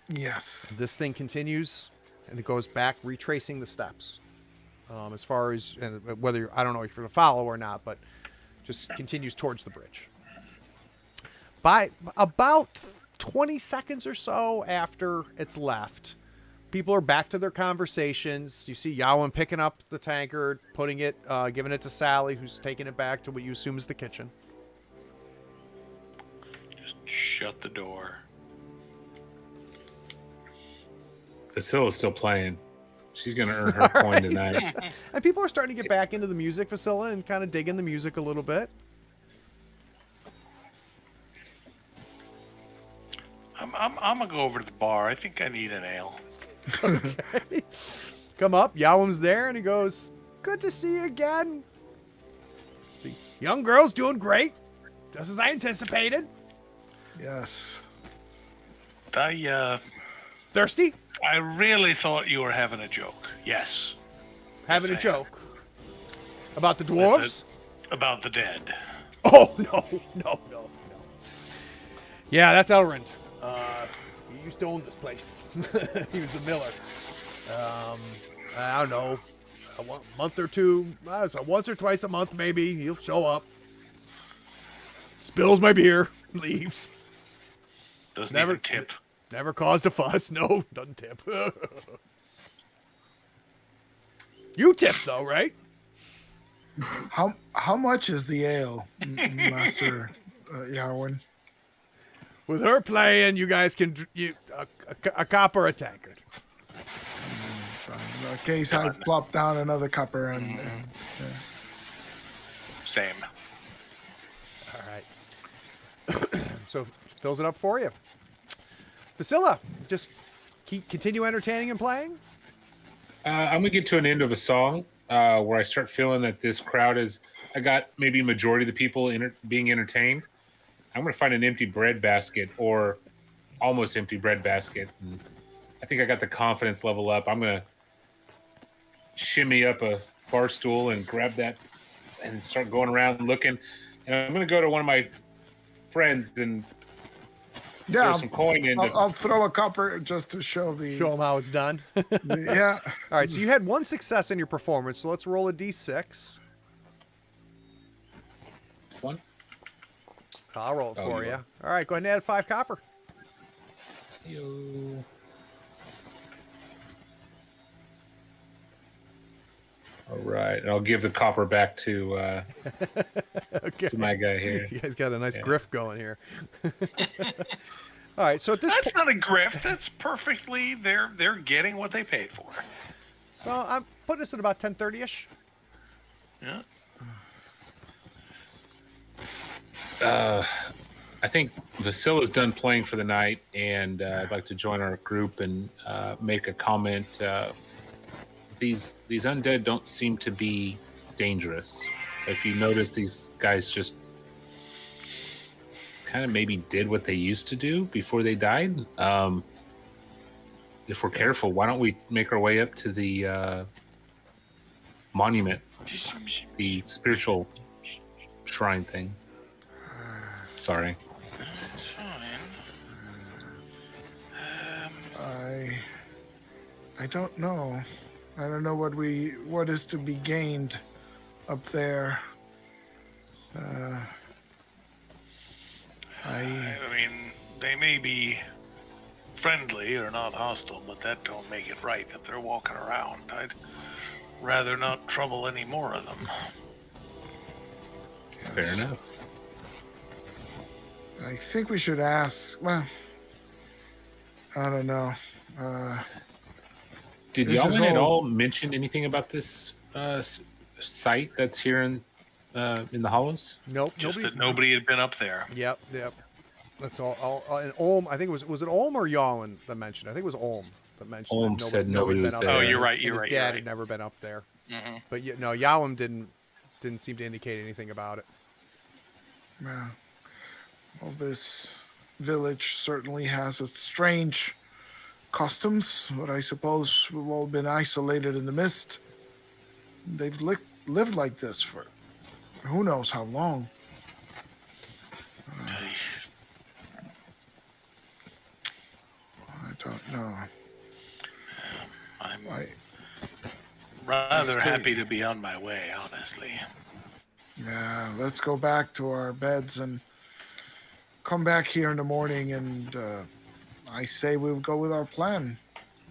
S3: Yes.
S1: This thing continues, and it goes back, retracing the steps. As far as whether I don't know if you're going to follow or not, but just continues towards the bridge. By about 20 seconds or so after it's left, people are back to their conversations. You see Yawan picking up the tankard, putting it, giving it to Sally, who's taking it back to what you assume is the kitchen.
S2: Just shut the door.
S5: Vasila's still playing. She's going to earn her coin tonight.
S1: And people are starting to get back into the music, Vasila, and kind of digging the music a little bit.
S2: I'm gonna go over to the bar. I think I need an ale.
S1: Okay. Come up. Yawam's there, and he goes, "Good to see you again. The young girl's doing great, just as I anticipated.
S3: Yes.
S1: Thirsty?
S2: I really thought you were having a joke. Yes.
S1: Having
S2: Yes,
S1: a
S2: I am.
S1: joke about the dwarves?
S2: About the dead.
S1: Oh no. Yeah, that's Elrond. He used to own this place. He was the miller. I don't know, a month or two, so once or twice a month maybe, he'll show up, spills my beer, leaves.
S2: Doesn't
S1: Never
S2: even tip.
S1: Never caused a fuss. No, doesn't tip. You tip though, right?
S3: How much is the ale, Master Yarwin?
S1: With her playing, you guys can a cup or a tankard.
S3: In case I plop down another cupper and
S2: Same.
S1: All right. So fills it up for you. Vasila, just continue entertaining and playing.
S5: I'm gonna get to an end of a song where I start feeling that this crowd is. I got maybe majority of the people being entertained. I'm gonna find an empty bread basket or almost empty bread basket. And I think I got the confidence level up. I'm gonna shimmy up a bar stool and grab that and start going around looking. And I'm gonna go to one of my friends and
S3: Yeah,
S5: some coin in.
S3: I'll throw a copper just to show the.
S1: Show them how it's done.
S3: Yeah.
S1: All right, so you had one success in your performance, so let's roll a d6.
S5: One.
S1: I'll roll it
S5: Oh,
S1: for
S5: you
S1: you.
S5: are.
S1: All right, go ahead and add 5 copper.
S5: Yo. All right, and I'll give the copper back to
S1: Okay.
S5: my guy here.
S1: You guys got a nice grift going here. All right, so at this
S2: That's
S1: point,
S2: not a grift. That's perfectly. They're getting what they paid for.
S1: so I'm putting this at about 10:30ish.
S2: Yeah.
S5: I think Vasila's done playing for the night, and I'd like to join our group and make a comment. These undead don't seem to be dangerous. If you notice, these guys just kind of maybe did what they used to do before they died. If we're careful, why don't we make our way up to the monument, the spiritual shrine thing? Sorry.
S2: It's fine.
S3: I don't know. I don't know what is to be gained up there.
S2: I mean, they may be friendly or not hostile, but that don't make it right that they're walking around. I'd rather not trouble any more of them.
S5: Fair enough.
S3: I think we should ask. Well, I don't know.
S5: Did
S3: This
S5: y'all
S3: is
S5: at
S3: all-
S5: all mention anything about this site that's here in the Hollows?
S1: Nope,
S2: Just that nobody had been up there.
S1: Yep. That's all. And Olm, I think was it Olm or Yawen that mentioned? I think it was Olm that mentioned.
S5: Olm
S1: that
S5: said nobody
S1: had
S5: was
S1: been up
S5: there. Oh,
S2: you're
S1: And
S2: right,
S1: his-
S2: you're
S1: and
S2: right,
S1: His
S2: you're
S1: dad
S2: right.
S1: had never been up there.
S2: Mm-hmm.
S1: But no, Yawen didn't seem to indicate anything about it.
S3: Well, this village certainly has its strange customs, but I suppose we've all been isolated in the mist. They've lived like this for who knows how long. I don't know.
S2: I'm
S3: I,
S2: rather happy to be on my way, honestly.
S3: yeah, let's go back to our beds and come back here in the morning. And I say we'll go with our plan.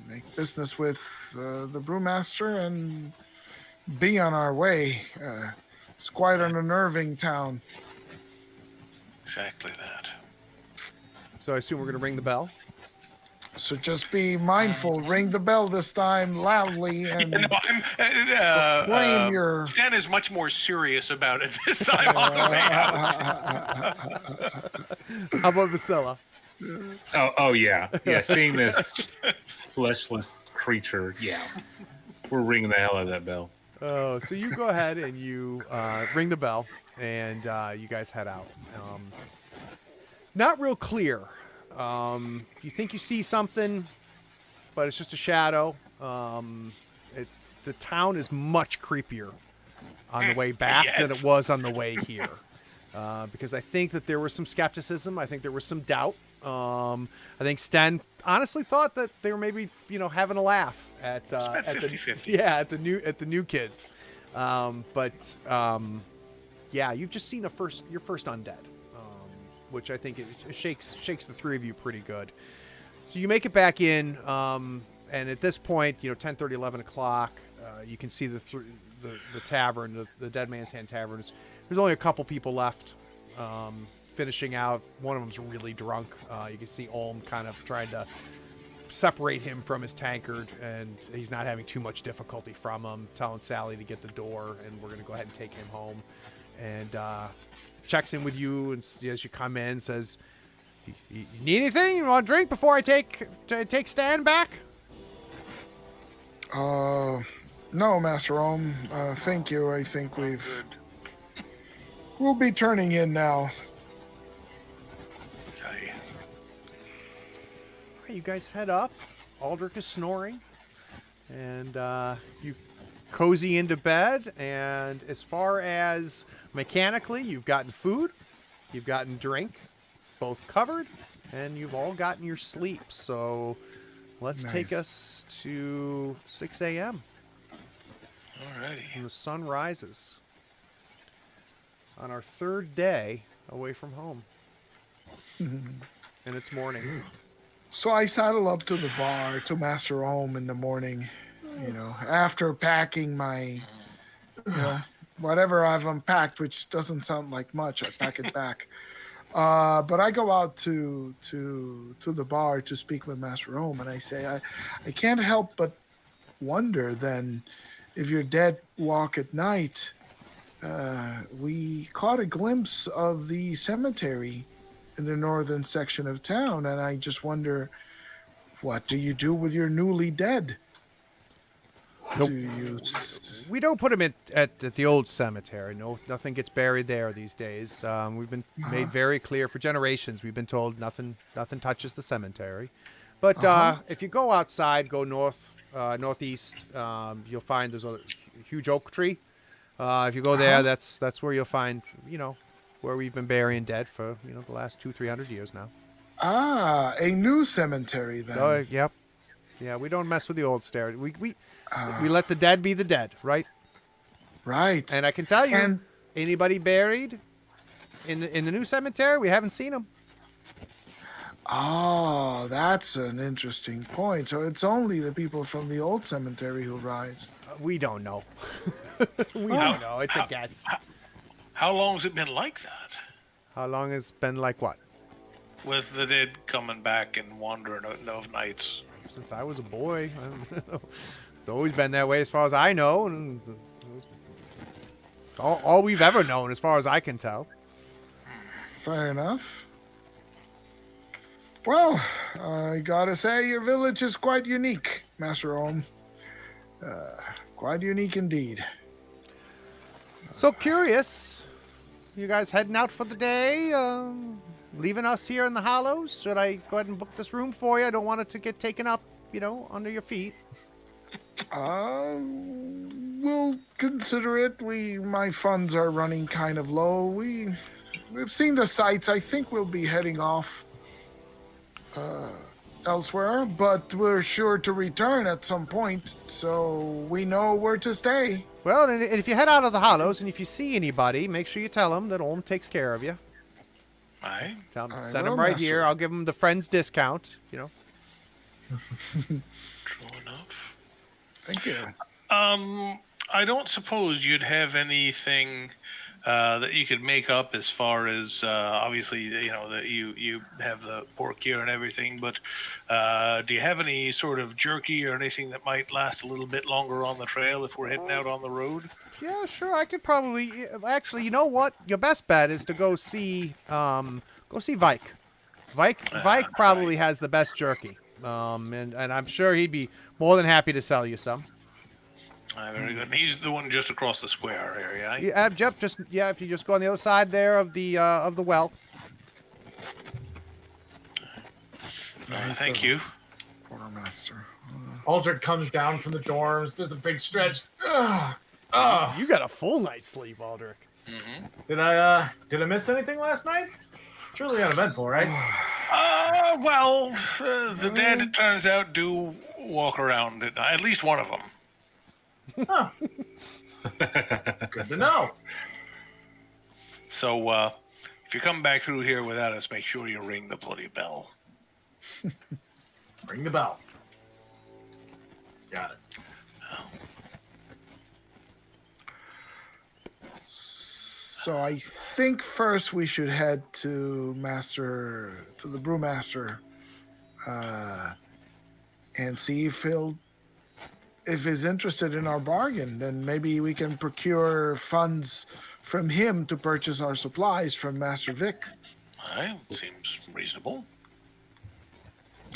S3: Make business with the brewmaster and be on our way. It's quite an unnerving town.
S2: Exactly that.
S1: So I assume we're going to ring the bell.
S3: So just be mindful. Ring the bell this time loudly and
S2: No,
S3: proclaim your.
S2: Stan is much more serious about it this time on the way out.
S1: How about Vasila?
S5: Oh yeah. Seeing this fleshless creature, we're ringing the hell out of that bell.
S1: Oh, so you go ahead and you ring the bell, and you guys head out. Not real clear. You think you see something, but it's just a shadow. The town is much creepier on the way back than it was on the way here. Because I think that there was some skepticism. I think there was some doubt. I think Sten honestly thought that they were maybe, having a laugh at
S2: about
S1: at
S2: 50-50.
S1: at the new kids. You've just seen your first undead, which I think it shakes the three of you pretty good. So you make it back in, and at this point, 10:30, 11 o'clock, you can see the tavern, the Dead Man's Hand Tavern. There's only a couple people left. Finishing out. One of them's really drunk. You can see Olm kind of trying to separate him from his tankard, and he's not having too much difficulty from him, telling Sally to get the door, and we're going to go ahead and take him home. And checks in with you, and as you come in, says, you need anything? You want a drink before I take Stan back?
S3: No, Master Ohm. Thank you. I think we'll be turning in now.
S2: Okay.
S1: All right, you guys head up. Aldrich is snoring, and you cozy into bed. And as far as mechanically, you've gotten food, you've gotten drink, both covered, and you've all gotten your sleep. So let's take
S3: Nice.
S1: us to 6 a.m.
S2: Alrighty.
S1: and the sun rises on our third day away from home. And it's morning.
S3: So I saddle up to the bar to Master Ohm in the morning, after packing my, whatever I've unpacked, which doesn't sound like much. I pack it back. But I go out to the bar to speak with Master Ohm, and I say, I can't help but wonder then if your dead walk at night. We caught a glimpse of the cemetery in the northern section of town, and I just wonder, what do you do with your newly dead?
S1: Nope.
S3: Do you
S1: We don't put them at the old cemetery. No, nothing gets buried there these days. We've been made very clear for generations. We've been told nothing touches the cemetery. But if you go outside, go northeast, you'll find there's a huge oak tree. If you go there, that's where you'll find, where we've been burying dead for, the last 200-300 years now.
S3: a new cemetery then?
S1: So, yep. Yeah, we don't mess with the old cemetery. We let the dead be the dead, right?
S3: Right.
S1: And I can tell you,
S3: And-
S1: anybody buried in the new cemetery, we haven't seen them.
S3: Oh, that's an interesting point. So it's only the people from the old cemetery who rise.
S1: We don't know. We don't know. It's a guess.
S2: How long's it been like that?
S1: How long has it been like what?
S2: With the dead coming back and wandering of nights.
S1: Since I was a boy. I don't know. It's always been that way as far as I know. And it's all we've ever known as far as I can tell.
S3: Fair enough. Well, I gotta say, your village is quite unique, Master Ohm. Quite unique indeed.
S1: So curious. You guys heading out for the day? Leaving us here in the Hollows? Should I go ahead and book this room for you? I don't want it to get taken up, under your feet.
S3: We'll consider it. My funds are running kind of low. We've seen the sights. I think we'll be heading off elsewhere, but we're sure to return at some point, so we know where to stay.
S1: Well, and if you head out of the Hollows and if you see anybody, make sure you tell them that Olm takes care of you.
S2: Aye.
S1: Tell them,
S3: I
S1: send
S3: will,
S1: them right
S3: Master.
S1: here. I'll give them the friend's discount,
S2: True enough.
S3: Thank you.
S2: I don't suppose you'd have anything that you could make up as far as obviously that you have the pork here and everything, but do you have any sort of jerky or anything that might last a little bit longer on the trail if we're heading out on the road?
S1: Yeah, sure. I could probably actually. You know what? Your best bet is to go see Vike. Vike probably has the best jerky. And I'm sure he'd be more than happy to sell you some.
S2: Very good. And he's the one just across the square area. Eh?
S1: Yeah, Jeff. If you just go on the other side there of the well.
S2: Thank you.
S3: Quartermaster.
S4: Aldrich comes down from the dorms, does a big stretch. Ugh.
S1: You got a full night's sleep, Aldrich.
S4: Did I miss anything last night? Surely uneventful, right?
S2: The dead, it turns out, do walk around. At least one of them.
S4: Huh. Good to know.
S2: So, if you come back through here without us, make sure you ring the bloody bell.
S4: Ring the bell. Got it.
S3: So I think first we should head to the brewmaster, and see if he's interested in our bargain. Then maybe we can procure funds from him to purchase our supplies from Master Vic.
S2: Aye, seems reasonable.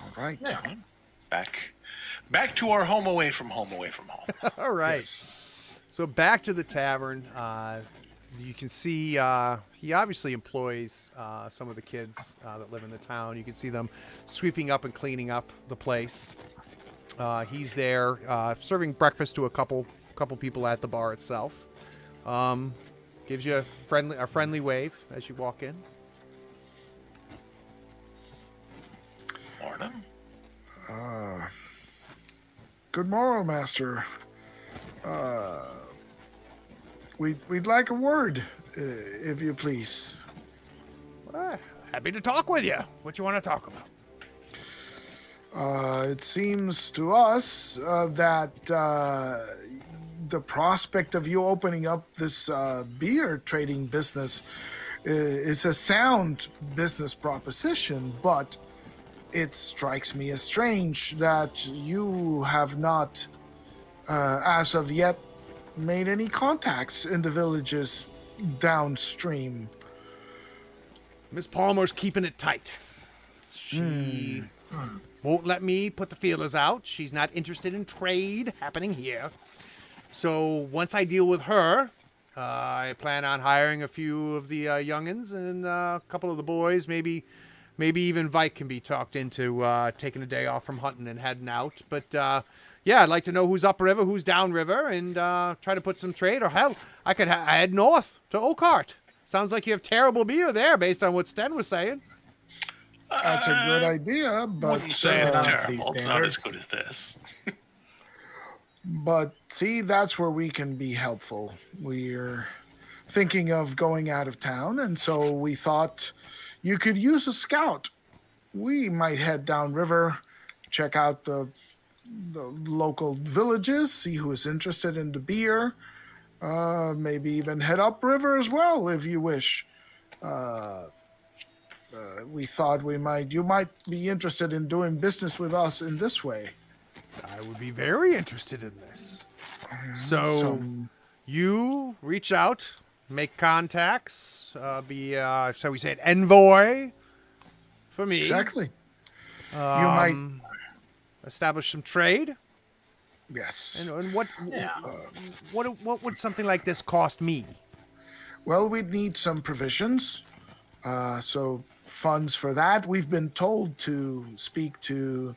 S3: All right.
S4: Yeah.
S2: Back to our home away from home.
S1: All right.
S3: Yes.
S1: So back to the tavern. You can see he obviously employs some of the kids that live in the town. You can see them sweeping up and cleaning up the place. He's there serving breakfast to a couple people at the bar itself. Gives you a friendly wave as you walk in.
S2: Morning.
S3: Good morrow, master. We'd like a word, if you please.
S1: Happy to talk with you. What you want to talk about?
S3: It seems to us that the prospect of you opening up this beer trading business is a sound business proposition, but it strikes me as strange that you have not, as of yet, made any contacts in the villages downstream.
S1: Miss Palmer's keeping it tight. She won't let me put the feelers out. She's not interested in trade happening here. So once I deal with her, I plan on hiring a few of the youngins and a couple of the boys. Maybe even Vike can be talked into taking a day off from hunting and heading out. But yeah, I'd like to know who's upriver, who's downriver, and try to put some trade. Or hell, I could head north to Oakhart. Sounds like you have terrible beer there, based on what Sten was saying.
S3: That's a good idea, but
S2: Wouldn't say it's
S4: these
S2: terrible. It's not as
S4: standards.
S2: good as this.
S3: But see, that's where we can be helpful. We're thinking of going out of town, and so we thought you could use a scout. We might head downriver, check out the local villages, see who is interested in the beer. Maybe even head upriver as well, if you wish. We thought you might be interested in doing business with us in this way.
S1: I would be very interested in this. So you reach out, make contacts, be, shall we say, an envoy for me.
S3: Exactly. You might.
S1: Establish some trade.
S3: Yes.
S1: And what,
S4: Yeah.
S1: what would something like this cost me?
S3: Well, we'd need some provisions. So funds for that. We've been told to speak to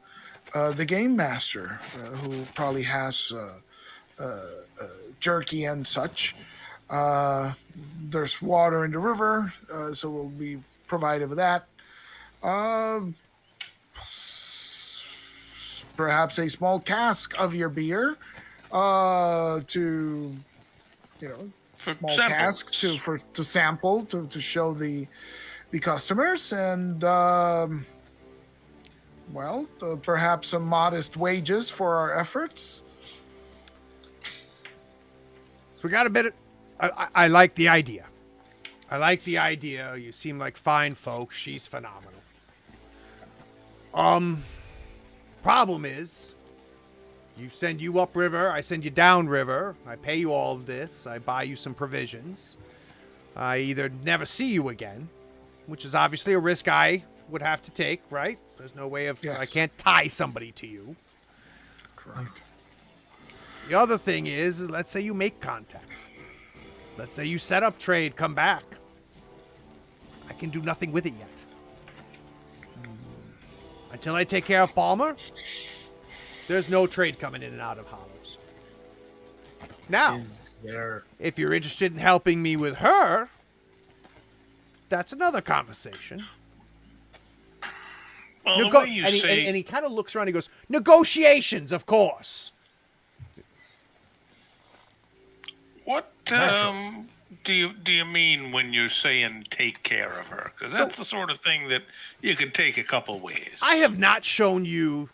S3: the game master, who probably has jerky and such. There's water in the river, so we'll be provided with that. Perhaps a small cask of your beer, to, small
S2: samples.
S3: cask to sample to show the customers, and perhaps some modest wages for our efforts.
S1: So we got a bit of, I like the idea. I like the idea. You seem like fine folks. She's phenomenal. Problem is, you send you upriver, I send you downriver. I pay you all of this. I buy you some provisions. I either never see you again, which is obviously a risk I would have to take, right? There's no way of,
S3: Yes.
S1: I can't tie somebody to you.
S3: Correct.
S1: The other thing is let's say you make contact. Let's say you set up trade, come back. I can do nothing with it yet. Until I take care of Palmer, there's no trade coming in and out of Hollows. Now,
S4: Is there?
S1: if you're interested in helping me with her, that's another conversation.
S2: Well, the way you
S1: and,
S2: say,
S1: he kind of looks around and he goes, negotiations, of course.
S2: what do you mean when you're saying take care of her? Because that's the sort of thing that you could take a couple ways.
S1: I have not shown you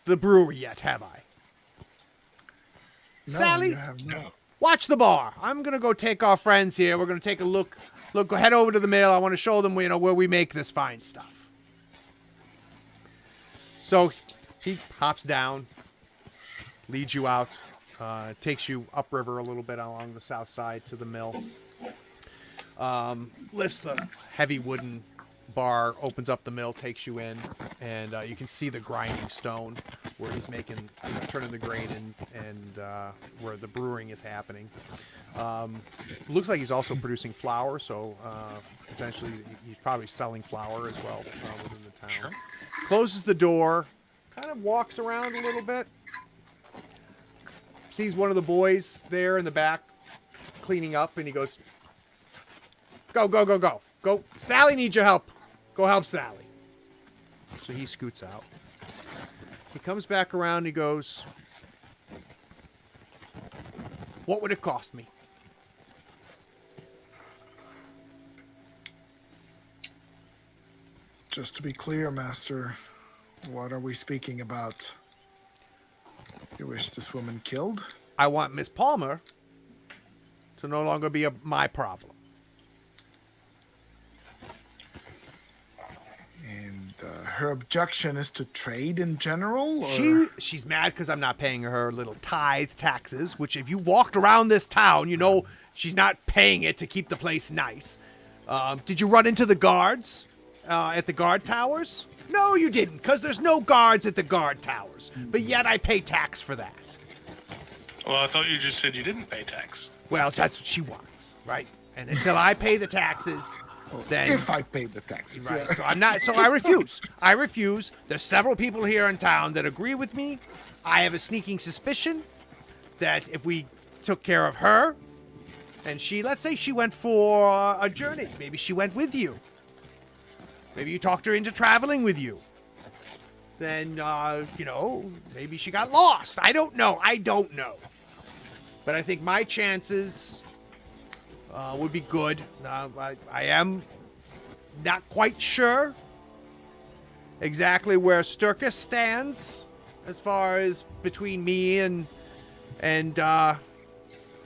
S1: the brewery yet, have I?
S3: No,
S1: Sally,
S3: you have not.
S1: watch the bar. I'm going to go take our friends here. We're going to take a look. Look, go head over to the mill. I want to show them, where we make this fine stuff. So he hops down, leads you out, takes you upriver a little bit along the south side to the mill. Lifts the heavy wooden bar, opens up the mill, takes you in, and you can see the grinding stone where he's making, turning the grain and where the brewing is happening. Looks like he's also producing flour, so potentially he's probably selling flour as well within the town.
S2: Sure.
S1: Closes the door, kind of walks around a little bit, sees one of the boys there in the back cleaning up, and he goes, go. Sally needs your help. Go help Sally. So he scoots out. He comes back around. He goes, "What would it cost me?"
S3: Just to be clear, Master, what are we speaking about? You wish this woman killed?
S1: I want Miss Palmer to no longer be my problem.
S3: And her objection is to trade in general? Or?
S1: She's mad because I'm not paying her little tithe taxes, which if you walked around this town, you know she's not paying it to keep the place nice. Did you run into the guards at the guard towers? No, you didn't, because there's no guards at the guard towers. But yet I pay tax for that.
S2: Well, I thought you just said you didn't pay tax.
S1: Well, that's what she wants, right? And until I pay the taxes, then...
S3: If I paid the taxes.
S1: Right,
S3: Yeah.
S1: so I'm not... So I refuse. I refuse. There's several people here in town that agree with me. I have a sneaking suspicion that if we took care of her, and she... Let's say she went for a journey. Maybe she went with you. Maybe you talked her into traveling with you. Then, maybe she got lost. I don't know. But I think my chances would be good. I am not quite sure exactly where Sturkis stands as far as between me and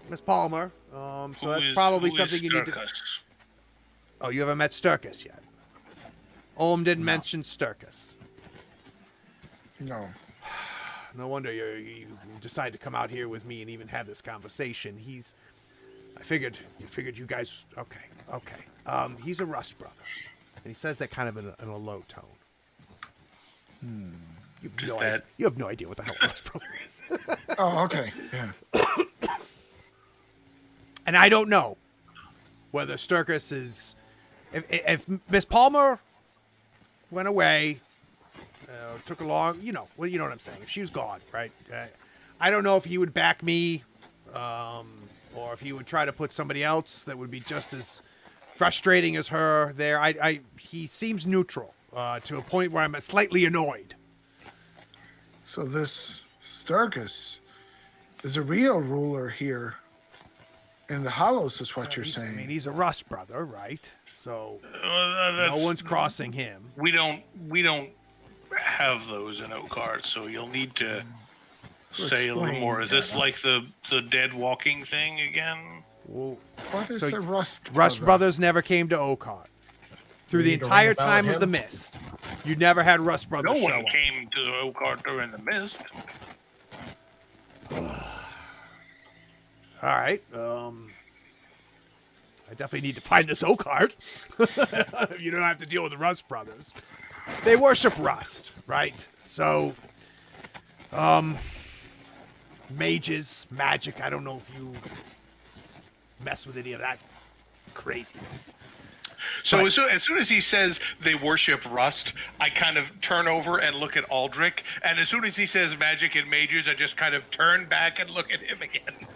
S1: Miss Palmer. So that's probably something you need to... Oh, you haven't met Sturkis yet? Olm didn't mention Sturkis.
S3: No.
S1: No wonder you decided to come out here with me and even have this conversation. I figured you guys. Okay. He's a Rust brother, and he says that kind of in a low tone. You have no idea what the hell Rust brother is.
S3: Oh, okay. Yeah.
S1: And I don't know whether Sturkis is. If Miss Palmer went away. Took a long, you know what I'm saying. If she was gone, right? I don't know if he would back me, or if he would try to put somebody else that would be just as frustrating as her there. He seems neutral to a point where I'm slightly annoyed.
S3: So this Sturgis is a real ruler here in the Hollows, is what you're saying.
S1: I mean, he's a Rust brother, right? So
S2: no
S1: one's crossing him.
S2: We don't have those in Oakart, so you'll need to say a little more. Is this like the dead walking thing again?
S1: Well,
S3: What is a Rust
S1: Rust
S3: brother?
S1: Brothers never came to Oakart. Through the entire time of the Mist, you never had Rust Brothers
S2: No
S1: show
S2: one
S1: up.
S2: came to Oakart during the Mist.
S1: All right. I definitely need to find this Oakart. You don't have to deal with the Rust Brothers. They worship Rust, right? So, mages, magic. I don't know if you mess with any of that craziness.
S2: So as soon as he says they worship Rust, I kind of turn over and look at Aldrich, and as soon as he says magic and mages, I just kind of turn back and look at him again.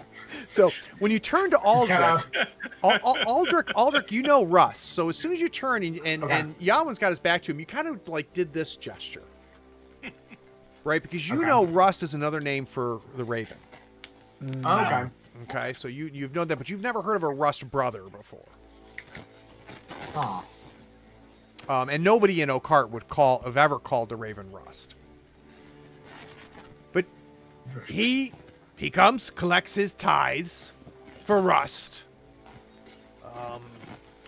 S1: So when you turn to Aldrich, Aldrich, you know Rust. So as soon as you turn and Yaman's got his back to him, you kind of like did this gesture, right? Because you know Rust is another name for the Raven.
S4: Okay.
S1: Okay, so you've known that, but you've never heard of a Rust brother before.
S4: Oh.
S1: And nobody in Oakart would have ever called the Raven Rust. But he comes, collects his tithes for Rust.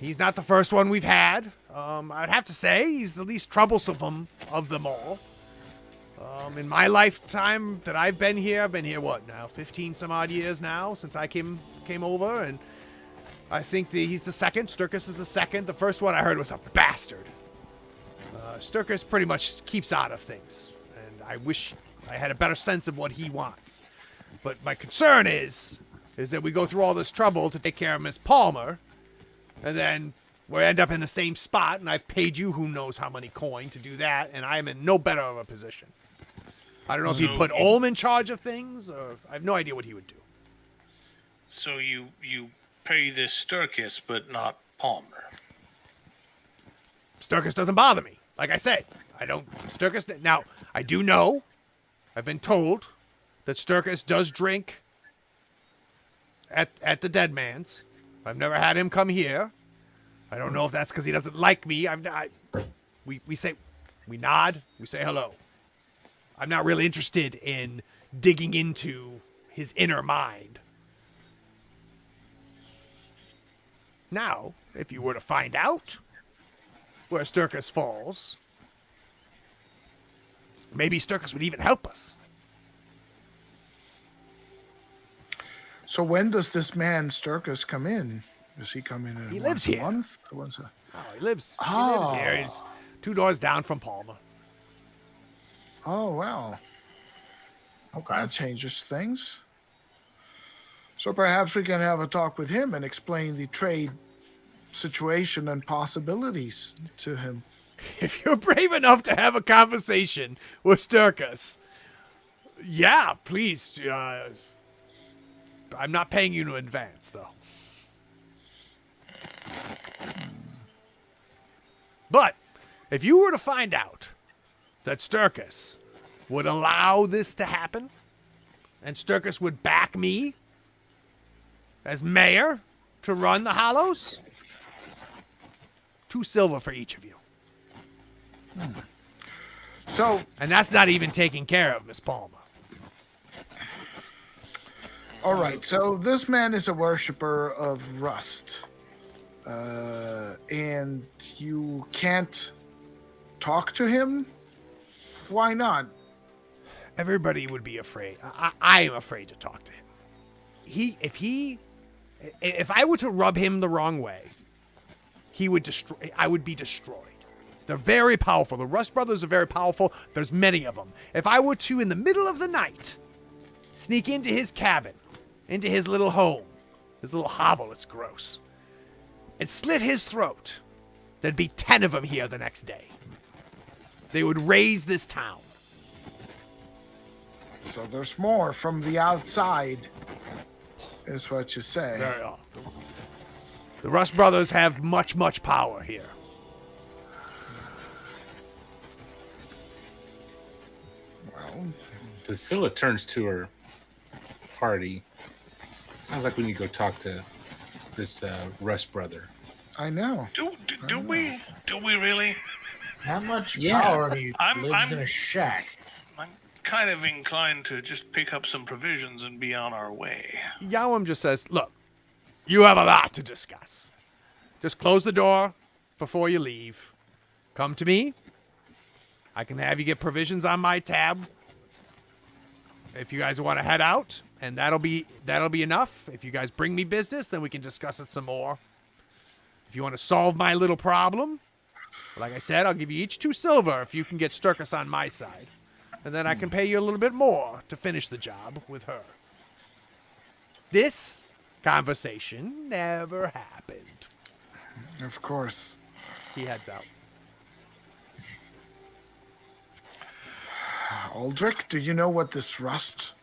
S1: He's not the first one we've had. I'd have to say he's the least troublesome of them all. In my lifetime that I've been here, what now, 15 some odd years now since I came over, and I think he's the second. Sturkis is the second. The first one I heard was a bastard. Sturkis pretty much keeps out of things, and I wish I had a better sense of what he wants. But my concern is that we go through all this trouble to take care of Miss Palmer, and then we end up in the same spot, and I've paid you who knows how many coin to do that, and I'm in no better of a position. I don't know if he'd put Olm in charge of things, or I have no idea what he would do.
S2: So you pay this Sturkis, but not Palmer.
S1: Sturkis doesn't bother me. Like I said, I don't... Sturkis... Now, I do know, I've been told, that Sturkis does drink at the Dead Man's. I've never had him come here. I don't know if that's because he doesn't like me. We nod, we say hello. I'm not really interested in digging into his inner mind. Now, if you were to find out where Sturkis falls, maybe Sturkis would even help us.
S3: So when does this man Sturkis come in? Does he come in?
S1: He lives here.
S3: Once a month?
S1: He lives here. He's 2 doors down from Palmer.
S3: Oh, well.
S4: Okay.
S3: That changes things. So perhaps we can have a talk with him and explain the trade situation and possibilities to him.
S1: If you're brave enough to have a conversation with Sturkis, yeah, please. I'm not paying you in advance, though. But if you were to find out that Sturkis would allow this to happen, and Sturkis would back me as mayor to run the Hollows, 2 silver for each of you.
S3: So,
S1: And that's not even taking care of Miss Palmer.
S3: all right. So this man is a worshiper of rust. And you can't talk to him? Why not?
S1: Everybody would be afraid. I am afraid to talk to him. If I were to rub him the wrong way, I would be destroyed. They're very powerful. The Rust Brothers are very powerful. There's many of them. If I were to, in the middle of the night, sneak into his cabin, into his little home, his little hovel, it's gross, and slit his throat, there'd be 10 of them here the next day. They would raise this town.
S3: So there's more from the outside, is what you say.
S1: The Rust Brothers have much, much power here.
S3: Well,
S5: Vasila turns to her party. Sounds like we need to go talk to this Rust brother.
S3: I know.
S2: Do we really?
S4: How much
S5: Yeah.
S4: power he
S2: I'm-
S4: lives
S2: I'm-
S4: in a shack?
S2: I'm kind of inclined to just pick up some provisions and be on our way.
S1: Yawam just says, look, you have a lot to discuss. Just close the door before you leave. Come to me. I can have you get provisions on my tab. If you guys want to head out, and that'll be enough. If you guys bring me business, then we can discuss it some more. If you want to solve my little problem, like I said, I'll give you each 2 silver if you can get Sturkis on my side. And then I can pay you a little bit more to finish the job with her. This conversation never happened.
S3: Of course.
S1: He heads out.
S3: Aldrich, do you know what this Rust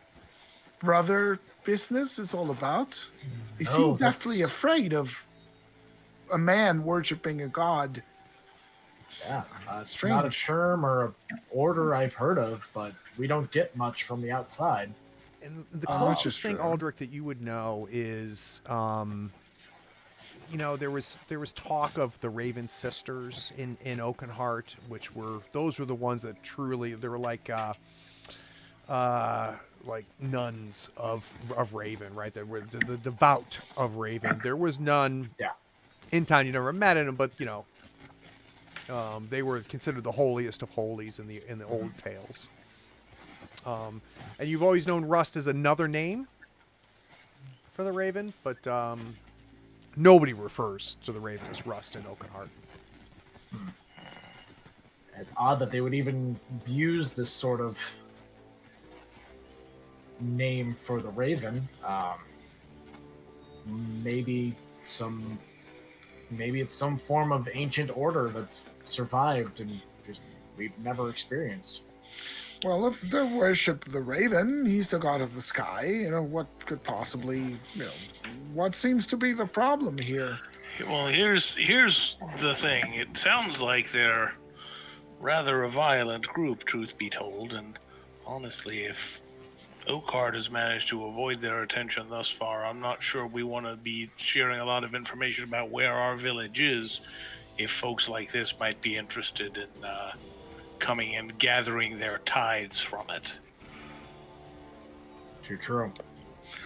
S3: brother business is all about? He
S4: No,
S3: seemed
S4: that's-
S3: deathly afraid of a man worshipping a god.
S4: Yeah, it's
S3: Strange.
S4: not a term or a order I've heard of, but we don't get much from the outside.
S1: And the
S3: Which
S1: closest
S3: is
S1: thing,
S3: true.
S1: Aldrich, that you would know is, there was talk of the Raven sisters in Oakenheart, those were the ones that truly, they were like nuns of Raven, right? They were the devout of Raven. There was none
S4: Yeah.
S1: in town. You never met them, but they were considered the holiest of holies in the old tales. And you've always known Rust as another name for the Raven, but nobody refers to the Raven as Rust in Oakenheart.
S4: It's odd that they would even use this sort of name for the Raven. Maybe it's some form of ancient order that survived and just we've never experienced.
S3: Well, if they worship the raven, he's the god of the sky. What could possibly, what seems to be the problem here?
S2: Well, here's the thing. It sounds like they're rather a violent group, truth be told, and honestly, if Oakheart has managed to avoid their attention thus far, I'm not sure we want to be sharing a lot of information about where our village is if folks like this might be interested in coming and gathering their tithes from it.
S4: Too true.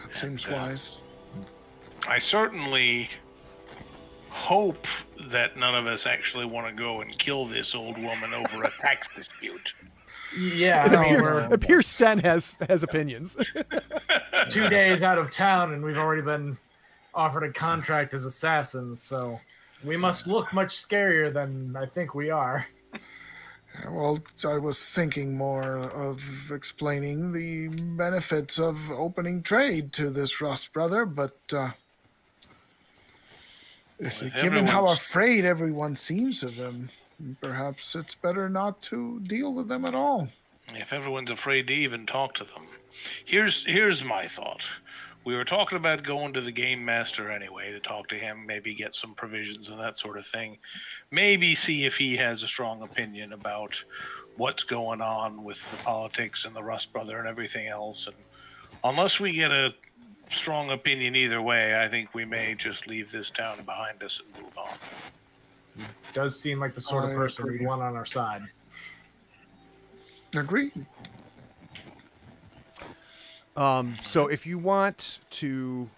S3: That seems wise.
S2: I certainly hope that none of us actually want to go and kill this old woman over a tax dispute.
S4: Yeah,
S1: It
S4: I mean,
S1: appears Sten has opinions.
S4: 2 days out of town, and we've already been offered a contract as assassins, so we must look much scarier than I think we are.
S3: Well, I was thinking more of explaining the benefits of opening trade to this Rust brother, but given how afraid everyone seems of him, perhaps it's better not to deal with them at all.
S2: If everyone's afraid to even talk to them. Here's my thought. We were talking about going to the game master anyway to talk to him, maybe get some provisions and that sort of thing. Maybe see if he has a strong opinion about what's going on with the politics and the Rust brother and everything else. And unless we get a strong opinion either way, I think we may just leave this town behind us and move on.
S4: Does seem like the sort of person we want on our side.
S3: Agreed.
S1: So if you want to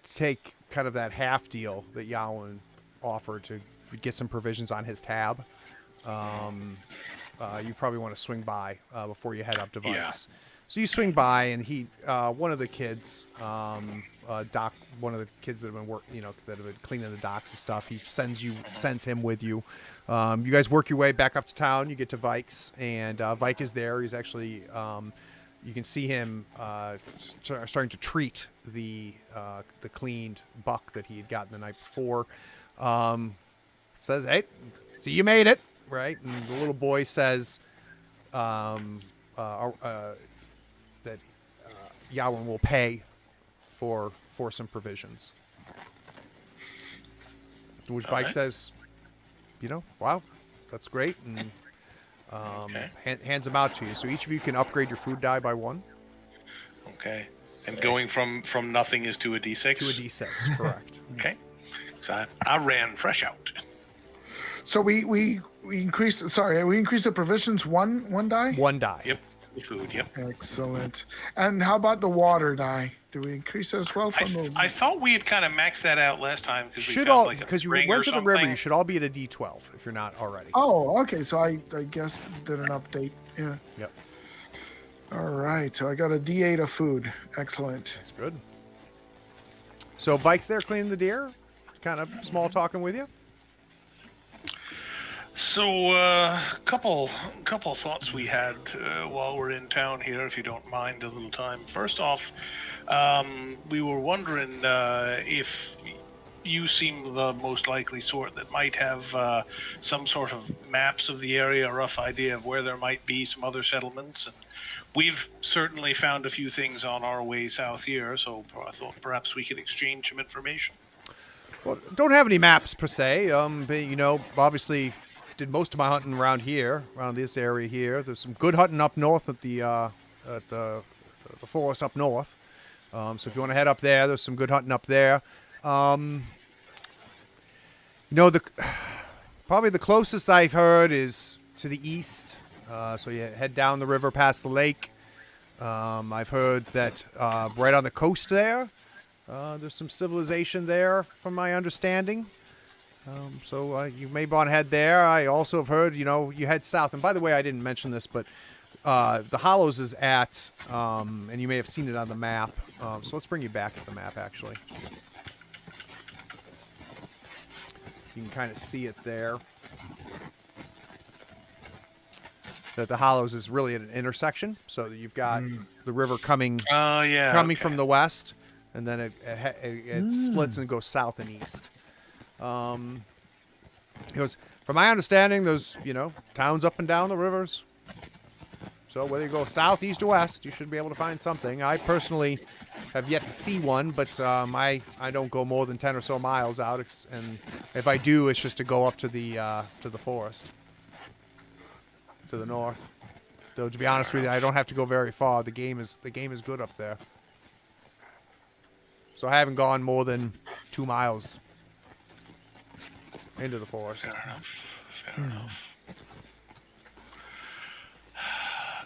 S1: take kind of that half deal that Yawen offered to get some provisions on his tab, you probably want to swing by before you head up to Vikes.
S2: Yeah.
S1: So you swing by, and he, one of the kids, one of the kids that have been that have been cleaning the docks and stuff, he sends him with you. You guys work your way back up to town. You get to Vikes, and Vike is there. He's actually, you can see him starting to treat the cleaned buck that he had gotten the night before. Says, "Hey, so you made it, right?" And the little boy says, that Yawen will pay for some provisions. To which Vike says, wow, that's great, and hands them out to you. So each of you can upgrade your food die by 1.
S2: Okay. And going from nothing is to a D6?
S1: To a D6, correct.
S2: Okay. So I ran fresh out.
S3: So we increased the provisions one die?
S1: 1 die.
S2: Yep. Food, yep.
S3: Excellent. And how about the water die? Do we increase that as well?
S2: I thought we had kind of maxed that out last time because
S1: you went to the river. You should all be at a D12 if you're not already.
S3: Oh, okay. So I guess did an update. Yeah.
S1: Yep.
S3: All right. So I got a D8 of food. Excellent.
S1: That's good. So Vike's there cleaning the deer, kind of small talking with you.
S2: So, couple thoughts we had while we're in town here, if you don't mind a little time. First off, we were wondering if you seem the most likely sort that might have some sort of maps of the area, a rough idea of where there might be some other settlements. And we've certainly found a few things on our way south here, so I thought perhaps we could exchange some information.
S1: Well, don't have any maps per se. But, obviously did most of my hunting around this area here. There's some good hunting up north at the forest up north. So if you want to head up there, there's some good hunting up there. Probably the closest I've heard is to the east. So you head down the river past the lake. I've heard that right on the coast there, there's some civilization there, from my understanding. So you may want to head there. I also have heard, you head south. And by the way, I didn't mention this, but the Hollows is at, and you may have seen it on the map. So let's bring you back to the map, actually. You can kind of see it there. That the Hollows is really at an intersection. So you've got the river coming from the west, and then it splits and goes south and east. He goes, from my understanding, there's, towns up and down the rivers. So whether you go south, east, or west, you should be able to find something. I personally have yet to see one, but I don't go more than 10 or so miles out, and if I do, it's just to go up to the forest. to the north. Though to be honest with you, I don't have to go very far. The game is good up there. So I haven't gone more than 2 miles into the forest.
S2: Fair enough.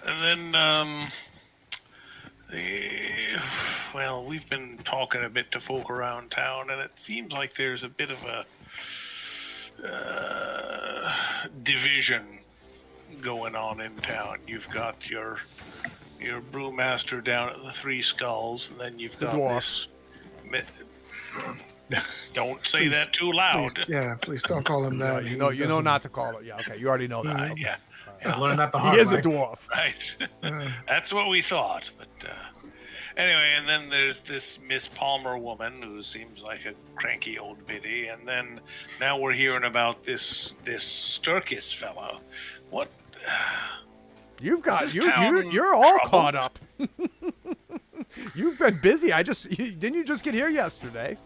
S2: And then, well, we've been talking a bit to folk around town, and it seems like there's a bit of a division going on in town. You've got your brewmaster down at the Three Skulls, and then you've got
S1: dwarf.
S2: Don't say
S3: Please,
S2: that too loud.
S3: Please don't call him that.
S1: You know not to call it. Yeah, okay, you already know that.
S2: Yeah,
S4: Learn that the hard
S1: He is
S4: way.
S1: a dwarf.
S2: right. That's what we thought. But anyway, and then there's this Miss Palmer woman who seems like a cranky old biddy, and then now we're hearing about this Sturkis fellow. What?
S1: You've got
S2: Is this town
S1: you're all
S2: troubled?
S1: caught up. You've been busy. Didn't you just get here yesterday?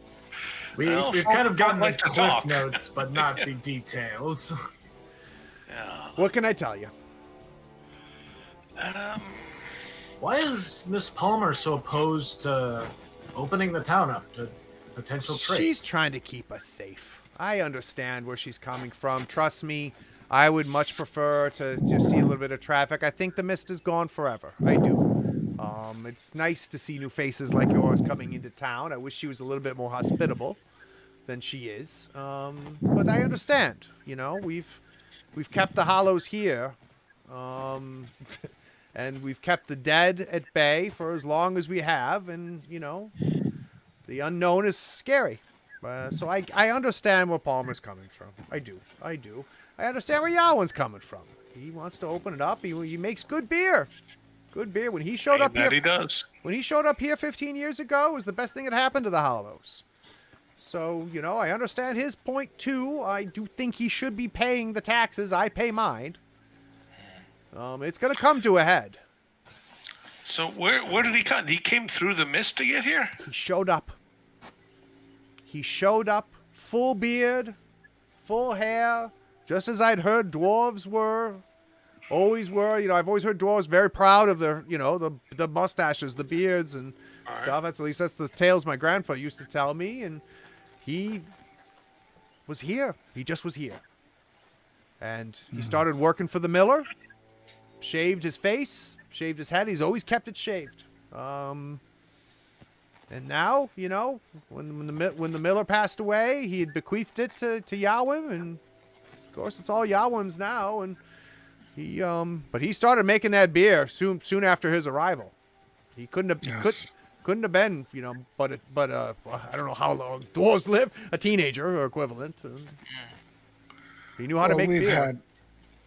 S2: Well,
S4: We've
S2: folk
S4: kind of gotten the
S2: like to
S4: cliff
S2: talk.
S4: notes, but not the details.
S2: Yeah.
S1: What can I tell you?
S4: Why is Miss Palmer so opposed to opening the town up to potential trade?
S1: She's trying to keep us safe. I understand where she's coming from. Trust me, I would much prefer to just see a little bit of traffic. I think the mist is gone forever. I do. It's nice to see new faces like yours coming into town. I wish she was a little bit more hospitable than she is. But I understand. You know, we've kept the hollows here. And we've kept the dead at bay for as long as we have. And, you know, the unknown is scary. So I understand where Palmer's coming from. I do. I understand where Yawan's coming from. He wants to open it up. He makes good beer. Good beer. When he showed up here,
S2: That he does.
S1: when he showed up here 15 years ago, it was the best thing that happened to the Hollows. So, you know, I understand his point too. I do think he should be paying the taxes. I pay mine. It's going to come to a head.
S2: So where did he come? He came through the mist to get here?
S1: He showed up. Full beard, full hair, just as I'd heard dwarves were. Always were. You know, I've always heard dwarves very proud of their, you know, the mustaches, the beards and stuff. At least that's the tales my grandfather used to tell me. And he was here. He just was here. And he started working for the miller. Shaved his face, shaved his head. He's always kept it shaved. And now, you know, when the miller passed away, he had bequeathed it to Yawim, and of course it's all Yawim's now. And but he started making that beer soon after his arrival. He couldn't have been, you know, but I don't know how long dwarves live, a teenager or equivalent. He knew how to make beer.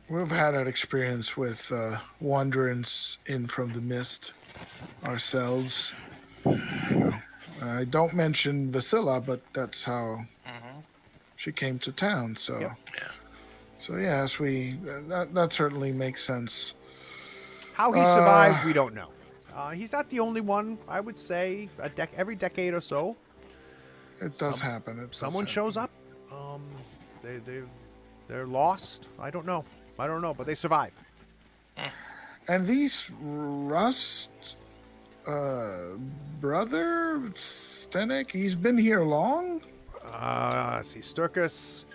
S3: We've had an experience with wanderings in from the mist ourselves. You know, I don't mention Vasila, but that's how she came to town. So,
S1: Yep.
S3: so yes, that certainly makes sense.
S1: How he survived, we don't know. He's not the only one. I would say every decade or so,
S3: It does happen.
S1: someone shows up. They're lost. I don't know, but they survive.
S3: And these Rust brother Stenek, he's been here long?
S1: Let's see, Sturkis,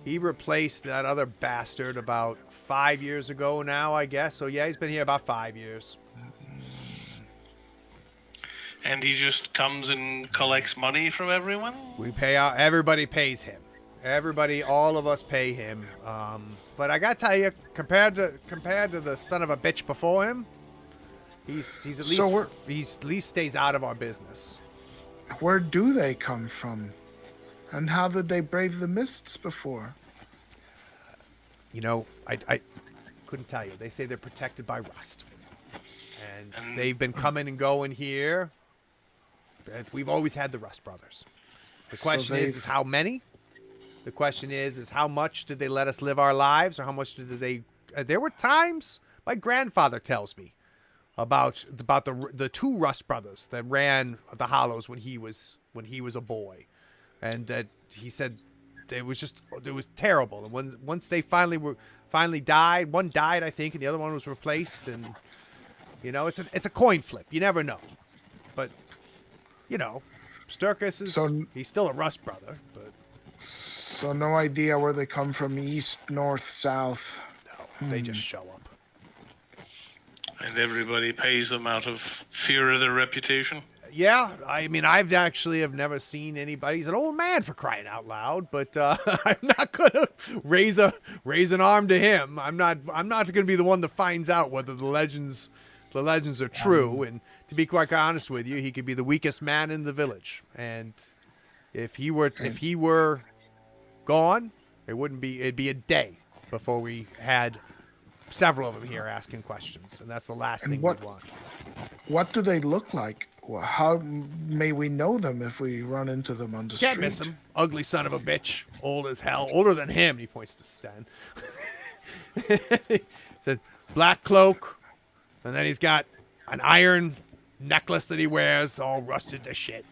S1: he replaced that other bastard about 5 years ago now, I guess. So yeah, he's been here about 5 years.
S2: And he just comes and collects money from everyone?
S1: We pay out. Everybody pays him. Everybody, all of us pay him. But I gotta tell you, compared to the son of a bitch before him, he's at least he's at least stays out of our business.
S3: Where do they come from? And how did they brave the mists before?
S1: You know, I couldn't tell you. They say they're protected by rust, and they've been coming and going here. We've always had the Rust brothers. The question is how many? The question is how much did they let us live our lives, or how much did they? There were times my grandfather tells me about the two Rust brothers that ran the Hollows when he was a boy, and that he said it was terrible. And once they finally finally died. One died, I think, and the other one was replaced. And it's a coin flip. You never know. But Sturkis is he's still a Rust brother. But
S3: so no idea where they come from, east, north, south.
S1: no, they just show up.
S2: And everybody pays them out of fear of their reputation.
S1: Yeah, I mean, I've actually have never seen anybody. He's an old man, for crying out loud, but I'm not gonna raise an arm to him. I'm not gonna be the one that finds out whether the legends are true. And to be quite honest with you, he could be the weakest man in the village. And if he were gone, it'd be a day before we had several of them here asking questions, and that's the last thing we'd want.
S3: What do they look like? How may we know them if we run into them on the street?
S1: Can't miss him. Ugly son of a bitch. Old as hell. Older than him. He points to Sten. He said, black cloak, and then he's got an iron necklace that he wears, all rusted to shit.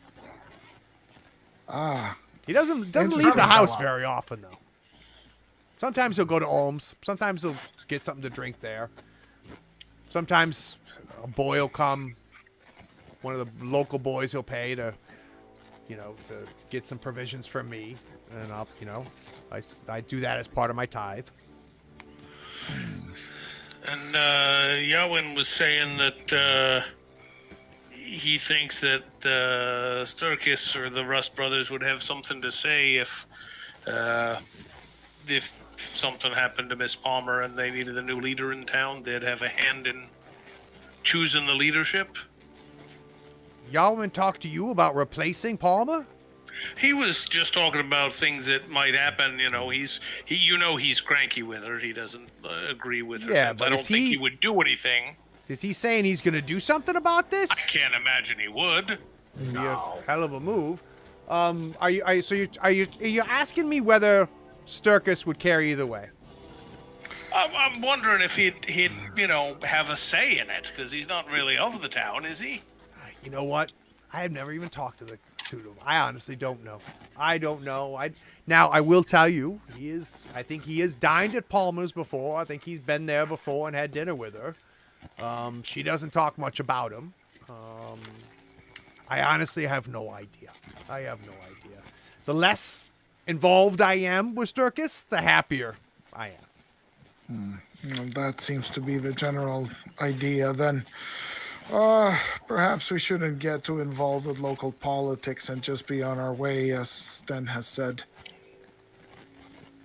S1: He doesn't leave the house very often, though. Sometimes he'll go to Olms. Sometimes he'll get something to drink there. Sometimes a boy will come. One of the local boys he'll pay to get some provisions from me, and I'll, I do that as part of my tithe.
S2: And Yawin was saying that he thinks that Sturkis or the Rust brothers would have something to say if something happened to Miss Palmer and they needed a new leader in town. They'd have a hand in choosing the leadership.
S1: Yalwyn talked to you about replacing Palmer?
S2: He was just talking about things that might happen. He's cranky with her. He doesn't agree with her.
S1: Yeah, but
S2: I don't think he would do anything.
S1: Is he saying he's going to do something about this?
S2: I can't imagine he would.
S1: It'd be a hell of a move. Are you asking me whether Sturkis would care either way?
S2: I'm wondering if he'd have a say in it, because he's not really of the town, is he?
S1: You know what? I have never even talked to them. I honestly don't know. I don't know. Now, I will tell you, I think he has dined at Palmer's before. I think he's been there before and had dinner with her. She doesn't talk much about him. I honestly have no idea. The less involved I am with Sturkis, the happier I am.
S3: Well, that seems to be the general idea. Then perhaps we shouldn't get too involved with local politics and just be on our way, as Sten has said.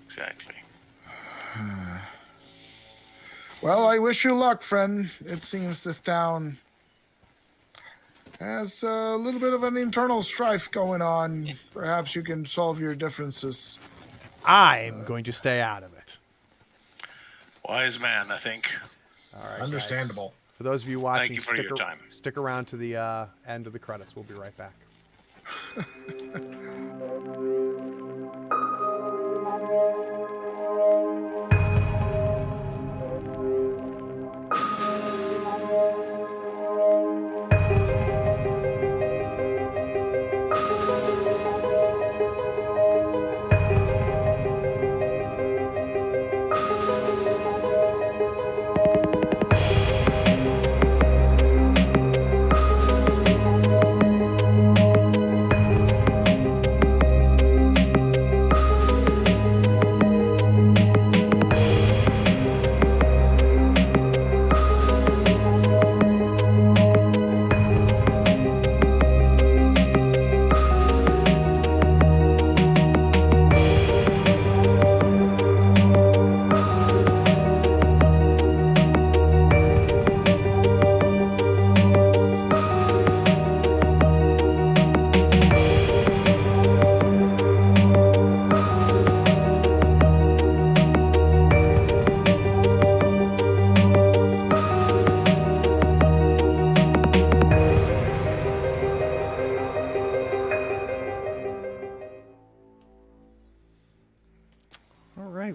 S2: Exactly.
S3: Well, I wish you luck, friend. It seems this town has a little bit of an internal strife going on. Perhaps you can solve your differences.
S1: I'm going to stay out of it.
S2: Wise man, I think.
S1: All right,
S4: Understandable.
S1: guys. For those of you watching,
S2: Thank you for your time.
S1: Stick around to the end of the credits. We'll be right back.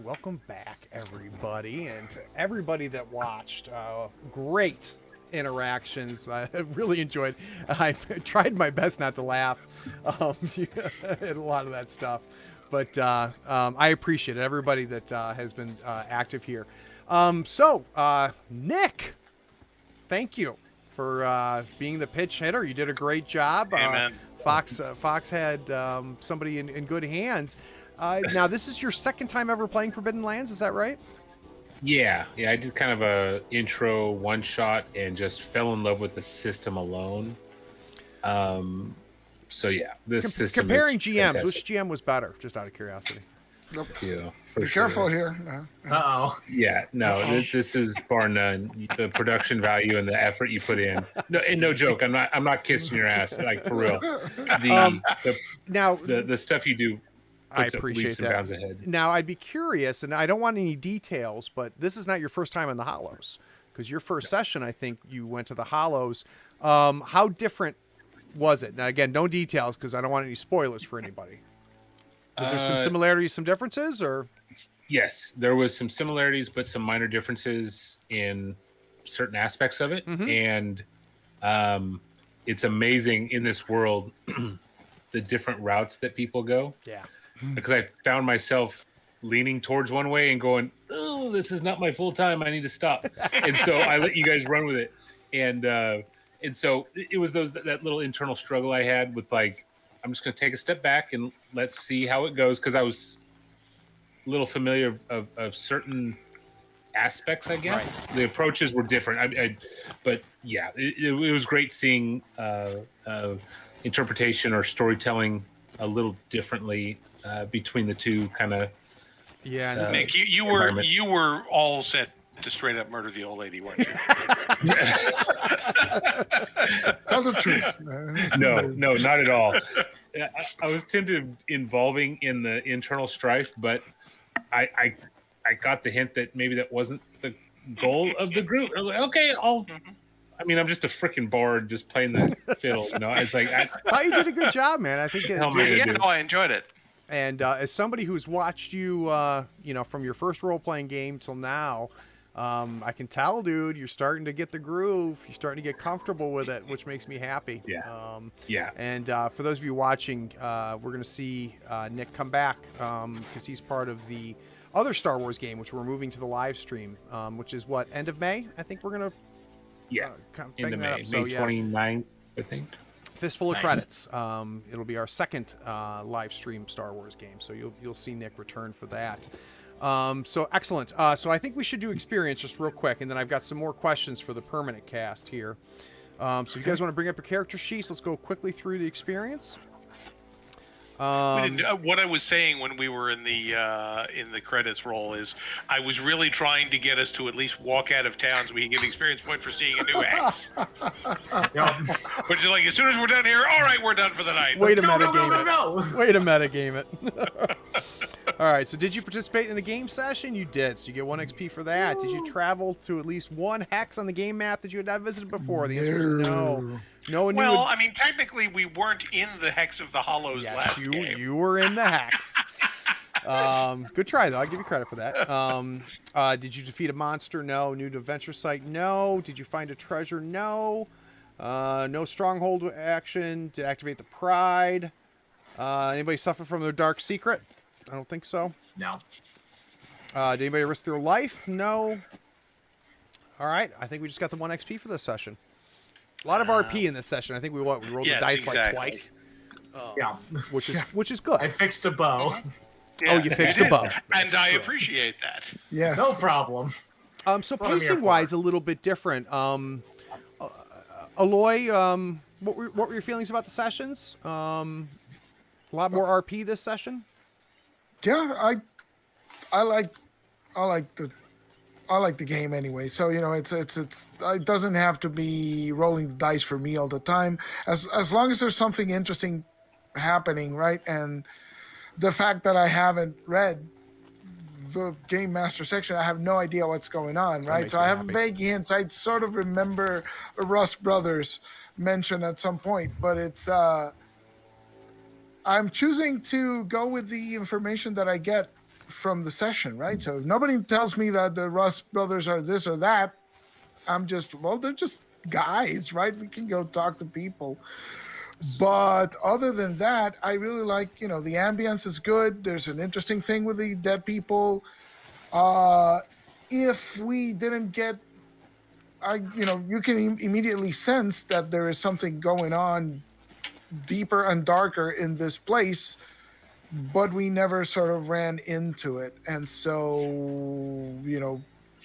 S1: Welcome back, everybody, and to everybody that watched. Great interactions. I really enjoyed. I tried my best not to laugh at a lot of that stuff, But I appreciate it. Everybody that has been active here. Nick, thank you for being the pitch hitter. You did a great job.
S2: Amen.
S1: Fox had somebody in good hands. Now, this is your second time ever playing Forbidden Lands, is that right?
S5: Yeah. I did kind of a intro one shot and just fell in love with the system alone. So yeah, this system.
S1: Comparing
S5: is
S1: GMs,
S5: fantastic.
S1: which GM was better? Just out of curiosity.
S3: Nope.
S5: Yeah,
S3: Be careful here.
S4: Uh-oh.
S5: Yeah, no, this is bar none. The production value and the effort you put in. No, and no joke. I'm not kissing your ass, like for real. The stuff you do.
S1: I
S5: puts it
S1: appreciate
S5: leaps and
S1: that.
S5: bounds ahead.
S1: Now, I'd be curious, and I don't want any details, but this is not your first time in the Hollows, because your first session, I think you went to the Hollows. How different was it? Now, again, no details, because I don't want any spoilers for anybody. Was there some similarities, some differences, or?
S5: Yes, there was some similarities, but some minor differences in certain aspects of it. And it's amazing in this world, the different routes that people go.
S1: Yeah.
S5: Because I found myself leaning towards one way and going, oh, this is not my full time. I need to stop. And so I let you guys run with it. And so it was that little internal struggle I had with, like, I'm just going to take a step back and let's see how it goes. Because I was a little familiar of certain aspects, I guess. Right. The approaches were different. But yeah, it was great seeing interpretation or storytelling a little differently between the two kind of.
S1: Yeah,
S2: Nick, you were all set to straight up murder the old lady, weren't you?
S3: Tell the truth.
S5: No, not at all. I was tempted involving in the internal strife, but I got the hint that maybe that wasn't the goal of the group. I was like, okay, I'm just a freaking bard just playing the fiddle. It's like I
S1: thought you did a good job, man. I think
S2: I enjoyed it.
S1: And as somebody who's watched you, from your first role-playing game till now, I can tell, dude, you're starting to get the groove. You're starting to get comfortable with it, which makes me happy.
S5: Yeah.
S1: And for those of you watching, we're going to see Nick come back because he's part of the other Star Wars game, which we're moving to the live stream, which is end of May? I think we're going to
S5: end of May.
S1: So,
S5: May 29th, I think.
S1: Fistful of credits. It'll be our second live stream Star Wars game, so you'll see Nick return for that. So excellent. So I think we should do experience just real quick, and then I've got some more questions for the permanent cast here. So if you guys want to bring up your character sheets, let's go quickly through the experience.
S2: What I was saying when we were in the credits roll is I was really trying to get us to at least walk out of town so we can get an experience point for seeing a new hex. But you're like, as soon as we're done here, all right, we're done for the night.
S1: Way to metagame it. All right, so did you participate in the game session? You did, so you get 1 XP for that. Did you travel to at least one hex on the game map that you had not visited before? The answer is no.
S2: Well, technically, we weren't in the hex of the Hollows last game.
S1: You were in the hex. Good try, though. I'll give you credit for that. Did you defeat a monster? No. New adventure site? No. Did you find a treasure? No. No stronghold action to activate the pride. Anybody suffer from their dark secret? I don't think so.
S4: No.
S1: Did anybody risk their life? No. All right. I think we just got the 1 XP for this session. A lot of RP in this session. I think we rolled the dice like twice. Which is good.
S4: I fixed a bow.
S1: Yeah, you fixed a bow.
S2: And I appreciate that.
S3: Yes.
S4: No problem.
S1: So pacing wise, a little bit different. Aloy, what were your feelings about the sessions? A lot more RP this session.
S3: Yeah, I like the game anyway. So it doesn't have to be rolling the dice for me all the time. As long as there's something interesting happening, right? And the fact that I haven't read the game master section, I have no idea what's going on, right? So I have vague hints. I sort of remember the Rust brothers mentioned at some point, but it's I'm choosing to go with the information that I get from the session, right? So if nobody tells me that the Rust brothers are this or that, I'm just, they're just guys, right? We can go talk to people. But other than that, I really like, the ambience is good. There's an interesting thing with the dead people. If we didn't get, you can immediately sense that there is something going on deeper and darker in this place, but we never sort of ran into it. And so,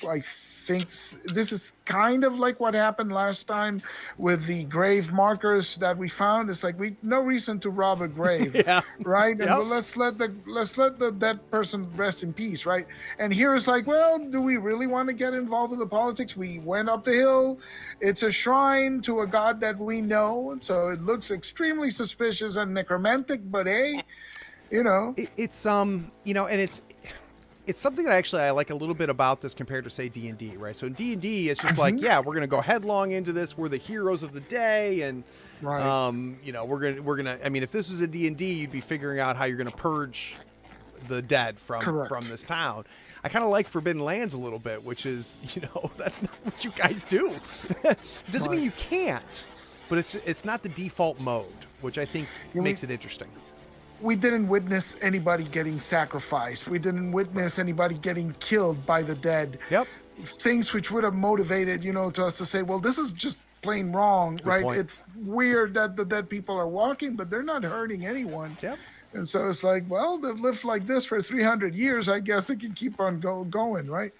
S3: I think this is kind of like what happened last time with the grave markers that we found. It's like no reason to rob a grave,
S1: Yeah.
S3: right?
S1: Yep.
S3: And let's let the dead person rest in peace, right? And here it's like, well, do we really want to get involved in the politics? We went up the hill. It's a shrine to a god that we know, and so it looks extremely suspicious and necromantic. But hey,
S1: It's and it's something that I like a little bit about this compared to, say, D&D, right? So in D&D, it's just like, yeah, we're going to go headlong into this. We're the heroes of the day. And,
S3: right.
S1: we're going to, I mean, if this was a D&D, you'd be figuring out how you're going to purge the dead from this town. I kind of like Forbidden Lands a little bit, which is, that's not what you guys do. It doesn't mean you can't, but it's not the default mode, which I think makes it interesting.
S3: We didn't witness anybody getting sacrificed. We didn't witness anybody getting killed by the dead.
S1: Yep.
S3: Things which would have motivated, to us to say, well, this is just plain wrong,
S1: Good
S3: right?
S1: point.
S3: It's weird that the dead people are walking, but they're not hurting anyone.
S1: Yep.
S3: And so it's like, well, they've lived like this for 300 years. I guess they can keep on going, right?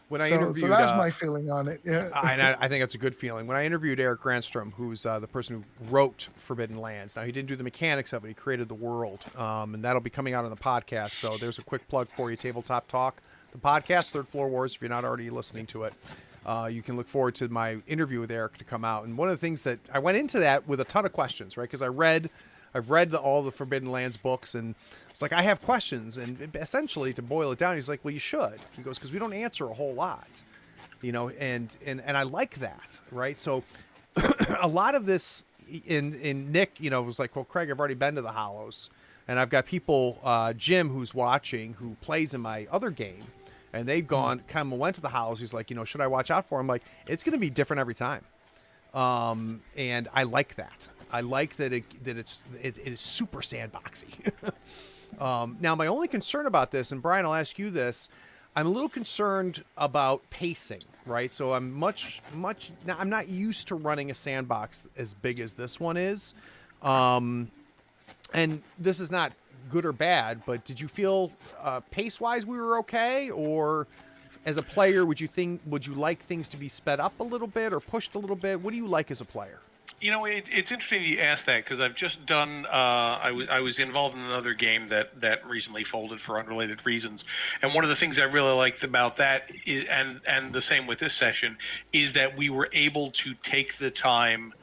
S1: When I interviewed,
S3: so that's my feeling on it. Yeah,
S1: I think that's a good feeling. When I interviewed Eric Granstrom, who's the person who wrote Forbidden Lands, now he didn't do the mechanics of it; he created the world, and that'll be coming out on the podcast. So there's a quick plug for you: Tabletop Talk, the podcast, Third Floor Wars. If you're not already listening to it, you can look forward to my interview with Eric to come out. And one of the things that I went into that with a ton of questions, right? Because I've read all the Forbidden Lands books, and it's like, I have questions. And essentially, to boil it down, he's like, well, you should. He goes, because we don't answer a whole lot, and I like that, right? So a lot of this in Nick, was like, well, Craig, I've already been to the Hollows, and I've got people, Jim, who's watching, who plays in my other game, and they've went to the Hollows. He's like, should I watch out for him? I'm like, it's going to be different every time. And I like that. I like that it is super sandboxy. Now, my only concern about this, and Brian, I'll ask you this, I'm a little concerned about pacing, right? So I'm now I'm not used to running a sandbox as big as this one is. And this is not good or bad, but did you feel pace-wise we were okay? Or as a player, would you like things to be sped up a little bit or pushed a little bit? What do you like as a player?
S2: It's interesting you ask that, because I've just done. I was involved in another game that recently folded for unrelated reasons, and one of the things I really liked about that is, and the same with this session, is that we were able to take the time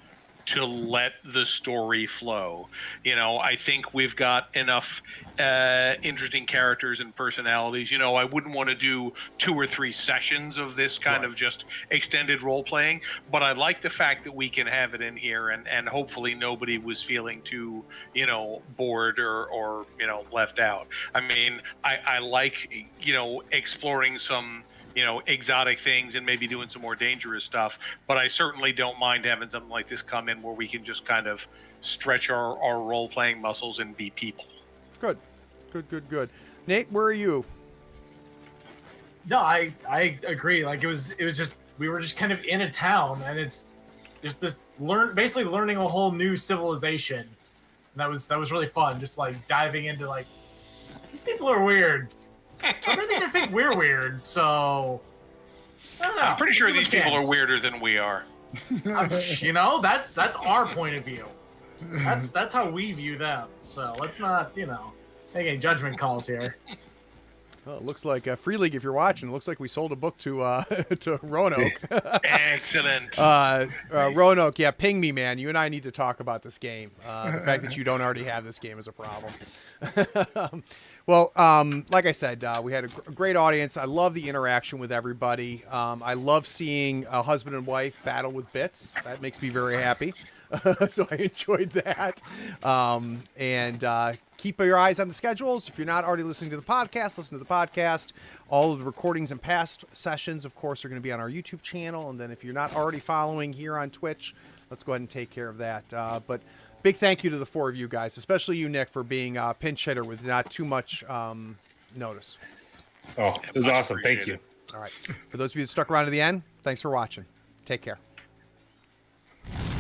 S2: to let the story flow. I think we've got enough interesting characters and personalities. I wouldn't want to do 2 or 3 sessions of this kind of just extended role playing, but I like the fact that we can have it in here, and hopefully nobody was feeling too, bored or left out. I mean, I like, exploring some exotic things and maybe doing some more dangerous stuff. But I certainly don't mind having something like this come in where we can just kind of stretch our role-playing muscles and be people.
S1: Good. Nate, where are you?
S4: No, I agree. Like, it was just, we were just kind of in a town, and it's just this basically learning a whole new civilization. And that was really fun. Just like diving into, like, these people are weird. But they didn't think we're weird, so I don't know.
S2: I'm pretty sure these people are weirder than we are.
S4: That's our point of view. That's how we view them. So let's not, make any judgment calls here.
S1: Well, it looks like Free League, if you're watching, it looks like we sold a book to Roanoke.
S2: Excellent.
S1: Roanoke, yeah, ping me, man. You and I need to talk about this game. The fact that you don't already have this game is a problem. Well, like I said, we had a great audience. I love the interaction with everybody. I love seeing a husband and wife battle with bits. That makes me very happy. So I enjoyed that. And keep your eyes on the schedules. If you're not already listening to the podcast, listen to the podcast. All of the recordings and past sessions, of course, are going to be on our YouTube channel. And then if you're not already following here on Twitch, let's go ahead and take care of that. But big thank you to the four of you guys, especially you, Nick, for being a pinch hitter with not too much notice.
S5: Oh, it was
S2: Much
S5: awesome. Thank you.
S2: appreciated.
S1: All right. For those of you that stuck around to the end, thanks for watching. Take care.